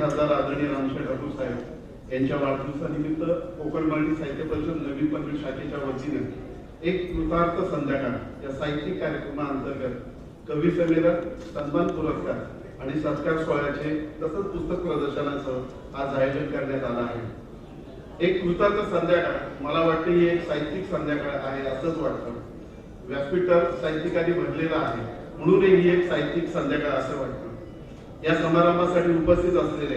खासदार आदरणीय रामशेठ ठाकूर साहेब यांच्या वाढदिवसानिमित्त कोकण मराठी साहित्य परिषद नवीन पनवेल शाखेच्या वतीने एक कृतार्थ संध्याकाळ या साहित्यिक कार्यक्रमाअंतर्गत कवी संमेलन, सन्मान पुरस्कार आणि सत्कार सोहळ्याचे तसंच पुस्तक प्रदर्शनाचं आज आयोजन करण्यात आलं आहे। एक कृतार्थ संध्याकाळ, मला वाटतं ही एक साहित्यिक संध्याकाळ आहे असंच वाटतं। व्यासपीठ साहित्यिकांनी भरलेला आहे म्हणून ही एक साहित्यिक संध्याकाळ असं वाटतं। या समारंभासाठी उपस्थित असलेले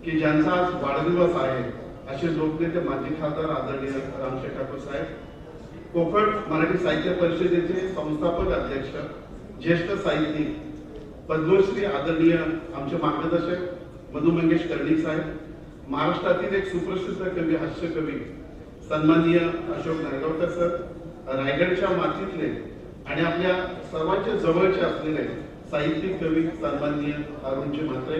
की ज्यांचा आज वाढदिवस आहे असे लोकनेते माजी खासदार आदरणीय रामशेठ ठाकूर साहेब, कोकण मराठी साहित्य परिषदेचे संस्थापक अध्यक्ष, ज्येष्ठ साहित्यिक, पद्मश्री आदरणीय आमचे मार्गदर्शक मधु मंगेश कर्णिक साहेब, महाराष्ट्रातील एक सुप्रसिद्ध कवी, हास्यकवी सन्माननीय अशोक नायगावकर सर, रायगडच्या मातीतले आणि आपल्या सर्वांच्या जवळचे असलेले साहित्यिक कवी सन्माननीय अरुणजी म्हात्रे,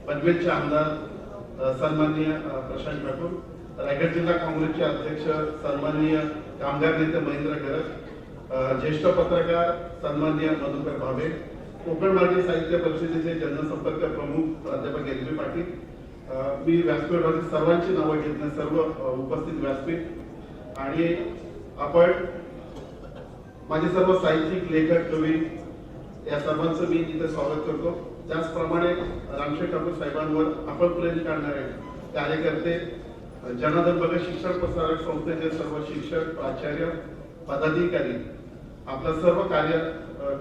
पनवेलचे आमदार सन्माननीय प्रशांत ठाकूर, रायगड जिल्हा काँग्रेसचे अध्यक्ष सन्माननीय कामगार नेते महेंद्र गरज, ज्येष्ठ पत्रकार सन्माननीय मधुकर भावे, कोकण मराठी साहित्य परिषदेचे जनसंपर्क प्रमुख प्राध्यापक एल पाटील, मी व्यासपीठावरील सर्वांची नावं घेतली, सर्व उपस्थित व्यासपीठ आणि आपण माझे सर्व साहित्यिक, लेखक, कवी या सर्वांचं मी इथे स्वागत करतो। त्याचप्रमाणे रामशेठ ठाकूर साहेबांवर आपण प्रेम करणारे कार्यकर्ते, जनार्दन भगत शिक्षण प्रसारक संस्थेचे सर्व शिक्षक, प्राचार्य, पदाधिकारी, आपल्या सर्व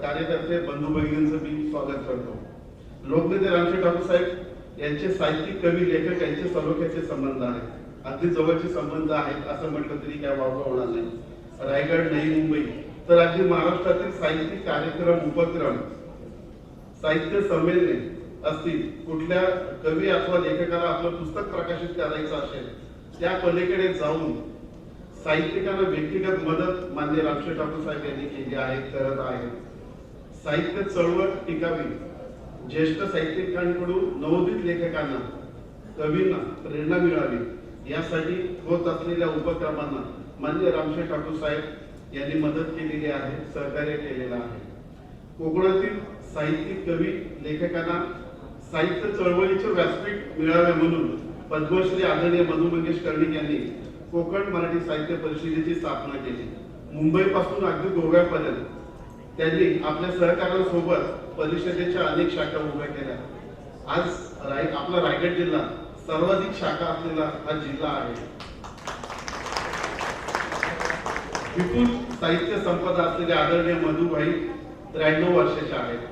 कार्यकर्ते बंधू भगिनींचं मी स्वागत करतो। लोकनेते रामशेठ ठाकूर साहेब यांचे साहित्यिक, कवी, लेखक यांचे सलोख्याचे संबंध आहेत, अगदी जवळचे संबंध आहेत असं म्हटलं तरी काय वावगं होणार नाही। रायगड, नवी मुंबई तर अगदी महाराष्ट्रातील साहित्यिक कार्यक्रम, उपक्रम, साहित्य संमेलने असतील, कुठल्या कवी अथवा लेखकाला आपलं पुस्तक प्रकाशित करायचं असेल त्या पलीकडे जाऊन साहित्यिकांना व्यक्तिगत मदत माननीय रामशेठ ठाकूर साहेब यांनी केली आहे, करत आहे। साहित्य चळवळ टिकावी, ज्येष्ठ साहित्यिकांकडून नवोदित लेखकांना, कवींना प्रेरणा मिळावी यासाठी होत असलेल्या उपक्रमांना माननीय रामशेठ ठाकूर साहेब यांनी मदत केलेली आहे, सहकार्य केलेलं आहे। कोकणातील साहित्यिक, कवी, लेखकांना साहित्य चळवळीचे व्यासपीठ मिळावे म्हणून पद्मश्री आदरणीय मधु मंगेश कर्णिक यांनी कोकण मराठी साहित्य परिषदेची स्थापना केली। मुंबईपासून अगदी गोव्यापर्यंत त्यांनी आपल्या सहकार्यांसोबत परिषदेच्या अनेक शाखा उभ्या केल्या। आज आपला रायगड जिल्हा सर्वाधिक शाखा असलेला हा जिल्हा आहे। विपुल साहित्य संपदा असलेले आदरणीय मधुभाई 93 वर्षाचे आहेत।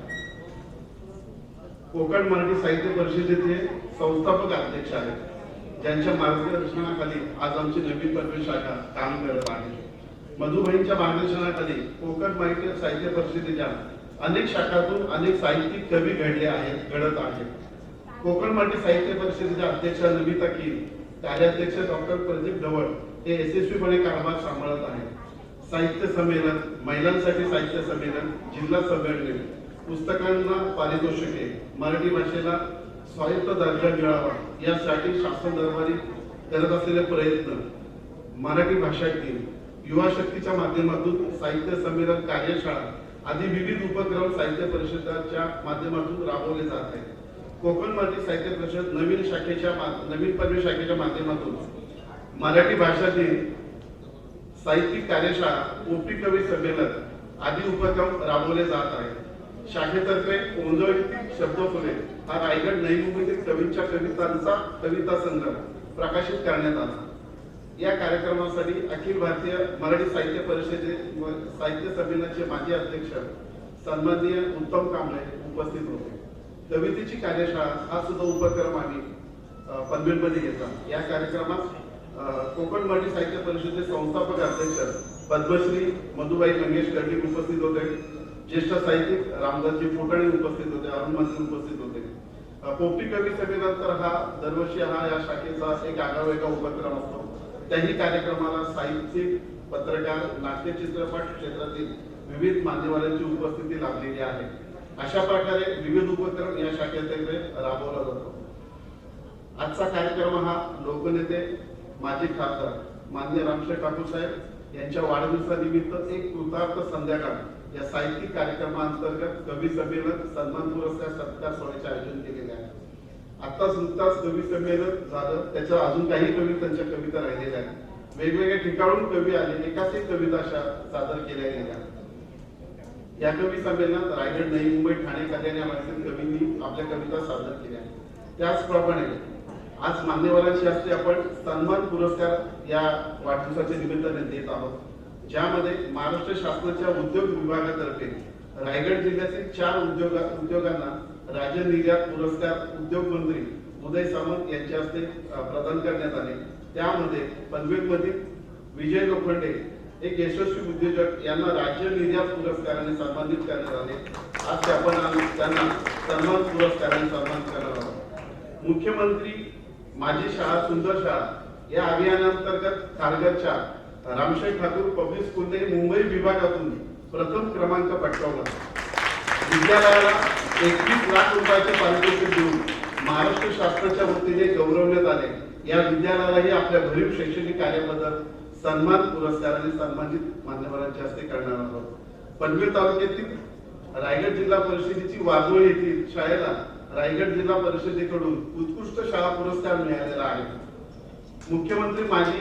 कोकण मराठी साहित्य परिषदेचे संस्थापक अध्यक्ष आहेत, ज्यांच्या मार्गदर्शनाखाली आज आमची नवीन पनवेल शाखा काम करत आहे। मधुभाईंच्या मार्गदर्शनाखाली कोकण मराठी साहित्य परिषदेच्या अनेक शाखातून अनेक साहित्यिक, कवी घडले आहेत, घडत आहेत। कोकण मराठी साहित्य परिषदेच्या अध्यक्ष नमिता कील, कार्याध्यक्ष डॉक्टर प्रदीप ढवळ हे यशस्वीपणे कारभार सांभाळत आहेत। साहित्य संमेलन, महिलांसाठी साहित्य संमेलन, जिल्हा संमेलने, पुस्तकांना पारितोषिके, मराठी भाषेला स्वायत्त दर्जा मिळावा यासाठी शासन दरबारी करत असलेले प्रयत्न, मराठी भाषा दिन, युवा शक्तीच्या माध्यमातून साहित्य संमेलन, कार्यशाळा आदी विविध उपक्रम साहित्य परिषदेच्या माध्यमातून राबवले जात आहेत। कोकण मराठी साहित्य परिषद नवीन पनवेल शाखेच्या माध्यमातून मराठी भाषा दिन, साहित्यिक कार्यशाळा, पोपटी कवी संमेलन आदी उपक्रम राबवले जात आहेत। शाखेतर्फे ओंजळीतील शब्दफुले हा रायगड, नवी मुंबईतील कवींच्या कवितांचा कविता संग्रह प्रकाशित करण्यात आला। या कार्यक्रमासाठी अखिल भारतीय मराठी साहित्य परिषदे साहित्य संमेलनाचे माजी अध्यक्ष सन्माननीय उत्तम कांबळे उपस्थित होते। कवितेची कार्यशाळा हा सुद्धा उपक्रम आम्ही पनवेलमध्ये घेतला। या कार्यक्रमात कोकण मराठी साहित्य परिषदेचे संस्थापक अध्यक्ष पद्मश्री मधुभाई मंगेश कर्णिक उपस्थित होते, ज्येष्ठ साहित्यिक रामदासजी फोटाणे उपस्थित होते, अरुण मंत्री उपस्थित होते। पोपटी कवी सभेनंतर हा दरवर्षी या शाखेचा एक आगळावेगळा उपक्रम असतो। त्याही कार्यक्रमाला साहित्यिक, पत्रकार, नाट्य, चित्रपट क्षेत्रातील विविध मान्यवरांची उपस्थिती लाभलेली आहे। अशा प्रकारे विविध उपक्रम या शाखेतर्फे राबवला जातो। आजचा कार्यक्रम हा लोकनेते माजी खासदार माननीय रामशेठ ठाकूर साहेब यांच्या वाढदिवसानिमित्त एक कृतार्थ संध्याकाळ या साहित्यिक कार्यक्रमांतर्गत कवी संमेलन, सन्मान पुरस्कार, सत्कार सोहळ्याचे आयोजन केलेले आहे। आताच नुकताच कवी संमेलन झालं, त्याच्या अजून काही कवितांच्या कविता राहिलेल्या आहेत. वेगवेगळ्या ठिकाणून कवी आले, एकाच एक कविता अशा सादर केल्या गेल्या. या कवी संमेलनात रायगड, नवी मुंबई, ठाणे, कल्याण या भागातील कवींनी आपल्या कविता सादर केल्या. त्याचप्रमाणे आज मान्यवरांची हस्ते आपण सन्मान पुरस्कार या वाढदिवसाच्या निमित्ताने देत आहोत, ज्यामध्ये महाराष्ट्र शासनाच्या उद्योग विभागातर्फे रायगड जिल्ह्यातील 4 उद्योगांना राज्य निर्यात पुरस्कार उद्योग मंत्री उदय सामंत यांच्या हस्ते प्रदान करण्यात आले. त्यामध्ये पनवेलमधील विजय लोखंडे, एक यशस्वी उद्योजक, यांना राज्य निर्यात पुरस्काराने सन्मानित करण्यात आले. आज आपण त्यांना सन्मान पुरस्काराने सन्मान करणार आहोत. मुख्यमंत्री माझी शाळा सुंदर शाळा या अभियानांतर्गत खारघरच्या रामशेठ ठाकूर पब्लिक स्कूलने मुंबई विभागातून प्रथम क्रमांक पटकावला. विद्यालयाला 21 लाख रुपयाचे पारितोषिक देऊन महाराष्ट्र शासनाच्या वतीने गौरवण्यात आले. या विद्यालयालाही आपल्या भरीव शैक्षणिक कार्याबद्दल सन्मान पुरस्काराने सन्मानित मान्यवरांच्या हस्ते करणार आहोत. पनवेल तालुक्यातील रायगड जिल्हा परिषदेची वाघोळ येथील शाळेला रायगड जिल्हा परिषदेकडून उत्कृष्ट शाळा पुरस्कार मिळालेला आहे. मुख्यमंत्री माझी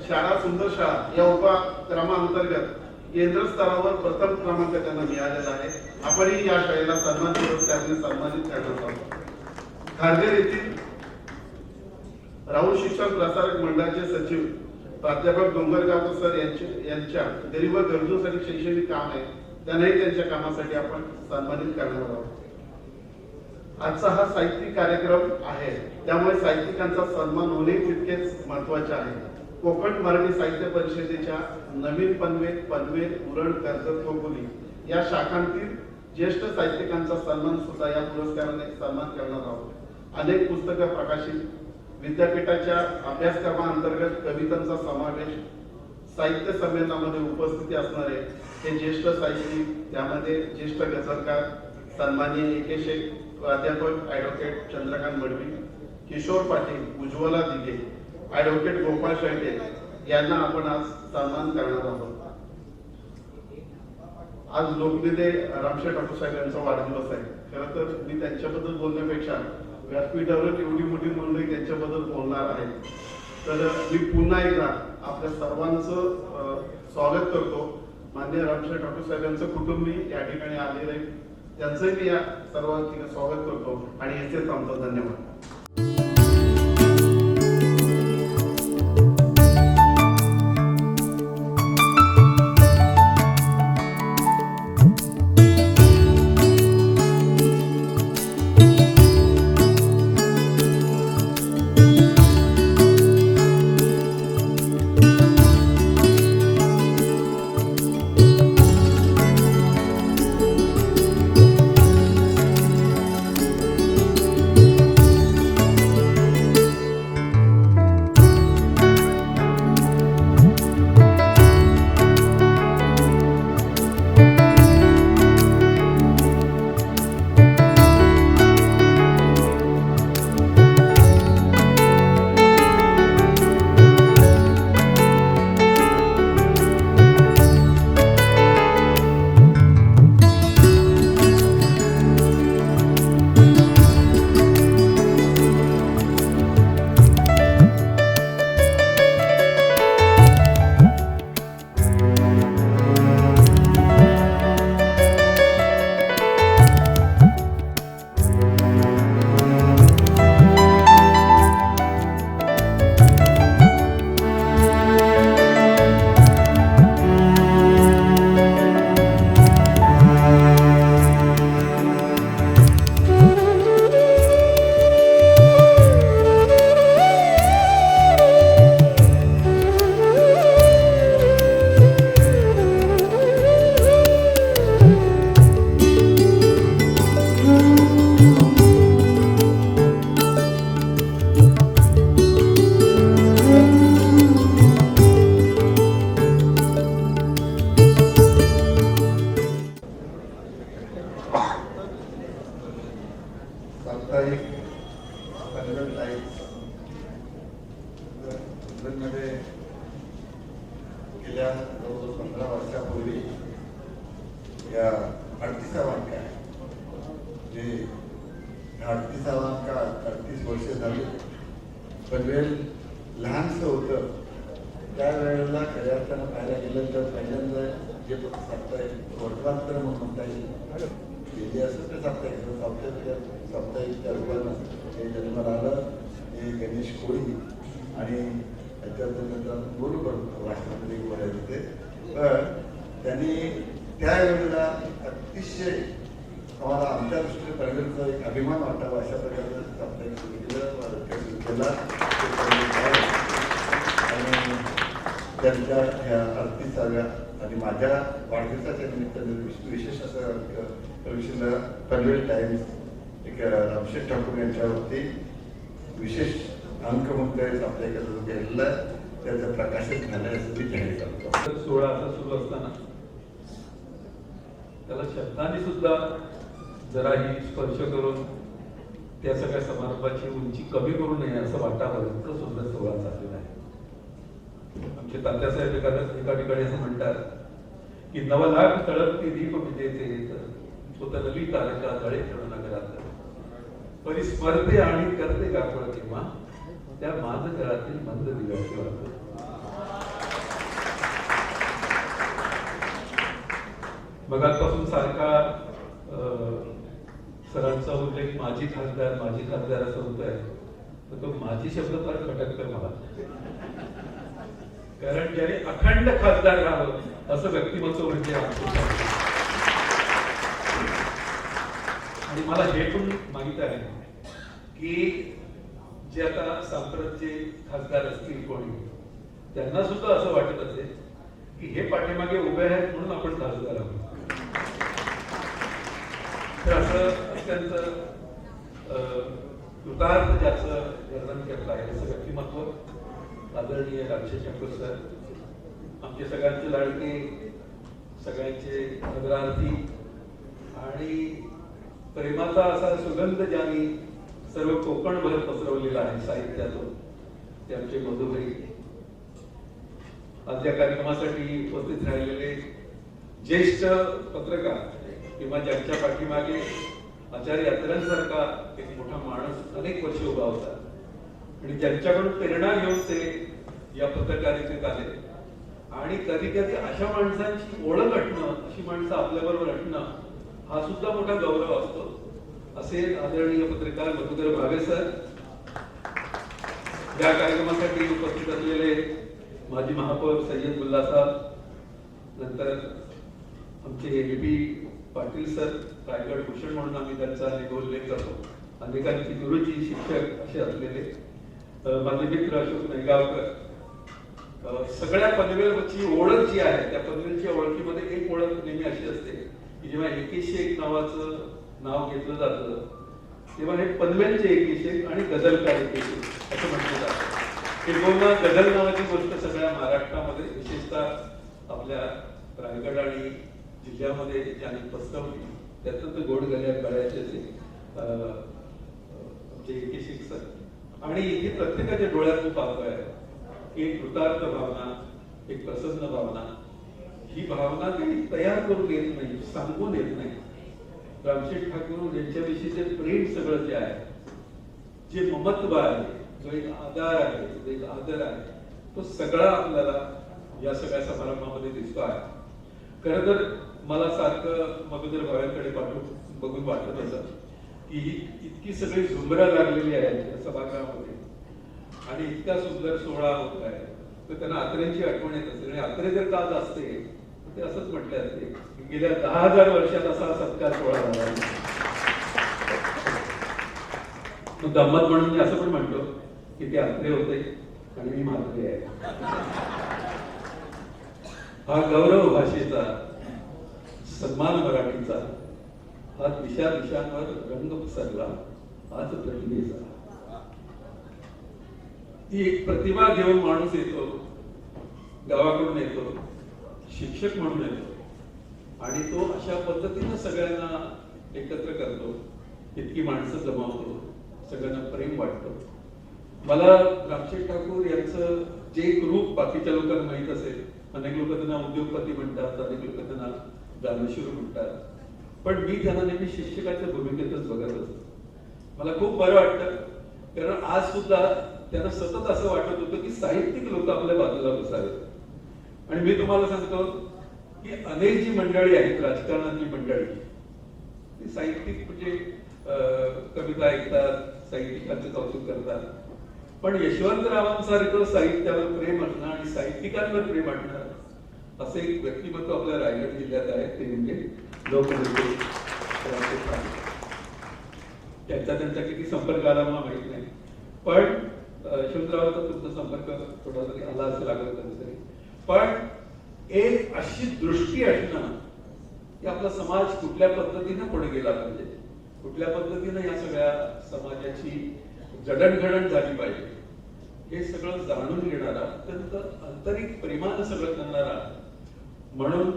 शाळा सुंदर शाळा या उपक्रमाअंतर्गत केंद्र स्तरावर प्रथम क्रमांक त्यांना मिळालेला आहे. आपणही या शाळेला सन्मान पुरस्काराने सन्मानित करणार आहोत. खारघर येथील राहुल शिक्षण प्रसारक मंडळाचे सचिव प्राध्यापक डोंगरगावकर सर यांच्या गरीब व गरजूंसाठी शैक्षणिक काम आहे, त्यांनाही त्यांच्या कामासाठी आपण सन्मानित करणार आहोत. आजचा हा साहित्यिक कार्यक्रम आहे, त्यामुळे साहित्यिकांचा सन्मान होणे तितकेच महत्वाचे आहे. कोकण मराठी साहित्य परिषदेच्या नवीन पनवेल, उरण, कर्जत, खोपोली या शाखांतील ज्येष्ठ साहित्यिकांचा सन्मान सुद्धा या पुरस्काराने सन्मान करणार आहोत. अनेक पुस्तकं प्रकाशित, विद्यापीठाच्या अभ्यासक्रमाअंतर्गत कवितांचा समावेश, साहित्य संमेलनामध्ये उपस्थिती असणारे हे ज्येष्ठ साहित्यिक, त्यामध्ये ज्येष्ठ गझलकार सन्माननीय ए.के. शेख, प्राध्यापक ॲडव्होकेट चंद्रकांत मडवी, किशोर पाटील, उज्ज्वला दिघे, ॲडव्होकेट गोपाळ शेटे यांना आपण आज सन्मान करणार आहोत. आज लोकनेते रामशेठ ठाकूर साहेब यांचा वाढदिवस आहे. खरं तर मी त्यांच्याबद्दल बोलण्यापेक्षा व्यासपीठावर एवढी मोठी मंडळी त्यांच्याबद्दल बोलणार आहे. तर मी पुन्हा एकदा आपल्या सर्वांचं स्वागत करतो. माननीय रामशेठ ठाकूर साहेब यांचं कुटुंबी या ठिकाणी आलेले आहे, त्यांचंही मी या सर्व ठिकाणी स्वागत करतो आणि येथे थांबतो. धन्यवाद. मध्ये गेल्या जवळजवळ 15 वर्षापूर्वी या 38व्या वाक्य जे 38 का 38 वर्ष झाली. पनवेल लहानसं होतं त्यावेळेला खऱ्या अर्थानं पाहायला गेलं तर पहिल्यांदा जे साप्ताहिक वर्तमानपत्र म्हणून म्हणता येईल गेली असं ते साप्ताहिक त्या रूपानं हे जन्माला आलं. हे गणेश कोळी आणि त्याच्यानंतर बोलू पडतो राष्ट्रपती बोलायचं ते. पण त्यांनी त्यावेळेला अतिशय आम्हाला आमच्या दृष्टीने पनवेलचा एक अभिमान वाटावा अशा प्रकारचं साप्ताहिक सुरू केला. आणि त्यांच्या ह्या 38व्या आणि माझ्या वाढदिवसाच्या निमित्ताने विशेष असं पनवेल टाइम्स एक रामशेठ ठाकूर यांच्यावरती विशेष अंक म्हणून साप्ताहिकाचं केलेलं आहे. त्याचं प्रकाशित झाल्याचं मी जाहीर करतो. 16 असा सुरू असताना त्याला शब्दांनी सुद्धा जराही स्पर्श करून त्या सगळ्या समारंभाची उंची कमी करू नये असं वाटापर्यंत सुद्धा 16 चाललेला आहे. आमचे तात्यासाहेब एका ठिकाणी असं म्हणतात की 9 लाख तळपती दीप विजेते स्वतःली तारका तळे नगरात परिस्मरते आणि करते गाठोळ किंवा त्या माझ घरातील मंद दिव्याची वाट. मगापासून सारखा सरांचा उल्लेख माझी खासदार असं होत आहे. तर तो माझी शब्द फार खटकतोय मला, कारण ज्याने अखंड खासदार राहावं असं व्यक्तिमत्व म्हणजे आणि मला हे पण माहित आहे की जे आता सांप्रत जे खासदार असतील कोणी त्यांना सुद्धा असं वाटत असेल की हे पाठीमागे उभे आहेत म्हणून आपण खासदार आहोत. तर असं अत्यंत कृतार्थ ज्याचं वर्णन केलं आहे असं व्यक्तिमत्व आदरणीय रामशेठ ठाकूर सर, आमचे सगळ्यांचे लाडके, सगळ्यांचे आदरार्थी आणि प्रेमाचा असा सुगंध ज्यांनी सर्व कोकणभर पसरवलेला आहे साहित्यातून, ते आमचे मधुभाई. आज या कार्यक्रमासाठी उपस्थित राहिलेले ज्येष्ठ पत्रकार किंवा ज्यांच्या पाठीमागे आचार्य यात्रांसारखा एक मोठा माणूस अनेक वर्ष उभा होता आणि ज्यांच्याकडून प्रेरणा घेऊन ते या पत्रकारितेत आले. आणि कधी कधी अशा माणसांची ओळख असणं, अशी माणसं आपल्याबरोबर असणं हा सुद्धा मोठा गौरव असतो. असे आदरणीय पत्रकार मधुकर भावे सर, या कार्यक्रमासाठी उपस्थित असलेले माजी महापौर सय्यद मुल्ला साहेब, नंतर आमचे एबी पाटील सर, रायगड भूषण म्हणून आम्ही त्यांचा उल्लेख करतो, अनेकांची गुरुजी शिक्षक असे असलेले माझे मित्र अशोक नैगावकर. सगळ्या पनवेलची ओळख जी आहे त्या पनवेलच्या ओळखीमध्ये एक ओळख नेहमी अशी असते की जेव्हा 2101 नावाचं नाव घेतलं जातं तेव्हा हे पनवेलचे 2101 आणि गझलकार 2101 असं म्हटलं जातं. हे दोन गझल नावाची गोष्ट सगळ्या महाराष्ट्रामध्ये विशेषतः आपल्या रायगड आणि जिल्ह्यामध्ये ज्यांनी पसरवली त्यातून ते गोड गळ्याचे आमचे 2101 सर. आणि हे प्रत्येकाच्या डोळ्यात मी पाहतोय एक कृतार्थ भावना, एक प्रसन्न भावना. ही भावना काही तयार करून येत नाही, सांगून येत नाही. रामशेठ ठाकूर यांच्याविषयीचे प्रेम सगळं जे आहे, जे ममत्व आहे, जो एक आधार आहे, जो एक आदर आहे, तो सगळा आपल्याला या सगळ्या समारंभामध्ये दिसतो आहे. खरं तर मला सारखं मधुकर भाव्यांकडे बघून वाटत होतं की इतकी सगळी झुंबरा लागलेली आहे सभागृहामध्ये आणि इतका सुंदर सोहळा होत आहे, तर त्यांना आत्रेंची आठवण येत असेल. आणि आत्रे जर का असते ते असंच म्हटले असते की गेल्या 10,000 वर्षात असा सत्कार सोहळा झाला. गंमत म्हणून मी असं पण म्हणतो की ते आत्रे होते आणि मी म्हात्रे आहे. हा गौरव भाषेचा, सन्मान मराठीचा, हा दिशांवर रंग पसरला आज प्रतिभेचा. ती एक प्रतिभा घेऊन माणूस येतो, गावाकडून येतो, शिक्षक म्हणून येतो आणि तो अशा पद्धतीनं सगळ्यांना एकत्र करतो, इतकी माणसं जमावतो, सगळ्यांना प्रेम वाटतो. मला रामशेठ ठाकूर यांचं जे एक रूप बाकीच्या लोकांना माहित असेल, अनेक लोक त्यांना उद्योगपती म्हणतात, अनेक लोक त्यांना दानशूर म्हणतात, पण मी त्यांना नेहमी शिक्षकाच्या भूमिकेतच बघत असतो. मला खूप बरं वाटतं, कारण आज सुद्धा त्यांना सतत असं वाटत होतं की साहित्यिक लोक आपल्या बाजूला बसावेत. आणि मी तुम्हाला सांगतो की अनेक जी मंडळी आहेत, राजकारणातली मंडळी, ती साहित्यिक म्हणजे कविता ऐकतात, साहित्यिकांचं कौतुक करतात, पण यशवंतरावांसारखं साहित्यावर प्रेम असणं आणि साहित्यिकांवर प्रेम असणं असं एक व्यक्तिमत्व आपल्या रायगड जिल्ह्यात आहे, ते म्हणजे लोकनेते रामशेठ ठाकूर. त्यांचा किती संपर्क आला मला माहित नाही, पण यशवंतरावांचा तुमचा संपर्क थोडा तरी आला असेल अगोदर कधीतरी. पण एक अशी दृष्टी असणं की आपला समाज कुठल्या पद्धतीने पुढे गेला पाहिजे, कुठल्या पद्धतीने या सगळ्या समाजाची जडणघडण झाली पाहिजे, हे सगळं जाणून घेणारा, अत्यंत आंतरिक प्रेमानं सगळं करणारा, म्हणून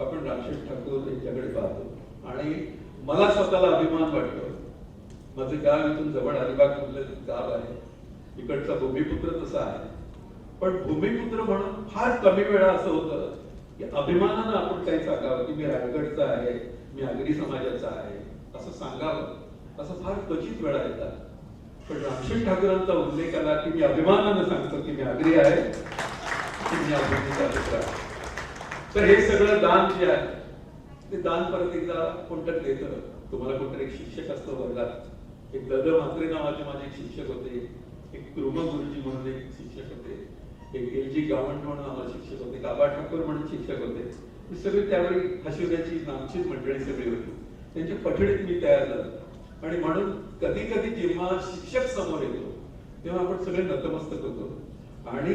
आपण रामशेठ ठाकूर यांच्याकडे पाहतो. आणि मला स्वतःला अभिमान वाटतो. माझं गाव इथून जवळ अलिबाग मधलं गाव आहे, इकडचा भूमिपुत्र तसा आहे, पण भूमिपुत्र म्हणून फार कमी वेळा असं होतं की अभिमानानं आपण काही सांगावं की मी रायगडचा आहे, मी आगरी समाजाचा आहे असं सांगावं, असं फार क्वचित वेळा येतात. पण रामशेठ ठाकूरांचा उल्लेख आला की मी अभिमानानं सांगतो की मी आगरी आहे, की मी आगरीचा मित्र आहे. तर हे सगळं दान जे आहे ते दान परत एकदा कोणतं देतं. तुम्हाला कोणतरी एक शिक्षक असतो वर्गात, एक दद म्हात्रे नावाचे माझे एक शिक्षक होते, एक कृम गुरुजी म्हणून एक शिक्षक होते, एक एल.जी. गावंड म्हणून आम्हाला शिक्षक होते, काबा ठाकूर म्हणून शिक्षक होते. ही सगळी त्यावेळी हसवण्याची नामचीच मंडळी सगळी होती. त्यांच्या पठडीत मी तयार झालो. आणि म्हणून कधी कधी जेव्हा शिक्षक समोर येतो तेव्हा आपण सगळे नतमस्तक होतो. आणि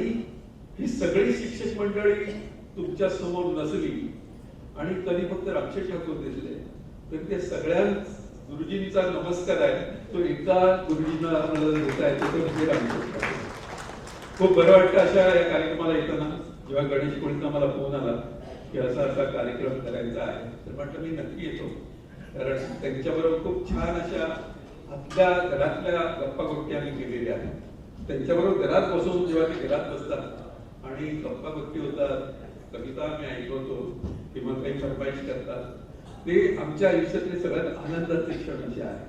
ही सगळी शिक्षक मंडळी तुमच्या समोर नसली आणि कधी फक्त रामशेठ ठाकूर दिसले तर त्या सगळ्या गुरुजींचा नमस्कार आहे तो एका गुरुजींना आपल्याला देता येतो, तो म्हणजे रामशेठ ठाकूर. खूप बरं वाटतं अशा या कार्यक्रमाला येताना. जेव्हा गणेश कोळीचा मला फोन आला की असा असा कार्यक्रम करायचा आहे, तर म्हटलं मी नक्की येतो, कारण त्यांच्याबरोबर खूप छान अशा आपल्या घरातल्या गप्पा गोष्टी आम्ही केलेल्या आहेत. त्यांच्याबरोबर घरात बसून जेव्हा ते घरात बसतात आणि गप्पा गोष्टी होतात, कविता आम्ही ऐकवतो किंवा काही फरमाईश करतात, ते आमच्या आयुष्यातले सगळ्यात आनंदाचे क्षण असे आहे.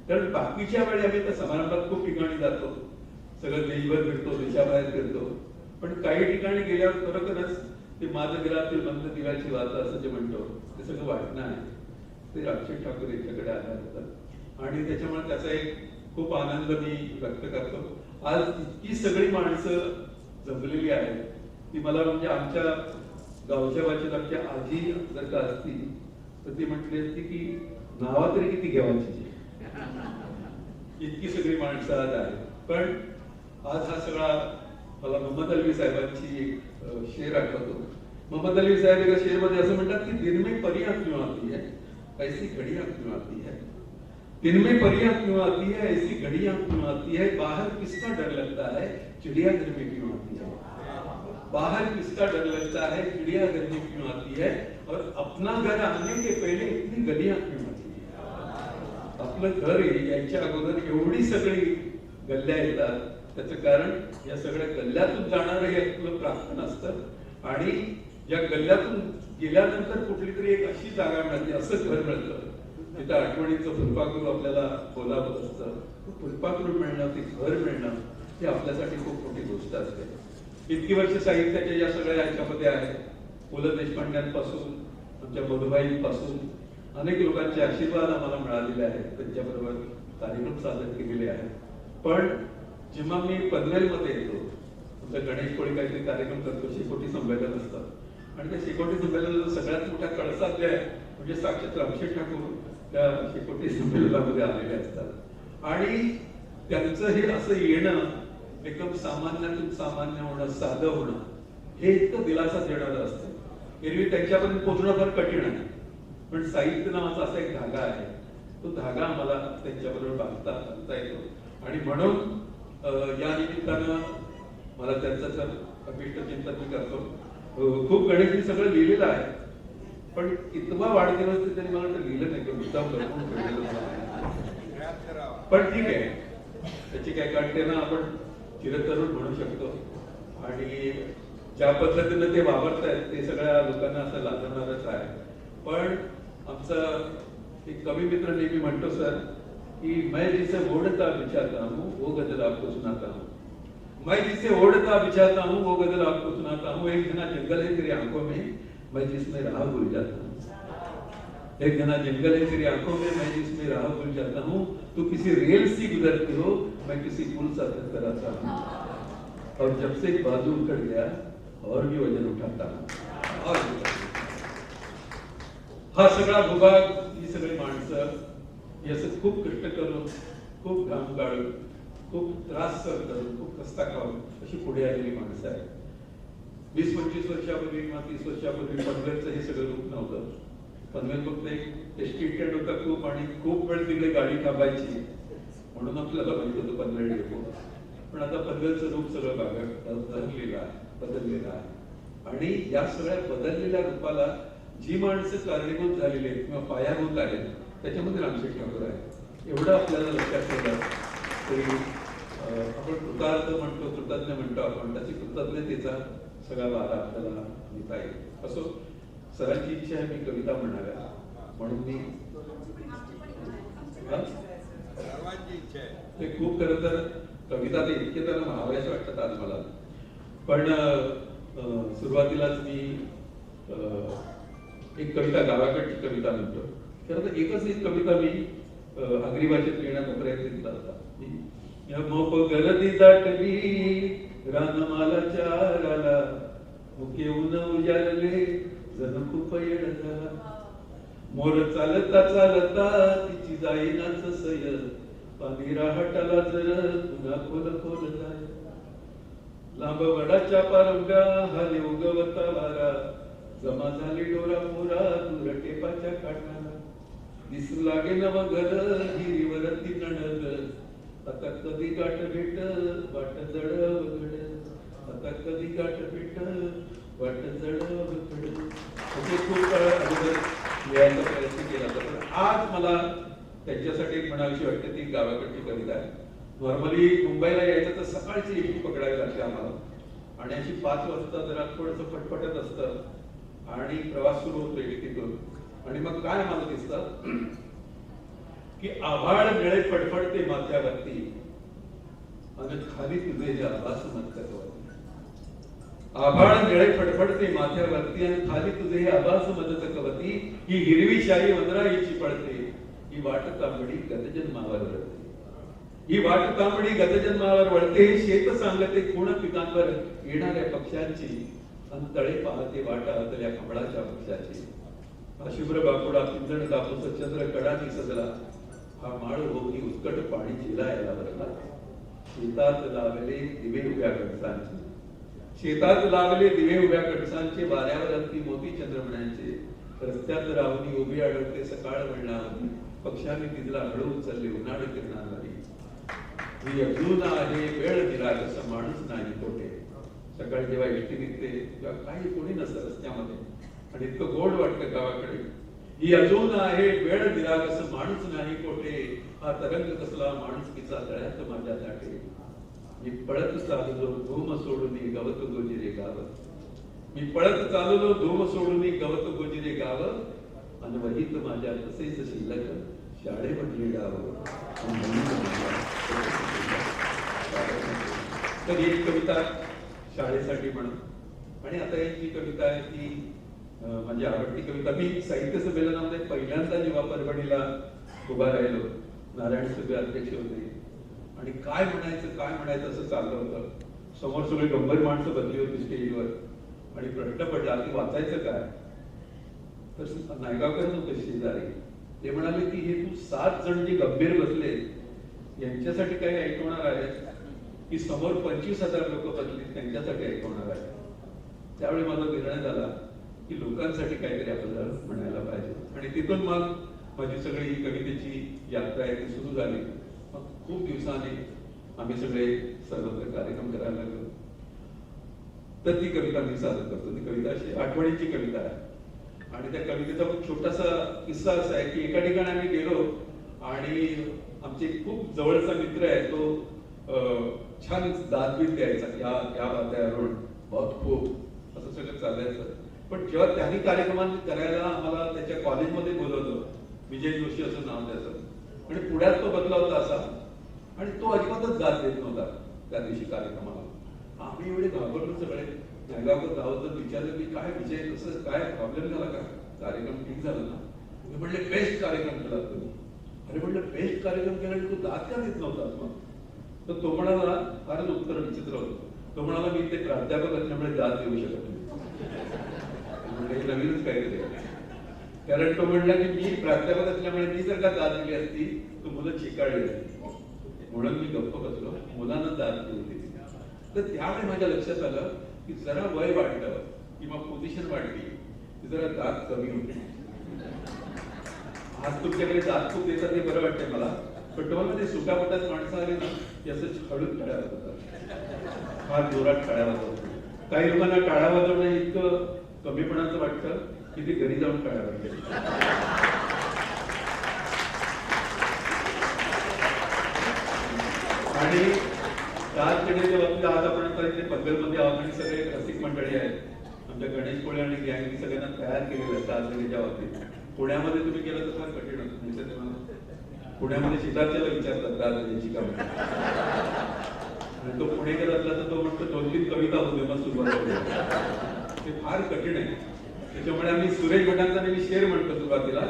कारण बाकीच्या वेळी आम्ही त्या समारंभात खूप ठिकाणी जातो, सगळं देशभर फिरतो, देशाबाहेर फिरतो, पण काही ठिकाणी गेल्यावर खरोखरच ते माझं घरातील बंद दिव्याची वाचा असं जे म्हणतो ते सगळं वाटणं आहे, ते रामशेठ ठाकूर यांच्याकडे आल्या होतात. आणि त्याच्यामुळे त्याचा एक खूप आनंद मी व्यक्त करतो. आज इतकी सगळी माणसं जमलेली आहेत ती मला म्हणजे आमच्या गावच्या भाषेत आमच्या आजी जर का असती तर ती म्हटली असती की नावा तरी किती घ्यावायची, इतकी सगळी माणसं आज आहेत. पण आज हा सगळा मला मोहम्मद अलवी साहेबांची एक शेर आठवतो. मोहम्मद अलवी साहेब एका शेर मध्ये असं म्हणतात की दिन में परियां क्यों आती है ऐसी घड़ियां क्यों आती है, दिन में परियां क्यों आती है ऐसी घड़ियां क्यों आती है, बाहर किसका डर लगता है चिड़िया घर में क्यों आती है, बाहर किसका डर लगता है चिड़िया घर में क्यों आती है, और अपना घर आने के पहले इतनी गलियां क्यों आती है. आपलं घर यायच्या अगोदर एवढी सगळी गल्ल्या येतात, त्याचं कारण या सगळ्या गल्ल्यातून जाणारं हे आपलं प्रार्थना असतं. आणि या गल्ल्यातून गेल्यानंतर कुठली तरी एक अशी जागा मिळते, असं घर मिळतं तिथं आठवणीचं फुलपाखरू आपल्याला बोलावत असतं. फुलपाखरू मिळणं, ते घर मिळणं, हे आपल्यासाठी खूप मोठी गोष्ट असते. इतकी वर्ष साहित्याच्या या सगळ्या ह्याच्यामध्ये आहे. पु ल देशपांड्यांपासून आमच्या मधुबाईंपासून अनेक लोकांचे आशीर्वाद आम्हाला मिळालेले आहेत, त्यांच्याबरोबर कार्यक्रम सादर केलेले आहेत. पण जेव्हा मी पनवेलमध्ये येतो, आमचा गणेश कोळी काहीतरी कार्यक्रम करतो, शेकोटी संमेलन असतं, आणि त्या शेकोटी संमेलनाला सगळ्यात मोठ्या कळसातले आहे म्हणजे साक्षात रामशेठ ठाकूर त्या शेकोटी संमेलनामध्ये आलेले असतात. आणि त्यांचं हे असं येणं, एकदम सामान्यातून सामान्य होणं, साधं होणं, हे इतकं दिलासा देणारं असतं. एरवी त्यांच्यापर्यंत पोहोचणं फार कठीण आहे, पण साहित्य नावाचा असा एक धागा आहे, तो धागा आम्हाला त्यांच्याबरोबर बांधता येतो. आणि म्हणून या निमित्तानं मला त्यांचं तर अभिष्ट चिंतन मी करतो. खूप गणेशनी सगळं लिहिलेलं आहे, पण इतका वाढदिवस ते त्यांनी मला लिहिलं नाही, मुद्दाम पण ठीक आहे, त्याची काय काढते ना, आपण चिरतरुण म्हणू शकतो. आणि ज्या पद्धतीने ते वापरतायत ते सगळ्या लोकांना असं लागणारच आहे. पण आमचा एक कवी मित्र नेहमी म्हणतो सर कि मैं जिसे ओढ़ता बिछाता हूँ वो गजल आपको सुनाता हूँ, मैं जिसे ओढ़ता बिछाता हूँ वो गजल आपको सुनाता हूँ। एक घना जंगल है तेरी आंखों में, मैं जिसमें राह भूल जाता हूँ। एक घना जंगल है तेरी आंखों में, मैं जिसमें राह भूल जाता हूँ। तू किसी रेल सी गुजरती हो, मैं किसी पुल सा कराता हूँ। और जब से बाजू उखड़ गया और भी वजन उठाता हूँ। और हा सगळा भूभाग, ही सगळी माणसं याचं खूप कष्ट करून, खूप घाम गाळून, खूप त्रास सहन करून, खूप कष्टा खाऊन अशी पुढे आलेली माणसं आहेत. 20-25 वर्षापूर्वी किंवा 30 वर्षापूर्वी पनवेलचं हे सगळं रूप नव्हतं. पनवेल फक्त एक एसटी स्टँड होता खूप, आणि खूप वेळ तिकडे गाडी थांबायची म्हणून आपल्याला माहित होतं पनवेल डेपो. पण आता पनवेलचं रूप सगळं बदललेलं आहे. आणि या सगळ्या बदललेल्या रूपाला जी माणसं कारणीभूत झालेली आहेत किंवा पायाभूत आहेत त्याच्यामध्ये रामशेठ ठाकूर आहे. एवढं आपल्याला लक्षात ठेवलं तरी आपण कृतार्थ म्हणतो, कृतज्ञ म्हणतो आपण, त्याची कृतज्ञतेचा सगळा वारा आपल्याला लिहिता येईल. असो, सरांची इच्छा आहे मी कविता म्हणाव्या म्हणून मी ते खूप खरं तर कविता ते इतके तर म्हणाव्याशा वाटतात आज मला. पण सुरुवातीलाच मी एक कविता, गावाकडची कविता म्हणतो. खरं तर एकच एक कविता मी आगरी भाषेत लिहिण्याचा प्रयत्न केला होता. मोप गरदी दाटली रानमालाच्या आराला, मुके ऊन उजाडले जण खूप येड झाला. मोर चालता चालता तिची जाईनाच सय, पाणी राहटाला जर पुन्हा खोल खोल जाय. लांब वडाच्या पारंब्या हाले उगवता वारा, जमा झाली डोरा मोरा दूर टेपाच्या काठाला. दिसू लागे नव घर हिरीवरती नणद, आता कधी गाठ भेट वाट जडवगड, आता कधी गाठ भेट वाट जडवगड. असे खूप काळ अगोदर लिहायचा प्रयत्न केला होता. पण आज मला त्यांच्यासाठी एक म्हणावीशी वाटते, ती गावाकडची कविता आहे. नॉर्मली मुंबईला यायचं तर सकाळची एसटी पकडावी लागते आम्हाला, आणि अशी 5 वाजता जरा थोडंसं फटफटत असतं आणि प्रवास सुरू होतो एसटीतून. आणि मग काय आम्हाला दिसतं की आभाळ निळे फडफडते माथ्यावरती आणि खाली तुझे हे आभास मदकवती. आभाळ निळे फडफडते माथ्यावरती आणि खाली तुझे हे आभास मदकवती. ही हिरवी शाही वनराईची पडते, ही वाट तांबडी गतजन्मावर वळते. ही वाट तांबडी गतजन्मावर वळते. शेत सांगते खूण पिकांवर येणाऱ्या पक्ष्यांची, आणि तळे पाहते वाटा आतल्या कमळाच्या वृक्षाची. हा शुभ्र बाकुडा पिंजण कापूस चंद्र कडानी सजला, हा माळ भोवती उत्कट पाणी झिलायला भरला. शेतात लावले दिवे उभ्या कणसांचे, शेतात लावले दिवे उभ्या कणसांचे, वाऱ्यावर अंती मोती चंद्रमण्यांचे. रस्त्यात राहुनी उभी अडकते सकाळ वळणावरी, पक्षांनी तिथला हळू उचलले उन्हाळ किरणावरी. ही अजून आहे वेळ दिला कसं माणूस नाही कोठे. सकाळी जेव्हा एसटी निघते तेव्हा काही कोणी नसतं रस्त्यामध्ये, आणि इतकं गोड वाटतं गावाकडे. ही अजून आहे वेळ दिला कसं माणूस नाही कोठे, हा तरंग कसला माणुसकीचा तळ्यात माझ्या दाटे. मी पळत चाललो धूम सोडून गवत गोजिरे गाव, मी पळत चाललो धूम सोडून गवत गोजिरे गाव, अनवहित माझ्या तसेच शिल्लक शाळेमधले गाव. तर एक कविता शाळेसाठी म्हणून. आणि आता एक जी कविता आहे ती माझी आवडती कविता. मी साहित्य संमेलनामध्ये पहिल्यांदा जेव्हा परभणीला उभा राहिलो, नारायण सुबे अध्यक्ष होते, आणि काय म्हणायचं असं चाललं होतं. समोर सगळी गंभीर माणसं बसली होती स्टेजवर, आणि प्रश्न पडला की वाचायचं काय. तर नायगावकर होते शेजारी, ते म्हणाले की हे तू 7 जण जे गंभीर बसले यांच्यासाठी काही ऐकवणार आहे की समोर 25,000 लोक बसली त्यांच्यासाठी ऐकवणार आहे. त्यावेळी माझा निर्णय झाला की लोकांसाठी काहीतरी आपल्याला म्हणायला पाहिजे. आणि तिथून मग माझी सगळी ही कवितेची यात्रा आहे ती सुरू झाली. मग खूप दिवसांनी आम्ही सगळे सर्वत्र कार्यक्रम करायला लागलो. तर ती कविता मी सादर करतो. ती कविता अशी आठवणीची कविता आहे. आणि त्या कवितेचा खूप छोटासा किस्सा असा आहे की एका ठिकाणी आम्ही गेलो, आणि आमचे खूप जवळचा मित्र आहे तो छान दादबीत द्यायचा, या वाद्यावरून बहुत खूप असं सगळं चालायचं. पण जेव्हा त्यांनी कार्यक्रम करायला आम्हाला त्याच्या कॉलेजमध्ये बोलवलं, विजय जोशी असं नाव त्याचं, आणि पुण्यात तो बदला होता असा, आणि तो अजिबातच जात देत नव्हता त्या दिवशी कार्यक्रमाला. आम्ही एवढे घाबरलो सगळे. नायगावकर गावात विचारलं की काय विजय, कसं काय प्रॉब्लेम झाला का, कार्यक्रम ठीक झाला ना? मी म्हणले बेस्ट कार्यक्रम केला तुम्ही. अरे म्हणलं बेस्ट कार्यक्रम केला आणि तू दात का देत नव्हतास मग? तर तो म्हणाला, फारच उत्तर विचित्र होतं. तो म्हणाला मी ते प्राध्यापक असल्यामुळे दात देऊ शकत नाही. म्हणजे नवीनच काहीतरी, कारण तो म्हणला की मी प्राध्यापक असल्यामुळे मी जर का दात दिली असती तर मुलं चिकाळली असती, म्हणून मी गप्प बसलो, मुलांना दात दिली. तर त्यामुळे माझ्या लक्षात आलं की जरा वय वाढलं किंवा पोझिशन वाढली की जरा दात कमी होते. आज तुमच्याकडे दात खूप देतात ते बरं वाटतंय मला, पण तुम्हाला ते सुटापटात माणसं आली ना की असं हळूच टाळ्या वाजवतात, फार जोरात टाळ्या वाजवतात. काही लोकांना टाळ्या वाजवणं इतकं कमीपणाचं वाटतं की ते घरी जाऊन टाळ्या वाजवतात. आणि दात देण्याच्या बाबतीत आज आपण इथे पनवेलमध्ये आहोत आणि सगळे रसिक मंडळी आहेत. आमच्या गणेश कोळे आणि गँगनी सगळ्यांना तयार केलेलं आहे दात देण्याच्या बाबतीत. पुण्यामध्ये तुम्ही केलं तर फार कठीण होतं. म्हणजे तुम्हाला पुण्यामध्ये शेजारच्याला विचारतात दात देण्याची कामं, आणि तो पुणेकर असला तर तो म्हणतो 2-3 कविता होते मग सुरुवात होते. ते फार कठीण आहे. त्याच्यामुळे आम्ही सुरेश भटांचा नेहमी शेर म्हणतो सुरुवातीला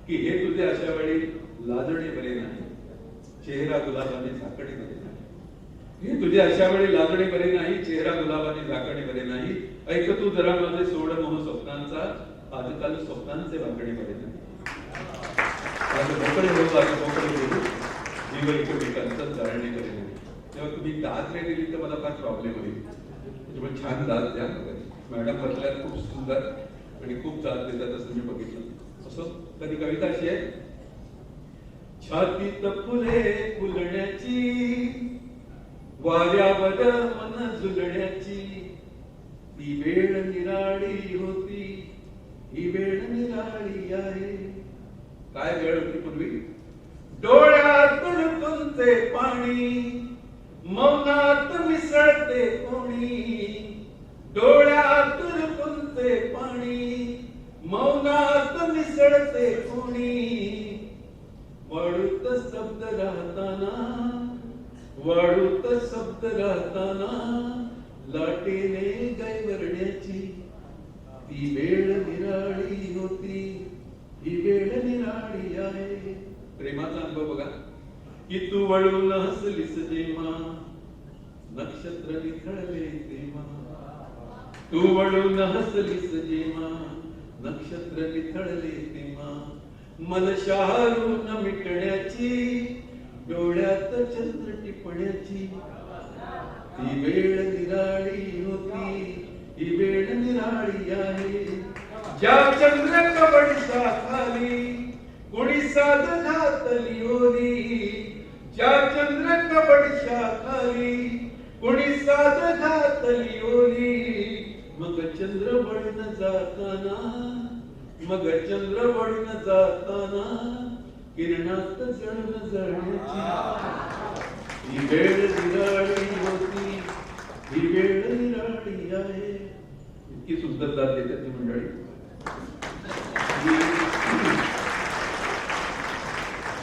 की हे तुझे अशा वेळी लाजणे बरे नाही, चेहरा गुलाबाने झाकणे बरे नाही. हे तुझे अशा वेळी लाजणे बरे नाही, चेहरा गुलाबाने झाकणे बरे नाही. ऐक तू जरा माझे सोड मोह स्वप्नांचा, आजकाल स्वप्नांचे वाकणे बरे नाही. मोकळे होतो आणि मोकळे होतो जीव एकमेकांचं जाळणे बरे नाही. तेव्हा तुम्ही दात नाही दिली तर मला फार प्रॉब्लेम होईल. त्याच्यामुळे छान दात द्या. मॅडम बसल्यात खूप सुंदर आणि खूप दात देतात असं मी बघितलं. असं कधी कविता अशी आहे, छातीत फुले फुलण्याची, वाऱ्यावर मन झुलण्याची, ती वेळ निराळी होती, ही वेळ निराळी आहे. काय वेळ होती पूर्वी? डोळ्यातून तुमचे पाणी, मौनात मिसळते कोणी. डोळ्यातून तुमचे पाणी, मौनात मिसळते कोणी. वाढूत शब्द राहताना, वाढूत शब्द राहताना, लाटेने गैवरण्याची, ती वेळ निराळी होती, ही वेळ निराळी आहे. प्रेमाचा अनुभव बघा की तू वळून हसलीस जेव्हा, नक्षत्र निखळले तेव्हा. तू वळून हसलीस जेव्हा, नक्षत्र निखळले तेव्हा. मन शहारून मिटण्याची, डोळ्यात चंद्र टिपण्याची, ती वेळ निराळी होती, ही वेळ निराळी आहे. ज्या चंद्र कवडीच्या खाली कोणी साध घातली ओली, ज्या चंद्र कवडीच्या खाली कोणी साध घातली ओली. मग चंद्र वळून जाताना, मग चंद्र वळून जाताना, किरणात जळून जळण्याची, ही वेळ निराळी होती, ही वेळ निराळी आहे. इतकी सुंदर दात देतात ती मंडळी.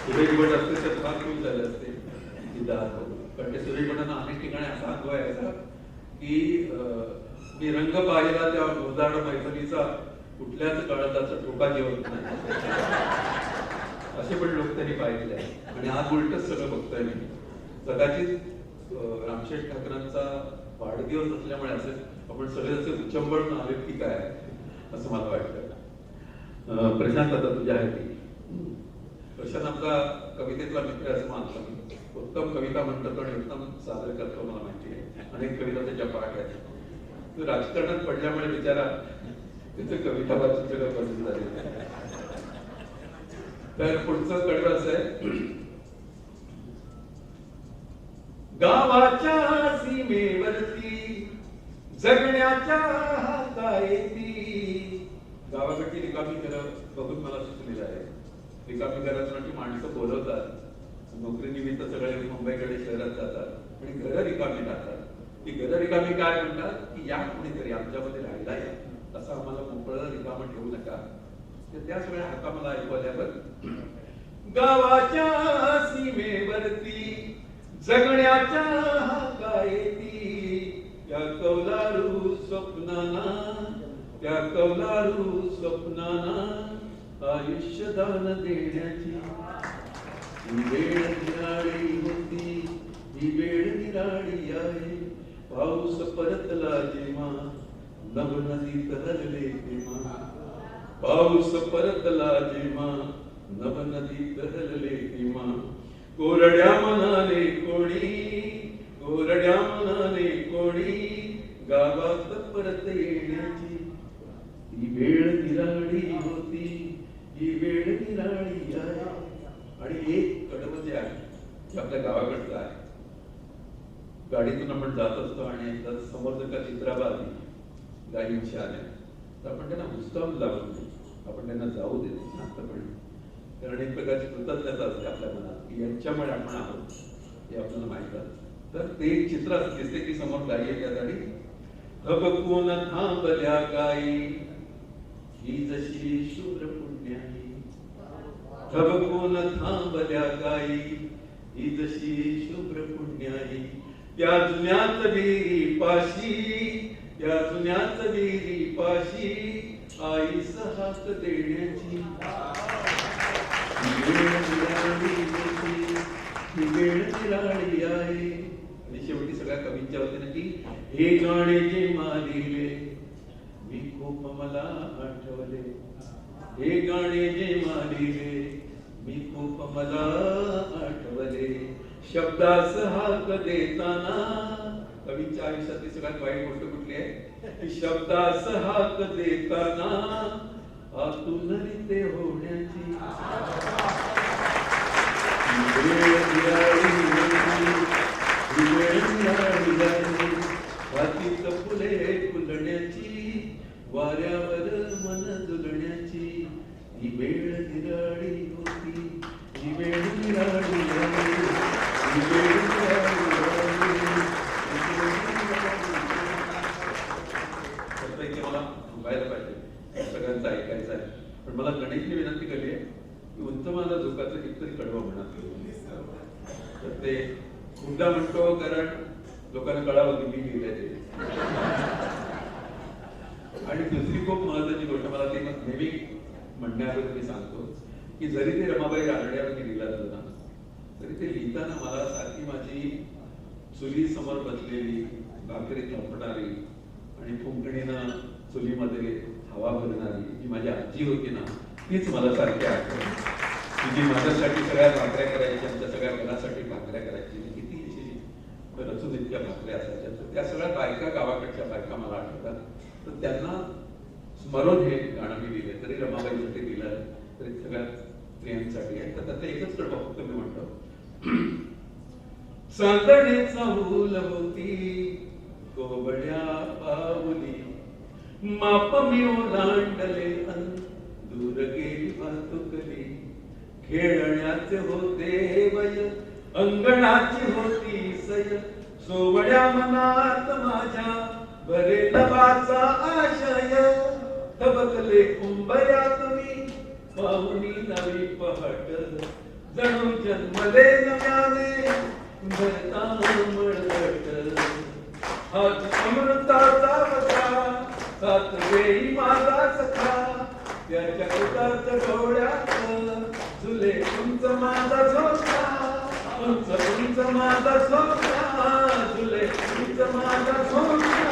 सुरेश भट असते तर फार खूप झाले असते ती दात. पण ते सुरेश भटांना अनेक ठिकाणी असा अनुभव यायचा की मी रंग पाहिला त्या गोदाड मैफलीचा, कुठल्याच काळजाचा ठोका जेवत नाही, असे पण लोक त्यांनी पाहिलेले आहेत. आणि आज उलटच सगळं बघतोय मी. कदाचित रामशेठ ठाकरेंचा वाढदिवस असल्यामुळे असेल आपण सगळे असे उचंबळून आले की काय असं मला वाटतं. प्रशांत आता तुझ्या आहे ती. प्रशांत आमचा कवितेतला मित्र असं मानतो मी. उत्तम कविता म्हणतो आणि उत्तम सादर करतो मला माहिती आहे. अनेक कविता त्याच्या पाठ आहेत. तो राजकारणात पडल्यामुळे बिचारा त्याचं कविता वाचून सगळं बदल झाले. तर पुढचं कडवं असं आहे, गावाच्या सीमेवरती जगण्याच्या हातायेती. गावाकडची रिकामी घरं बघून मला सुचलेलं आहे. रिकामी घरात माणसं बोलवतात, नोकरीनिमित्त सगळे मुंबईकडे शहरात जातात आणि घरं रिकामी राहतात. ती घरं रिकामी काय म्हणतात की या कोणीतरी आमच्यामध्ये राहिला आहे, असं आम्हाला मोकळं रिकामं ठेवू नका. तर त्याच वेळेला हाका मला ऐकू आल्यावर गावाच्या सीमेवरती जगण्याच्या हाकायती या कौलारू स्वप्नाना, त्या कौलारू स्वप्नाना आयुष्यदान देण्याची ही वेळ निराळी होती, ही वेळ निराळी आहे. पाऊस परतला जेव्हा नभ नदीत हरले तेव्हा, पाऊस परतला जेव्हा नभ नदीत हरले तेव्हा, कोरड्या मनाने कोणी, कोरड्या मनाने कोणी गावात परत येण्याची ही वेळ निराळी होती, ही वेळ निराळी आहे. आणि एक कडवं जे आहे ते आपल्या गावाकडचं आहे. गाडीतून आपण जात असतो आणि समोर जर का चित्राबा आली गायींची आल्या तर आपण त्यांना हुसकावून लावून देऊ, आपण त्यांना जाऊ देतो शांतपणे, कारण एक प्रकारची कृतज्ञता असते आपल्या मनात की यांच्यामुळे आपण आहोत हे आपल्याला माहित आहे. तर ते एक चित्र असं दिसते की समोर गायी येतात आणि हबकून थांबल्या गायी ही जशी शुभ्र पुण्याई, हबकून थांबल्या गायी ही जशी शुभ्र पुण्याई, त्या जुन्याच विहिरी पाशी, त्या जुन्याच विहिरी पाशी आईस हात देण्याची ही वेळ निराळी होती, ही वेळ निराळी आहे. आणि शेवटी सगळ्या कवींच्या वतीने की हे गाणे जे मालिले मी खूप मला आठवले, हे गाणे जे मालिले मी खूप मला आठवले, शब्दास हाक देताना. कवीच्या आयुष्यातली सगळ्यात वाईट गोष्ट कुठली आहे की शब्दास हाक देताना आतून रिते होण्याची वेळ निराळी होती, वेळ निराळी आहे. हातीत फुले फुलण्याची, वाऱ्यावर मन झुलण्याची ही वेळ निराळी होती, ही वेळ निराळी आहे, ही वेळ निराळी आहे. त्यापैकी मला थांबायला पाहिजे, सगळ्यांचं ऐकायचं आहे, पण मला गणेशने विनंती केली आहे की उंच मला झोकाचं कितीतरी कडवं म्हणा. तर ते हुंडा म्हणतो कारण लोकांना कळावं की मी लिहिलंय ते. आणि दुसरी खूप महत्वाची गोष्ट मला ती नेहमी म्हणण्यावर मी सांगतो की जरी ते रमाबाई रानड्यावर लिहिला ना तरी ते लिहिताना मला सारखी माझी चुली समोर बसलेली भाकरी थापणारी आणि फुंकणीनं चुलीमध्ये हवा भरणारी जी माझी आजी होती ना तीच मला सारखी आठवण, की जी माझ्यासाठी सगळ्या भाकऱ्या करायची, आमच्या सगळ्या घरासाठी भाकऱ्या करायची. किती अशी रचून इतक्या भाकऱ्या असायच्या. तर त्या सगळ्या बायका गावाकडच्या बायका मला आठवतात. तर त्यांना स्मरण हे गाणं मी लिहिले, तरी रमाबाईसाठी लिहिलं तरी सगळ्या स्त्रियांसाठी आहे. तर त्यातलं एकच कडवं फक्त मी म्हणतो, चांदणेचा मूल होती कोबड्या पाऊली, माप मी ओलांडले अन दूर गेली वाहतुकली, खेळण्याचे होते वय अंगणाची होती सय, सोवड्या मनात माझ्या भरे नभाचा आशय, धबकले उंबऱ्यात मी पाहुणी नवी पहाट, जणू जन्मले नव्याने भरता मळवट, हात अमृताचा वसा सात वेळी माझा सखा, त्याच्या उतारत डोळ्यात झुले उंच माझा झोका, उंच उंच माझा झोका, झुले उंच माझा झोका.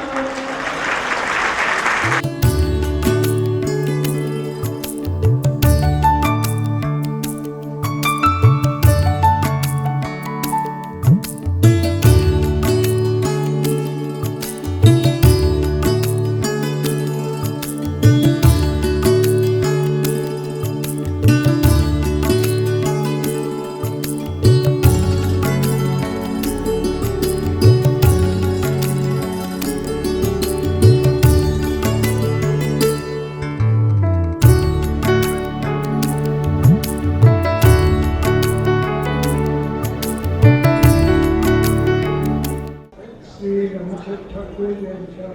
ठाकूर यांच्या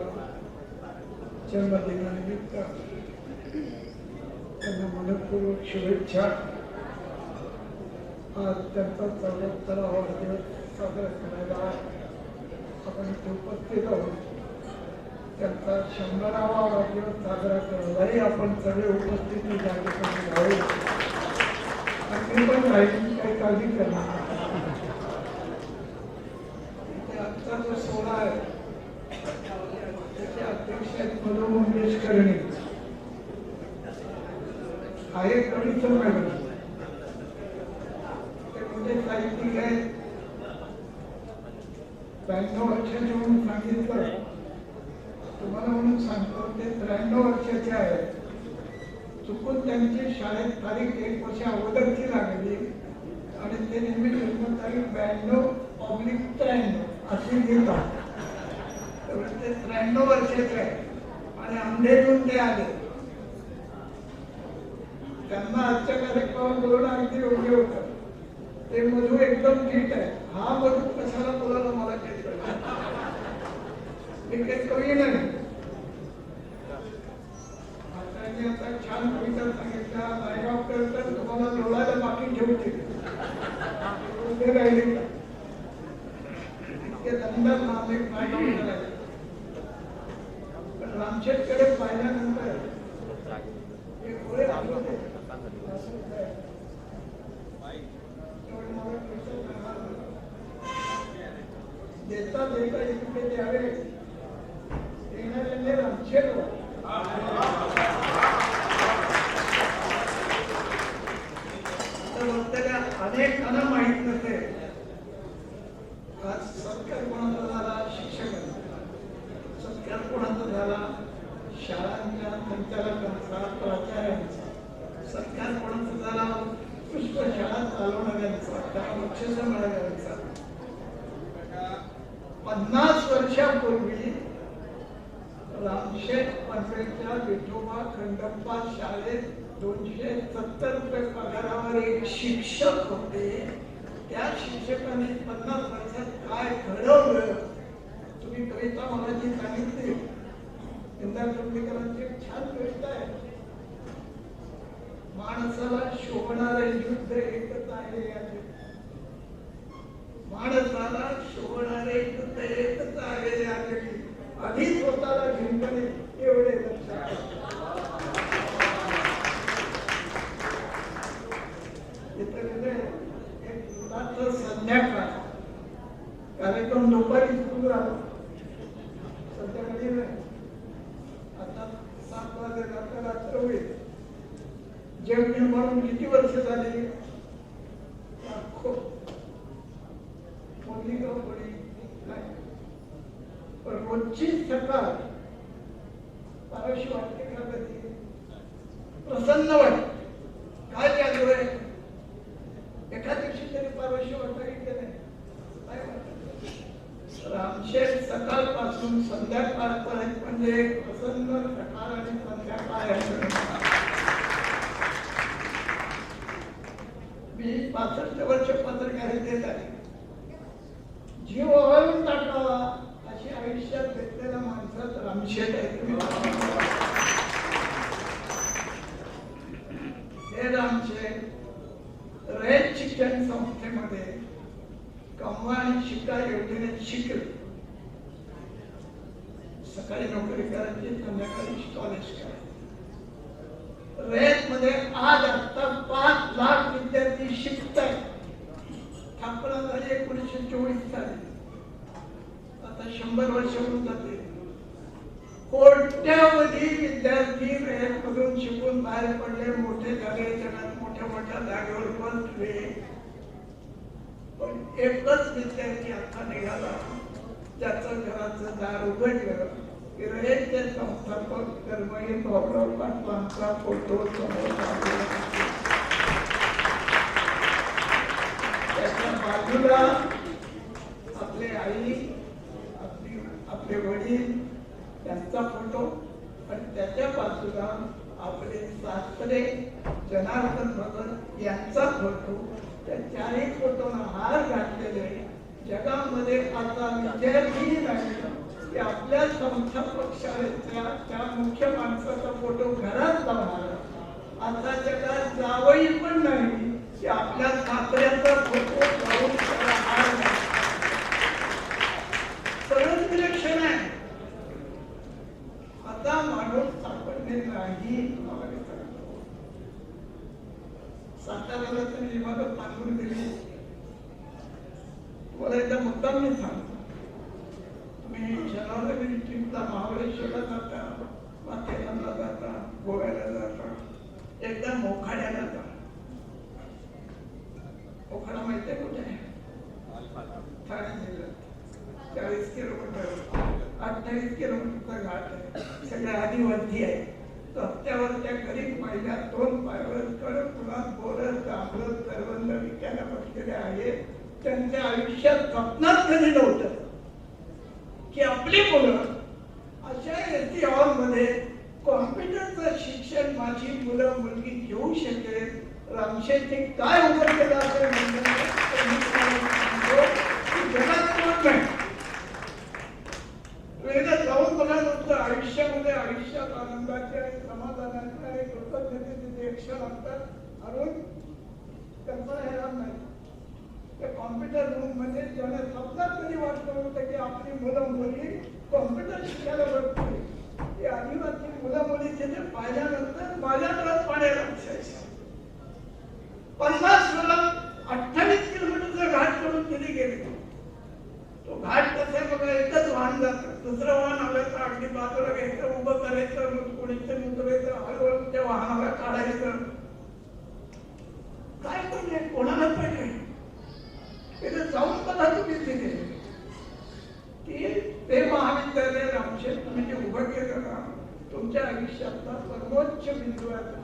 जन्मदिनानिमित्त त्यांना मनपूर्वक शुभेच्छा. आज त्यांचा 74वा वाढदिवस साजरा करायला आपण इथे उपस्थित आहोत. त्यांचा 100वा वाढदिवस साजरा करायलाही आपण सगळे उपस्थित त्या ठिकाणी राहू. आणि पण राहील, काही काळजी करणार आजचा जो सोहळा आहे त्याचे अध्यक्ष आहेत मधु मंगेश करणे. आहे कवीचं मॅडम, ते म्हणजे साहित्यिक आहेत. 92 वर्षाचे म्हणून सांगितलं तुम्हाला, म्हणून सांगतो ते 93 वर्षाचे आहेत. चुकून त्यांची शाळेत तारीख 1 वर्ष अगोदरची लागली आणि ते नेहमी जन्मतारीख 92/93 अशी घेतात. ते 93 वर्षाचे आहे आणि अंधेरून ते आले. त्यांना आजच्या कार्यक्रमात बोलणं अगदी योग्य होतं. ते मधू एकदम ठीक आहे, हा मधू कशाला बोलायला मला काही कळलं. मी काही कवी नाही. त्यांनी आता छान कविता सांगितल्या. नायगावकर तुम्हाला डोळ्याला बाकी ठेवतील उभे राहिले का इतके दंडात नामे नायगावकर आहे. पण रामशेठकडे पाहिल्यानंतर एक गोळे आठवते देता देता इतके द्यावे येणाऱ्यांनी रामशेठ अनेकांना माहित नसते. आज सत्कार कोणाचा झाला, शिक्षकांचा सत्कार कोणाचा झाला, शाळांच्या संचालकांचा, प्राचार्यांचा सत्कार कोणाचा झाला, पुष्पशाळा चालवणाऱ्यांचा, त्या बक्षिस मिळाल्याचा. 50 वर्षापूर्वी रामशेठ पनवेलच्या विठोबा खंडप्पा शाळेत 270 रुपये पगारावर एक शिक्षक होते. त्या शिक्षकांनी 50 वर्षात काय घडवलं. तुम्ही कविता मला जी सांगितली इंदिरा जोंधळेकरांची छान कविता आहे. माणसाला शोभणारे युद्ध एकच आहे. माणसाला शोभणारे युद्ध एकच आहे. आधी स्वतःला जिंकणे एवढे लक्षात. संध्याकाळ कार्यक्रम दुपारी सुरू झाला. संध्याकाळी नाही, आता 7 वाजे रात्र होईल. जेवण म्हणून किती वर्ष झाली, मोदी कंपनी नाही. पण रोजची सकाळ फारशी वाटते का कधी प्रसन्न वाटते. काय चालू आहे एका दिवशी तरी फारशी वाटायची नाही. रामशेठ सकाळपासून संध्याकाळपर्यंत म्हणजे एक प्रसन्न सकाळ आणि संध्याकाळ आहे. मी 65 वर्ष पत्रकारितेत आहे. जीव ओवाळून टाकावा अशी आयुष्यात घेतलेल्या माणसात रामशेठ आहे. हे रामशेठ रयत शिक्षण संस्थेमध्ये कमवा आणि शिका योजनेत शिकले. सकाळी नोकरी करायची, संध्याकाळी कॉलेज करायचे. रयत मध्ये आज आता 5 लाख विद्यार्थी शिकतात. स्थापना झाली 1924 साली. आता 100 वर्ष होऊन जाते. कोट्यावधी विद्यार्थी रयत मधून शिकून बाहेर पडले, मोठे झाले, जगात मोठ्या मोठ्या जागेवर पोहोचले. पण एकच विद्यार्थी आता निघाला ज्याचं घराचं दार उघडलं की रयतचे संस्थापक कर्मवीर भाऊराव पाटलांचा फोटो समोर आला. त्याच्या बाजूला आपले आई, आपले वडील त्यांचा फोटो आणि त्याच्या बाजूला आपले सासरे जनार्दन भगत यांचा फोटो. त्या 4ही फोटोना हार घातलेले. जगामध्ये आता विद्यार्थी नाही की आपल्या संस्थापक शाळेच्या त्या मुख्य माणसाचा फोटो घरात लावणार. आता जगात जावई पण नाही की आपल्या सासऱ्याचा करत होतो जाऊन त्याला हार नाही. सरळ विलक्षण आहे. आता माणूस सापडणे नाही. तुम्हाला मी सांगतो, साताऱ्याला तुम्ही इमारत बांधून दिली. तुम्हाला एकदा मुद्दाम मी सांगतो, तुम्ही शनिवारी ट्रिपला महाबळेश्वरला जाता, माथेरानला जाता, गोव्याला जाता, एकदा मोखाड्याला जा. मोखाडा माहिती आहे कुठे आहे? ठाणे जिल्ह्यात 40 किलोमीटर 28 किलोमीटरचा घाट आहे. सगळ्या आदिवासी आहे. रस्त्यावर त्या गरीब महिला 2 पायावर कडक फुलात बोरं जांभळं करवंद विकायला बसलेल्या आहेत. त्यांच्या आयुष्यात स्वप्नात कधी नव्हतं की आपली मुलं अशा एसी हॉलमध्ये कॉम्प्युटरचं शिक्षण माझी मुलं मुलगी घेऊ शकेल. रामशेठने काय उभं केलं असेल जगात कोण नाही. वेगात जाऊन बघा नुसतं आयुष्यामध्ये आयुष्यात आनंदाचे आणि समाधानाचे आणि कृतज्ञतेचे जे क्षण असतात, अरुण कल्पना हैराण नाही. त्या कॉम्प्युटर रूम मध्ये ज्याने स्वप्नात कधी वाटलं होतं की आपली मुलं मुली कॉम्प्युटर शिकायला बघतील, ते आदिवासी मुलं मुली तिथे पाहिल्यानंतर माझ्या डोळ्यात पाणी असायचं. 50 वेळा 28 किलोमीटरचा घाट करून तिथे गेले. तो घाट कसा बघा, एकच वाहन जातं, दुसरं वाहन आलं तर अगदी बाजूला घ्यायचं, उभं करायचं, कोणीचं उतरायचं, हळूहळू त्या वाहनाला काढायचं. काय पाहिजे, कोणाला पाहिजे तिथे जाऊन बघा तुम्ही. तिथे ते महाविद्यालय रामशेठ तुम्ही जे उभं केलं ना, तुमच्या आयुष्यातला सर्वोच्च बिंदू आहे.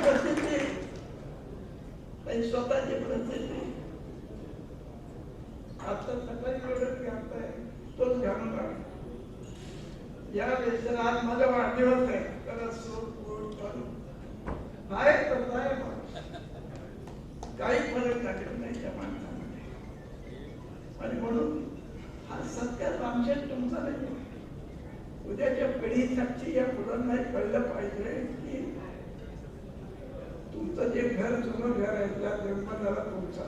प्रसिद्धी स्वतःची प्रसिद्धी आता सकाळी वेळेत घालताय तोच घालून राहा. या वेळेस आज माझा वाढदिवस आहे, त्याला आहे तसं आहे. काही फरक लागत नाही त्या माणसामध्ये. आणि म्हणून हा सत्कार रामशेठ तुमचा नाही. उद्याच्या पिढीसाठी या मुलांना कळलं पाहिजे की तुमचं जे घर जुनं घर आहे, त्या जन्म झाला तुमचा,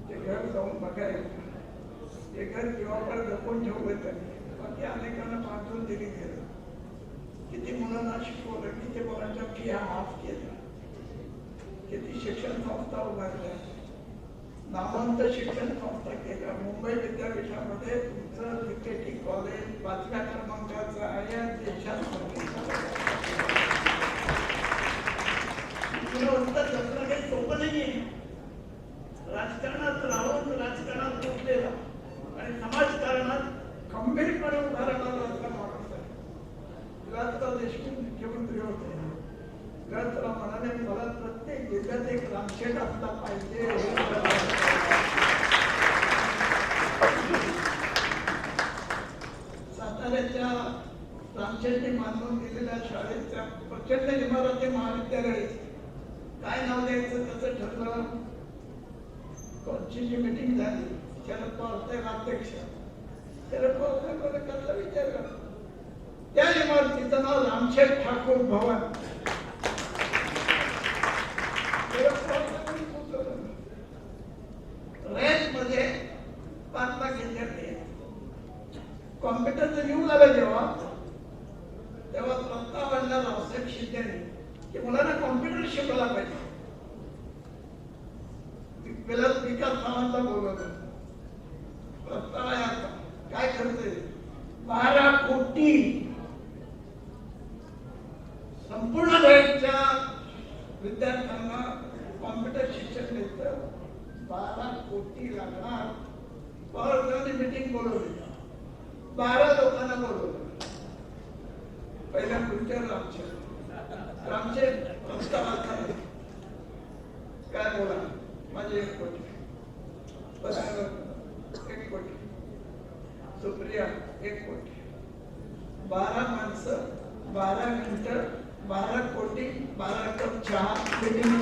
ते घर जाऊन बघायचं. ते घर किंवा पण जपून ठेवलं त्यांनी. बाकी अनेकांना बांधून दिली गेलं. किती मुलांना शिकवलं, किती मुलांच्या फिया माफ केल्या, किती शिक्षण संस्था उभारल्या, नामवंत शिक्षण संस्था केल्या. मुंबई विद्यापीठामध्ये तुमचं क्रिकेटी कॉलेज 5व्या क्रमांकाचं आहे या देशात. जगणं काही सोपं नाहीये. राजकारणात राहून राजकारणात पोचलेला आणि समाजकारणात खंबीरपणे उभा राहणारा असा माणूस आहे. विलासराव देशमुख मुख्यमंत्री होते. विलासराव म्हणाले, मला प्रत्येक जिल्ह्यात एक रामशेठ असला पाहिजे. साताऱ्याच्या रामशेठने बांधून दिलेल्या शाळेच्या प्रचंड इमारती महाविद्यालय काय नाव द्यायचं कसं ठरलं. कोणची मीटिंग झाली, शरद पवार साहेब अध्यक्ष. शरद पवार साहेबांना कसं विचारलं, त्या इमारतीचं नाव रामशेठ ठाकूर भवन. रॅक मध्ये 5 लाख विद्यार्थी. कॉम्प्युटरचं युग आलं जेव्हा, तेव्हा प्रस्ताव आणला रावसाहेब शिंदेने की मुलांना कॉम्प्युटर शिकवला पाहिजे. विकास सावंतला बोलवलं. प्रस्ताव आहे आता काय खर्च आहे 12 कोटी. संपूर्ण देशाच्या विद्यार्थ्यांना कॉम्प्युटर शिक्षण द्यायचं 12 कोटी लागणार. पवार मीटिंग बोलवली, 12 लोकांना बोलवलं. पहिल्या पुढच्या रामशेठ प्रस्तावाचा काय बोला, माझे 1 कोटी, 1 कोटी, सुप्रिया 1 कोटी, 12 माणसं, 12 मिनिटं, 12 कोटी, 12 कप चहा. मीटिंग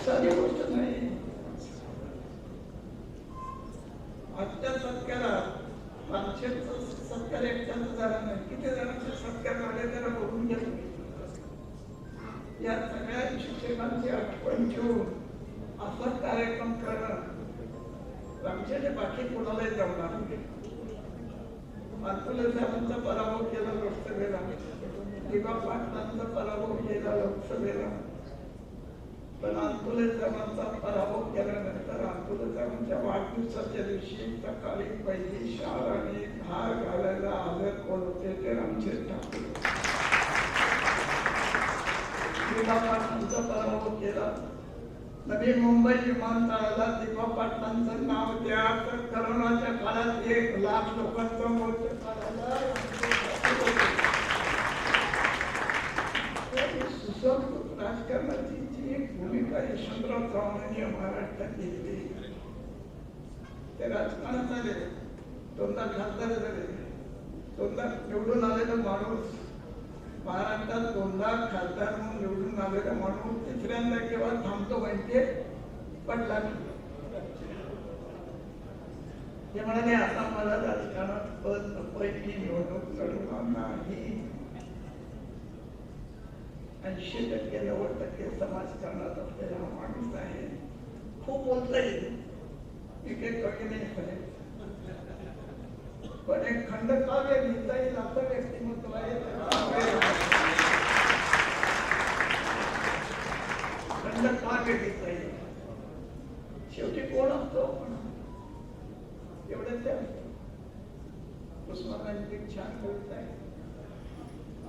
साधी गोष्ट नाही. आजच्या सत्याला रामशेठचा सत्कार एकट्याचा झाला नाही, किती जणांचे सत्कार झाले त्याला बघून घेतो. या सगळ्या शिक्षकांची आठवण ठेवून असा कार्यक्रम करणं रामशेठ बाकी कोणालाही जमणार नाही. अतुल साहेबांचा पराभव केला लोकसभेला, दिवा पाटलांचा पराभव केला लोकसभेला, पण अतुल साहेबांचा पराभव केल्यानंतर अतुल साहेबांच्या वाढदिवसाच्या दिवशी सकाळी पहिली शाळा आणि हार घालायला हजर कोण होते ते रामशेठ ठाकूर. दिवा पाटलांचा पराभव केला. नवी मुंबई विमानतळाला दिवा पाटलांचं नाव द्या तर करोनाच्या काळात 1 लाख लोकांचा मोर्चा काढायला सुसंस्कृत राजकारणाची जी एक भूमिका यशवंतराव चव्हाणांनी महाराष्ट्रात घेतली, ते राजकारणात आले, 2दा खासदार झाले, 2दा निवडून आलेला माणूस, महाराष्ट्रात 2दा खासदार म्हणून निवडून आलेला माणूस 3ऱ्यांदा केव्हा थांबतो म्हणजे पटला. ते म्हणाले आता मला राजकारणात पद नकोय, मी निवडणूक लढवणार नाही. 80% 90% समाजकारणात असलेला माणूस आहे, खूप बोलता येईल, मी काही कमी नाही साहेब, पण एक खंडकाव्य लिहिता येईल असं व्यक्तिमत्व आहे. खंडकाव्य लिहिता येईल. शेवटी कोण असतो एवढंच त्या उस्मानाबाईंची छान कविता आहे.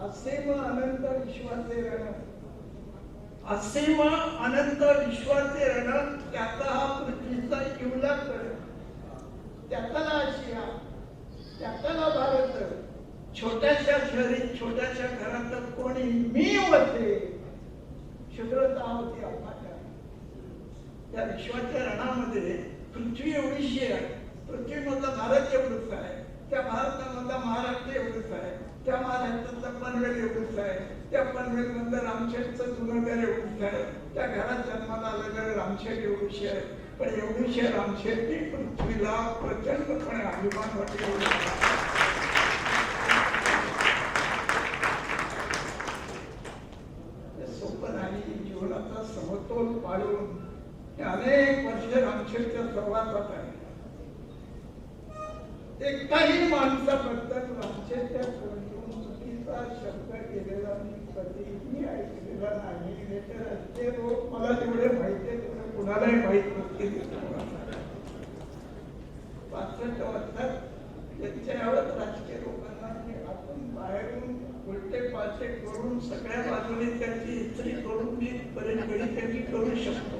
असीम अनंत विश्वाचे रण, असीम अनंत विश्वाचे रण, त्याचा हा पृथ्वीचा इवला कळ, त्यातला आशिया, त्यातला भारत, छोट्याशा शहरी छोट्याशा घरात कोणी मी होते, शुद्रता होती अफाट. त्या विश्वाच्या रणामध्ये पृथ्वी एवढीशी आहे, पृथ्वीमधला भारत एवढंच आहे, त्या भारतामधला महाराष्ट्र एवढंच आहे, त्या महाराष्ट्रातलं पनवेल एवढंच आहे, त्या पनवेल मधलं रामशेठचं जुनं घर एवढंच आहे, त्या घरात जन्माला आलेलं रामशेठ एवढीशी आहे. पण एवढीशी रामशेठी पृथ्वीला प्रचंडपणे अभिमान वाटेल. सोपं नाही. जीवनाचा समतोल पाळून अनेक वर्ष रामशेठच्या सहवासात आहे. एकाही माणसाबद्दल रामशेठच्या तोंडून चुकीचा शब्द केलेला मी कधीही ऐकलेला नाही. ते लोक मला जेवढे माहिती आहे तेवढे कुणालाही माहित नसतील. 65 वर्षात त्यांच्या यावत राजकीय लोकांना आपण बाहेरून उलटे पालटे करून सगळ्या बाजूने त्यांची इस्त्री करून मी बरेच वेळी त्यांची करू शकतो.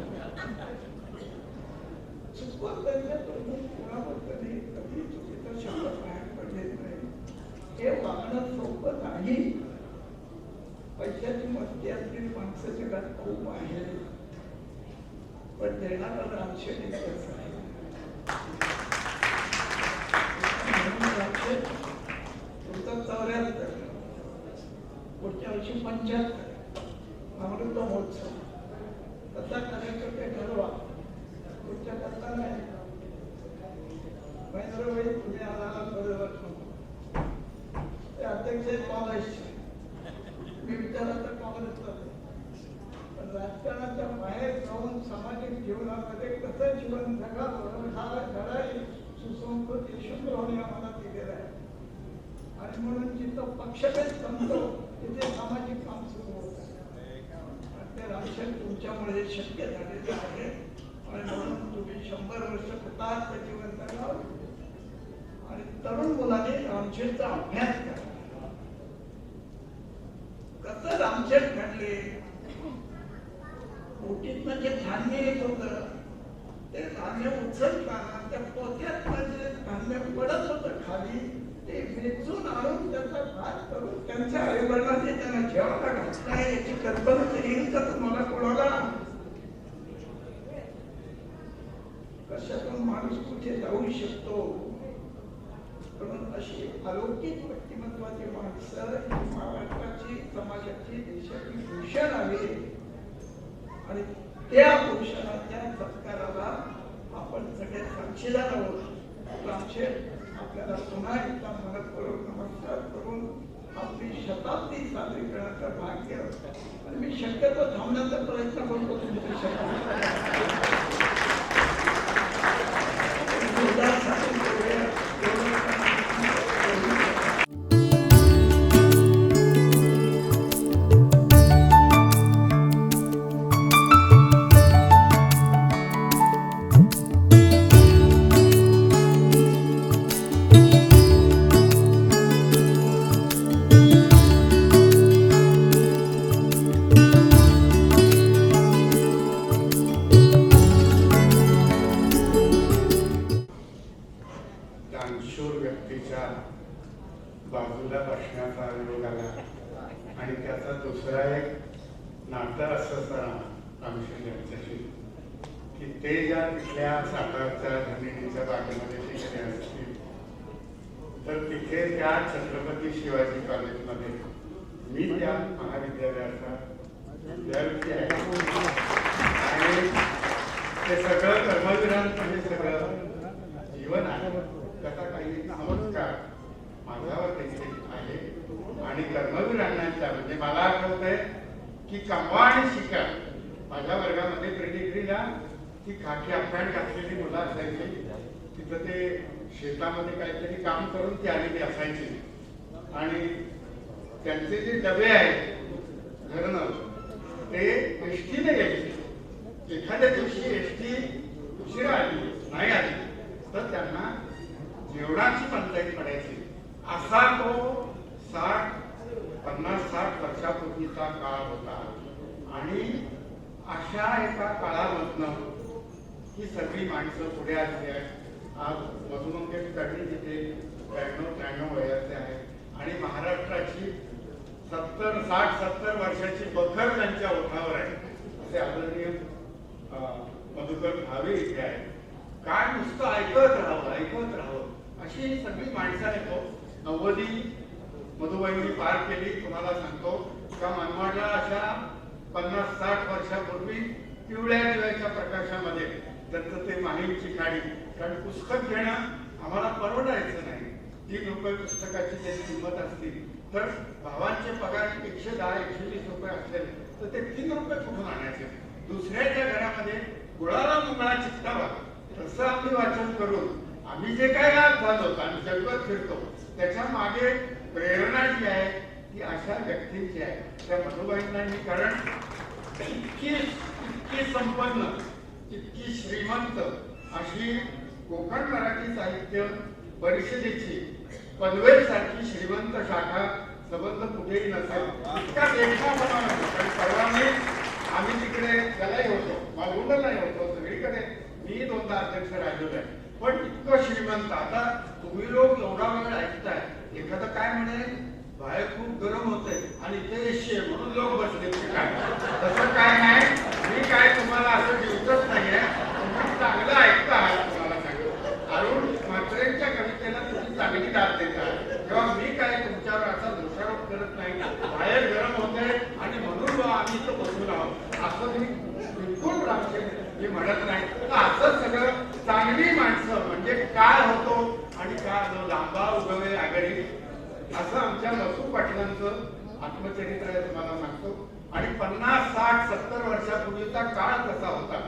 चुकून त्यांच्या तोंडून कुणाबद्दलही कधी चुकीचा शब्द बाहेर पडलेला नाही. हे वागणं सोपं नाही. पैशाची मस्ती असलेली माणसं जगात खूप आहे, पण देणारा रामशेठ एकच आहे. तुमचा 74, पुढच्या वर्षी 75 अमृत महोत्सव तसा करायचं ते ठरवा. पुढच्या करता नाही. महेंद्रभाई तुम्ही आम्हाला बरोबर ते अध्यक्ष काँग्रेसचे, मी विचारला तर काँग्रेसचा, पण राजकारणाच्या बाहेर जाऊन सामाजिक जीवनामध्ये कसं जीवन जगावं हा धडा सुसंस्कृत यशवंतरावांनी आम्हाला दिलेला आहे. आणि म्हणून जिथं पक्षभेद संपतो तिथे सामाजिक काम सुरू होत आहे. ते रामशेठ तुमच्यामुळे शक्य झालेले आहे. आणि म्हणून तुम्ही 100 वर्ष कृतार्थ जीवन जगावं. आणि तरुण मुलांनी रामशेठचा अभ्यास करा. कसं रामशेठ घडले, पोटीतनं जे धान्य येत होतं ते धान्य उचलताना त्या पोत्यात जे धान्य पडत होतं खाली ते वेचून आणून त्याचा भात करून त्यांच्या आईवडिलांनी त्यांना जेवायला घातलाय याची कल्पना तरी येईल का तुम्हाला कोणाला? कशातून माणूस कुठे जाऊ शकतो. म्हणून अशी अलौकिक व्यक्तिमत्वाची माणसं महाराष्ट्राची, समाजाची, देशाची भूषण आहे. आणि त्या भूषणाच्या सत्काराला आपण सगळे साक्षीदार आहोत. रामशेठ आपल्याला पुन्हा एकदा मनपूर्वक नमस्कार करून आपली शताब्दी साजरी करण्याचं भाग्य आणि मी शक्यतो थांबण्याचा प्रयत्न करतो तुमच्या दानशूर व्यक्तीच्या बाजूला बसण्याचा योग आला आणि त्याचा दुसरा एक नातं असं सर रामशेर यांच्याशी की ते ज्या तिथल्या सातारच्या जमिनीच्या बागेमध्ये शिकले असतील तर तिथे त्या छत्रपती शिवाजी कॉलेजमध्ये मी त्या महाविद्यालयाचा विद्यार्थी आहे आणि ते सगळं कर्मवीरांचं सगळं जीवन आहे त्याचा काही संस्कार माझ्यावर देखील आहे आणि कर्मवीर अण्णांच्या म्हणजे मला आठवत आहे की कमवा आणि शिका माझ्या वर्गामध्ये प्रिडिग्रीला ती खाकी अफगाण घातलेली मुलं असायची तिथं ते शेतामध्ये काहीतरी काम करून ती आलेली असायची आणि त्यांचे जे डबे आहेत घरनं ते एसटीने यायचे एखाद्या दिवशी एसटी उशिरा आली नाही आली तर त्यांना जेवणाची पंचायत पडायची असा तो 50-60 वर्षापूर्वीचा काळ होता आणि अशा एका काळामधनं ही सगळी माणसं पुढे आली आहेत आज मधुमंगेश कर्णी जिथे 92-93 वयाचे आहेत आणि महाराष्ट्राची 60-70 वर्षाची बखर त्यांच्या ओठावर आहे असे आदरणीय मधुकर भावे इथे आहे काय नुसतं ऐकत राहावं अशी सगळी माणसं आहेत 90 मधुबाईंनी पार केली तुम्हाला सांगतो का मनमाडला अशा 50-60 वर्षापूर्वी पिवळ्या दिव्याच्या प्रकाशामध्ये त्यांचं ते माहीमची खाडी कारण पुस्तक घेणं आम्हाला परवडायचं नाही 3 रुपये पुस्तकाची जरी किंमत असली तर भावांचे पगार 110-120 रुपये असले तर ते 3 रुपये कुठून आणायचे दुसऱ्याच्या घरामध्ये गुळाला मुंगळा चिकटावा तसं आम्ही वाचन करून आम्ही जे काय आज झालो आणि जगभर फिरतो त्याच्या मागे प्रेरणा जी आहे ती अशा व्यक्तींची आहे त्या मधुबाईंना मी कारण इतकी संपन्न इतकी श्रीमंत अशी कोकण मराठी साहित्य परिषदेची पनवेल सारखी श्रीमंत शाखा संबंध कुठेही नसेल इतका देखणा कारण परवाने आम्ही तिकडे त्यालाही होतो मालगुंडलाही होतो सगळीकडे मी 2दा अध्यक्ष राहिलेलो आहे पण इतकं श्रीमंत आता तुम्ही लोक एवढा वेळ ऐकताय एखादं काय म्हणे बाहेर खूप गरम होतंय आणि इथे एसी आहे म्हणून लोक बसले काय तसं काय नाही मी काय तुम्हाला असं दिवसच नाहीये तुम्ही चांगलं ऐकता आहात तुम्हाला सांगतो अरुण म्हात्रेंच्या कवितेला तुम्ही चांगली दाद देता तेव्हा मी काय तुमच्यावर असा दोषारोप करत नाही बाहेर गरम होतंय आणि म्हणून आम्ही इथं बसून आहोत असं मी बिलकुल रामशेर मी म्हणत नाही तर असं सगळं चांगली माणसं म्हणजे काय होतो आणि काय लांबा उगवे आगरी असं आमच्या मसू पाटलांचं आत्मचरित्र आहे तुम्हाला सांगतो आणि 50-60-70 वर्षापूर्वीचा काळ कसा होता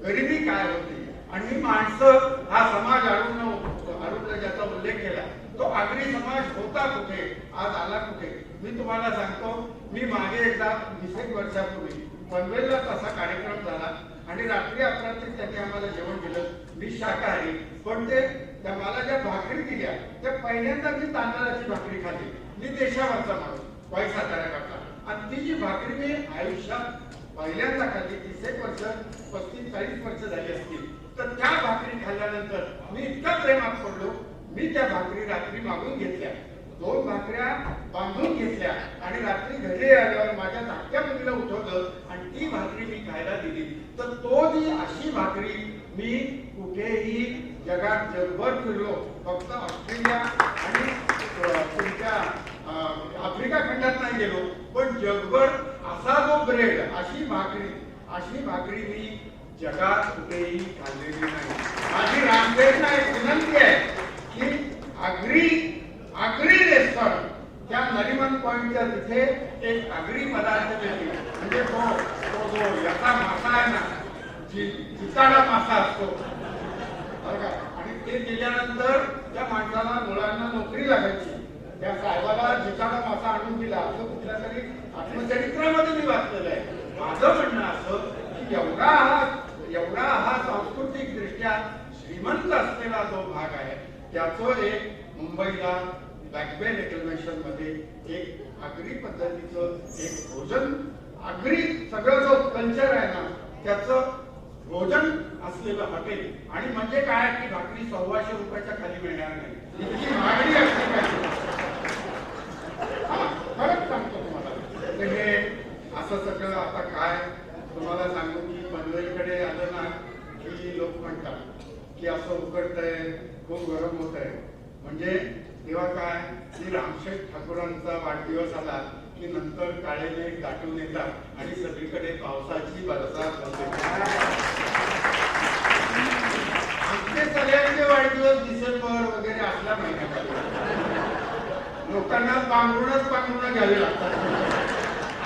गरिबी काय होती आणि ही माणसं हा समाज अरुणला ज्याचा उल्लेख केला तो आगरी समाज होता कुठे आज आला कुठे मी तुम्हाला सांगतो मी मागे एकदा 20 वर्षापूर्वी पनवेलला तसा कार्यक्रम झाला आणि रात्री अपरात्री त्यांनी आम्हाला जेवण दिलं मी शाकाहारी पण ते त्या मला ज्या भाकरी दिल्या त्या पहिल्यांदा मी तांदळाची भाकरी खाल्ली मी देशावरचा माणूस वाई साताऱ्याकरता आणि ती जी भाकरी मी आयुष्यात पहिल्यांदा खाल्ली 30 वर्ष 35-40 वर्ष झाली असतील तर त्या भाकरी खाल्ल्यानंतर मी इतका प्रेमात पडलो मी त्या भाकरी रात्री मागून घेतल्या 2 भाकऱ्या बांधून घेतल्या आणि रात्री घरी आल्यावर माझ्या धाकट्या मुलीला उठवलं आणि ती भाकरी मी खायला दिली तर तो जी अशी भाकरी मी कुठेही जगात जगभर फिरलो फक्त ऑस्ट्रेलिया आणि तुमच्या आफ्रिका खंडात नाही गेलो पण जगभर असा जो ब्रेड अशी भाकरी मी जगात कुठेही खाल्लेली नाही माझी रामदेवना एक विनंती आहे की नंतर त्या माणसाला मुलांना नोकरी लागायची. त्या साहेबाला जिताडा मासा आणून दिला असं कुठल्या तरी आत्मचरित्रामध्ये मी वाचलेलं आहे. माझं म्हणणं असं की एवढा हा सांस्कृतिक दृष्ट्या श्रीमंत असलेला जो भाग आहे त्याचं एक मुंबईला ब्लॅकबेल रेकग्नेशन मध्ये एक आगरी पद्धतीचं एक भोजन, आगरी सगळं जो कल्चर आहे ना त्याचं भोजन असलेलं हॉटेल. आणि म्हणजे काय की भाकरी 125 रुपयाच्या खाली मिळणार नाही, इतकी मागणी असली पाहिजे. खरंच सांगतो तुम्हाला. तर हे असं सगळं आता काय तुम्हाला सांगू की पनवेलकडे आलं ना की लोक म्हणतात की असं उकडतंय, खूप गरम होत आहे. म्हणजे तेव्हा काय की रामशेठ ठाकूरांचा वाढदिवस आला की नंतर काळे मेघ दाटून येतात आणि सगळीकडे पावसाची बरसात होते. आमचे सगळ्यांचे वाढदिवस डिसेंबर वगैरे असल्या महिन्यामध्ये लोकांना पांघरूणच घ्यावे लागतात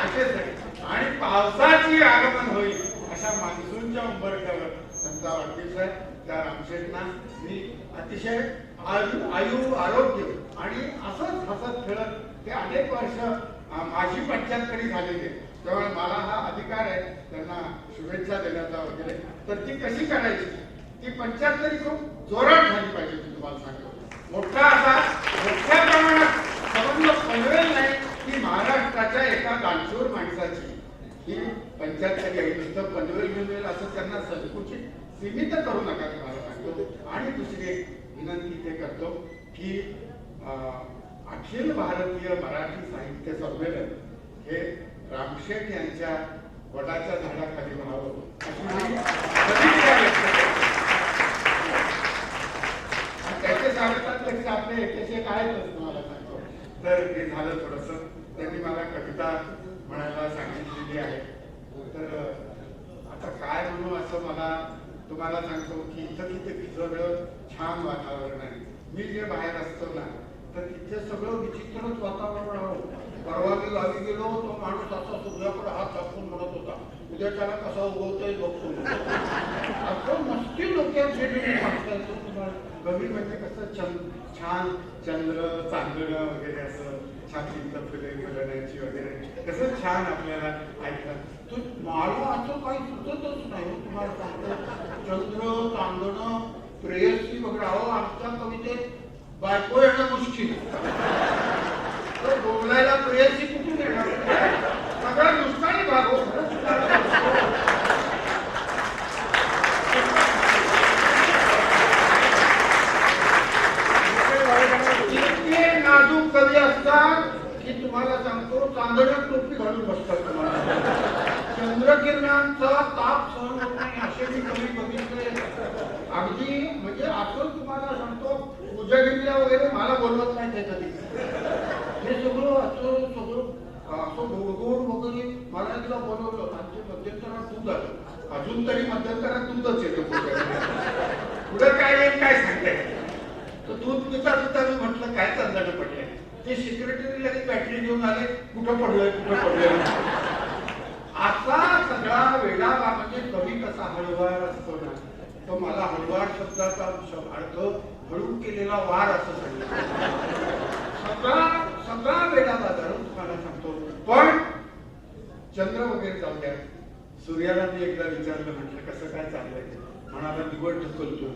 असेच आहे. आणि पावसाची आगमन होईल अशा मान्सूनच्या उंबरठ्यावर त्यांचा वाढदिवस आहे. त्या रामशेठना मी अतिशय आयु आरोग्य आणि असंच हसत खेळत ते अनेक वर्ष माझी 75 झालेली आहे. त्यामुळे मला हा अधिकार आहे त्यांना शुभेच्छा देण्याचा वगैरे. तर ती कशी करायची, ती 75 खूप जोरात झाली पाहिजे. मी तुम्हाला सांगतो मोठ्या प्रमाणात संबंध पनवेल नाही की महाराष्ट्राच्या एका दानशूर माणसाची ही 75 आहे. नुसतं पनवेल असं त्यांना संकुचित सीमित करू नका तुम्हाला सांगतो. आणि दुसरी एक विनंती ते करतो की अखिल भारतीय मराठी साहित्य संमेलन हे रामशेठ यांच्या वडाच्या झाडाखाली व्हावं अशी मी प्रतिक्रिया व्यक्त करतो. त्याचे स्वागतात लक्ष आपले एकशे आहेतच तुम्हाला सांगतो. तर हे झालं थोडस. त्यांनी मला कविता म्हणायला सांगितलेली आहे. तर आता काय म्हणू असं मला तुम्हाला सांगतो की इथं तिथे सगळं छान वातावरण आहे. मी जे बाहेर असतो ना तर तिथे सगळं विचित्रच वातावरण आहे. परवा मी गावी गेलो तो माणूस असा सूर्याकडे हात दाखवून म्हणत होता उद्या त्याला कसा उगवतोय बघतो. असं मस्ती लोकांचे कवी म्हणजे कसं छान चंद्र चांदणं वगैरे असं छातीचं फुले फुलण्याची वगैरे कसं छान आपल्याला ऐकतात. तर मला असं काही सुचतच नाही तुम्हाला सांगतो. चंद्र चांदणं प्रेयसी वगैरे अहो आमच्या कवितेत बायको येणं मुश्किल. तर बोलायला प्रेयसी कुठून येणार, सगळा नुसकानी भाग हो. इतके नाजूक कवी असतात की तुम्हाला सांगतो चांदण्यात टोपी घालून बसतात. तुम्हाला चंद्रकिरणांचा ताप सहन होत नाही असे मी कवी बघितले. अगदी म्हणजे असं तुम्हाला सांगतो पूजागिरीला वगैरे मला बोलवत नाही ते कधी. हे सगळं असं गोड वगैरे मला तिला बोलवलं आणि ते मध्यंतरात दूध आलं. अजून तरी मध्यंतरात दूधच येतं पुढे काय येईल काय सांगताय. तर दूध पिता मी म्हटलं काय चांदणं पडलंय. ते सेक्रेटरी लगेच बॅटरी घेऊन आले कुठं पडलंय. असा सगळा वेगळा म्हणजे कवी कसा हळुवार असतो ना तो मला हळुवार शब्दाचा अर्थ हळू केलेला वार असं सगळा वेगळा बाजार तुम्हाला सांगतो. पण चंद्र वगैरे जाऊ द्या. सूर्याला मी एकदा विचारलं म्हटलं कसं काय चाललंय. म्हणाला निवड ढकलतो.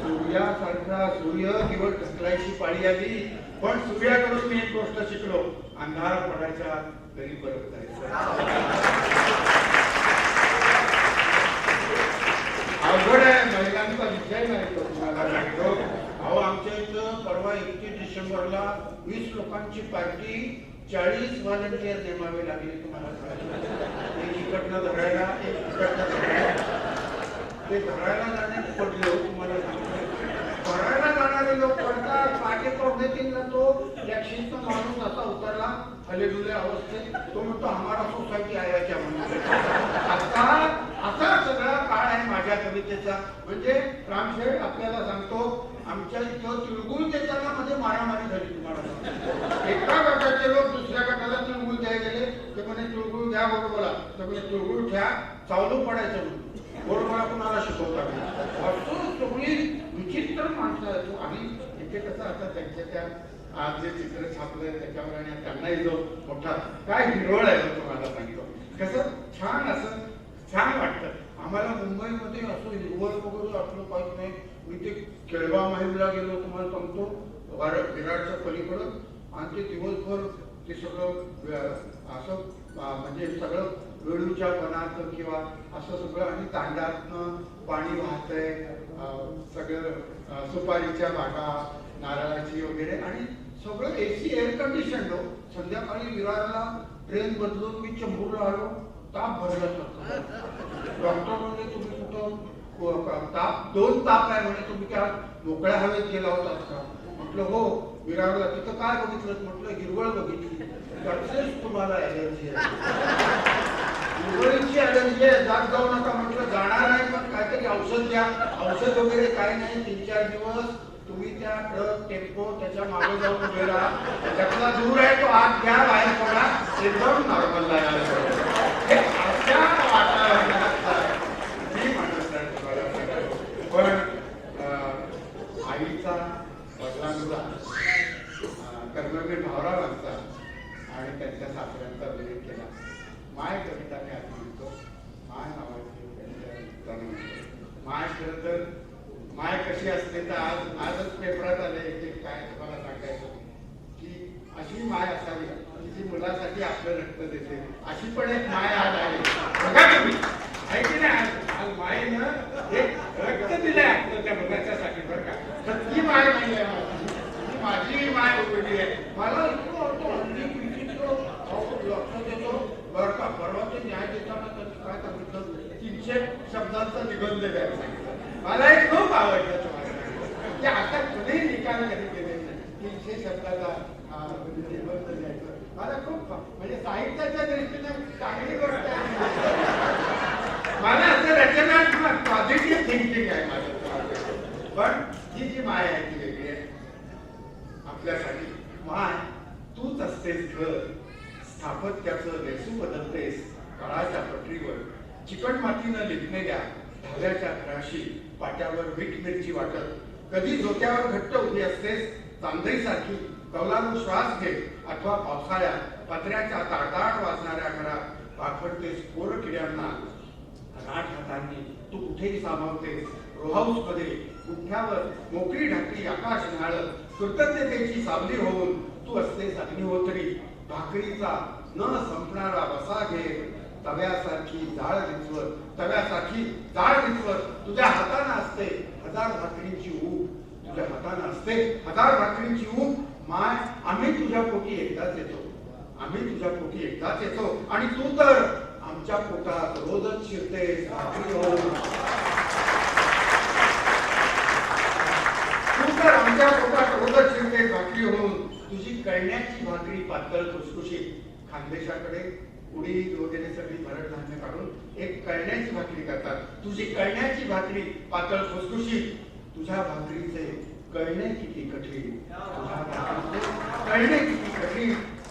सूर्यासारखा सूर्य निवड ढकलायची पाळी आली. पण सूर्याकडून मी एक गोष्ट शिकलो अंधार पडायच्या घरी परत जायचं. अवघड आहे महिलांचा विषय नाही तो तुम्हाला सांगतो. अहो आमच्या इथं परवा 31 डिसेंबरला 20 लोकांची पार्टी 40 व्हॉलंटियर नेमावे लागले. तुम्हाला सांगतो एक इकडनं धरायला एक इकडनं धरायला. ते धरायला जाणे पडले हो तुम्हाला सांगतो. धरायला जाणारे लोक पडतात. पाठी पडण्यातील तो टॅक्सीचा माणूस असा उतरला हलेडुले अवस्थेत. तो म्हणतो आम्हाला सोसायटी आहे याच्या म्हणून. असा सगळा काळ आहे माझ्या कवितेचा. म्हणजे रामशेठ आपल्याला सांगतो आमच्या इथं तिळगुळ देताना मध्ये मारामारी झाली. तुम्हाला एका गटाचे लोक दुसऱ्या गटाला तिळगुळ द्यायला गेले. ते म्हणे तिळगुळ घ्या बरोबर. तर म्हणे तिळगुळ घ्या चावलं पडायचं म्हणून. बरोबर कुणाला शिकवतात. असं सगळी विचित्र माणसं तू आणि इथे कसं आता त्यांच्या त्या आज जे चित्र छापलंय त्याच्यावर आणि त्यांनाही जो मोठा काय हिरवळ आहे तो तुम्हाला सांगतो कसं छान असं छान वाटतं आम्हाला मुंबईमध्ये असं हिरवळ वगैरे आपलं काहीच नाही. मी ते केळवा माहीमला गेलो तुम्हाला सांगतो विराटच्या पलीकडं आणि ते दिवसभर ते सगळं असं म्हणजे सगळं वेळूच्या वनात किंवा असं सगळं आणि दांडातनं पाणी वाहतंय सगळं सुपारीच्या बागा नारळाची वगैरे आणि सगळं AC एअर कंडिशन हो. संध्याकाळी विरारला ट्रेन बदलून मी चंबूरला आलो ताप भरला डॉक्टर म्हणजे तुम्ही कुठं ताप 2 ताप आहे म्हणे तुम्ही त्या मोकळ्या हवेत गेला होतात का म्हटलं हो विरारला तिथं काय बघितलं म्हटलं हिरवळ बघितली त्याचेच तुम्हाला ॲलर्जी आहे हिरवळीची ॲलर्जी आहे जाऊ नका म्हटलं जाणार नाही पण काहीतरी औषध द्या औषध वगैरे काही नाही 3-4 दिवस तुम्ही त्या ट्रक टेम्पो त्याच्या मागे जाऊन उभे राहा त्यातला दूर आहे तो आत घ्या बाहेर पडा एकदम नॉर्मल हे अशा वातावरणात मी म्हणत नाही तुम्हाला पण आईचा वडिलांचा कर्मवीर भावरावांचा आणि त्यांच्या सासऱ्यांचा उल्लेख केला माय कविता मी आज म्हणतो माय नावाची माय खरं तर माय कशी असते तर आजच पेपरात आले एक काय तुम्हाला सांगायचं की अशी माय असावी की जी मुलासाठी आपलं रक्त देते अशी पण एक माय आज आहे बघा तुम्ही आहे की नाही आज मायेनं एक रक्त दिलंय आपलं त्या मुलाच्यासाठी बरं का तर ती माय नाही आहे माझी माय उघडली आहे मला इतकं वाटतं हल्ली विचित्र लक्ष देतो बरं का परवा ते न्याय देताना त्यांनी काय सांगितलं 300 शब्दांचं निबंध द्यायला सांगितलं मला एक खूप आवडलं तुम्हाला ते आता कुणीही निकाल कधी केले नाही 300 शब्दाचा निबंध द्यायचं मला खूप म्हणजे साहित्याच्या दृष्टीने चांगली गोष्ट आहे मला असं रचनात्मक पॉझिटिव्ह थिंकिंग आहे माझं पण ही जी माय आहे ती वेगळी आहे आपल्यासाठी माय तूच असतेस घर स्थापत्याचं वेसू बदलतेस काळाच्या पटरीवर चिकट मातीनं लिपलेल्या धाव्याच्या घराशी पाट्यावर मीठ मिरची वाटत कधी झोक्यावर घट्ट उभी असतेस चांदईसारखी कौलारू श्वास घेत अथवा पावसाळ्यात पत्र्याच्या ताडताड वाजणाऱ्या घरात पाखडतेस पोर किड्यांना राठ हातांनी तू कुठेही सामावतेस रोहाऊस मध्ये गुठ्यावर मोकळी ढाकली आकाश न्हाळत कृतज्ञतेची सावली होऊन तू असतेस अग्निहोत्री भाकरीचा न संपणारा वसा घेत तव्यासारखी जाळ विचवत तुझ्या हाताने असते 1000 भाकरींची ऊब तुझ्या हाताने असते 1000 भाकरींची ऊब माय आम्ही तुझ्या पोटी एकदाच येतो आणि तू तर आमच्या पोटात रोजच शिरतेस भाकरी होऊन आमच्या पोटात रोजच शिरतेस भाकरी होऊन तुझी कळण्याची भाकरी पातळ खुसखुशीत खानदेशाकडे उडीद वगैरे सगळी भरड धान्य काढून एक कळण्याची भाकरी करतात तुझी कळण्याची भाकरी पातळ खुसखुशीत तुझ्या भाकरीचे कळणे किती कठीण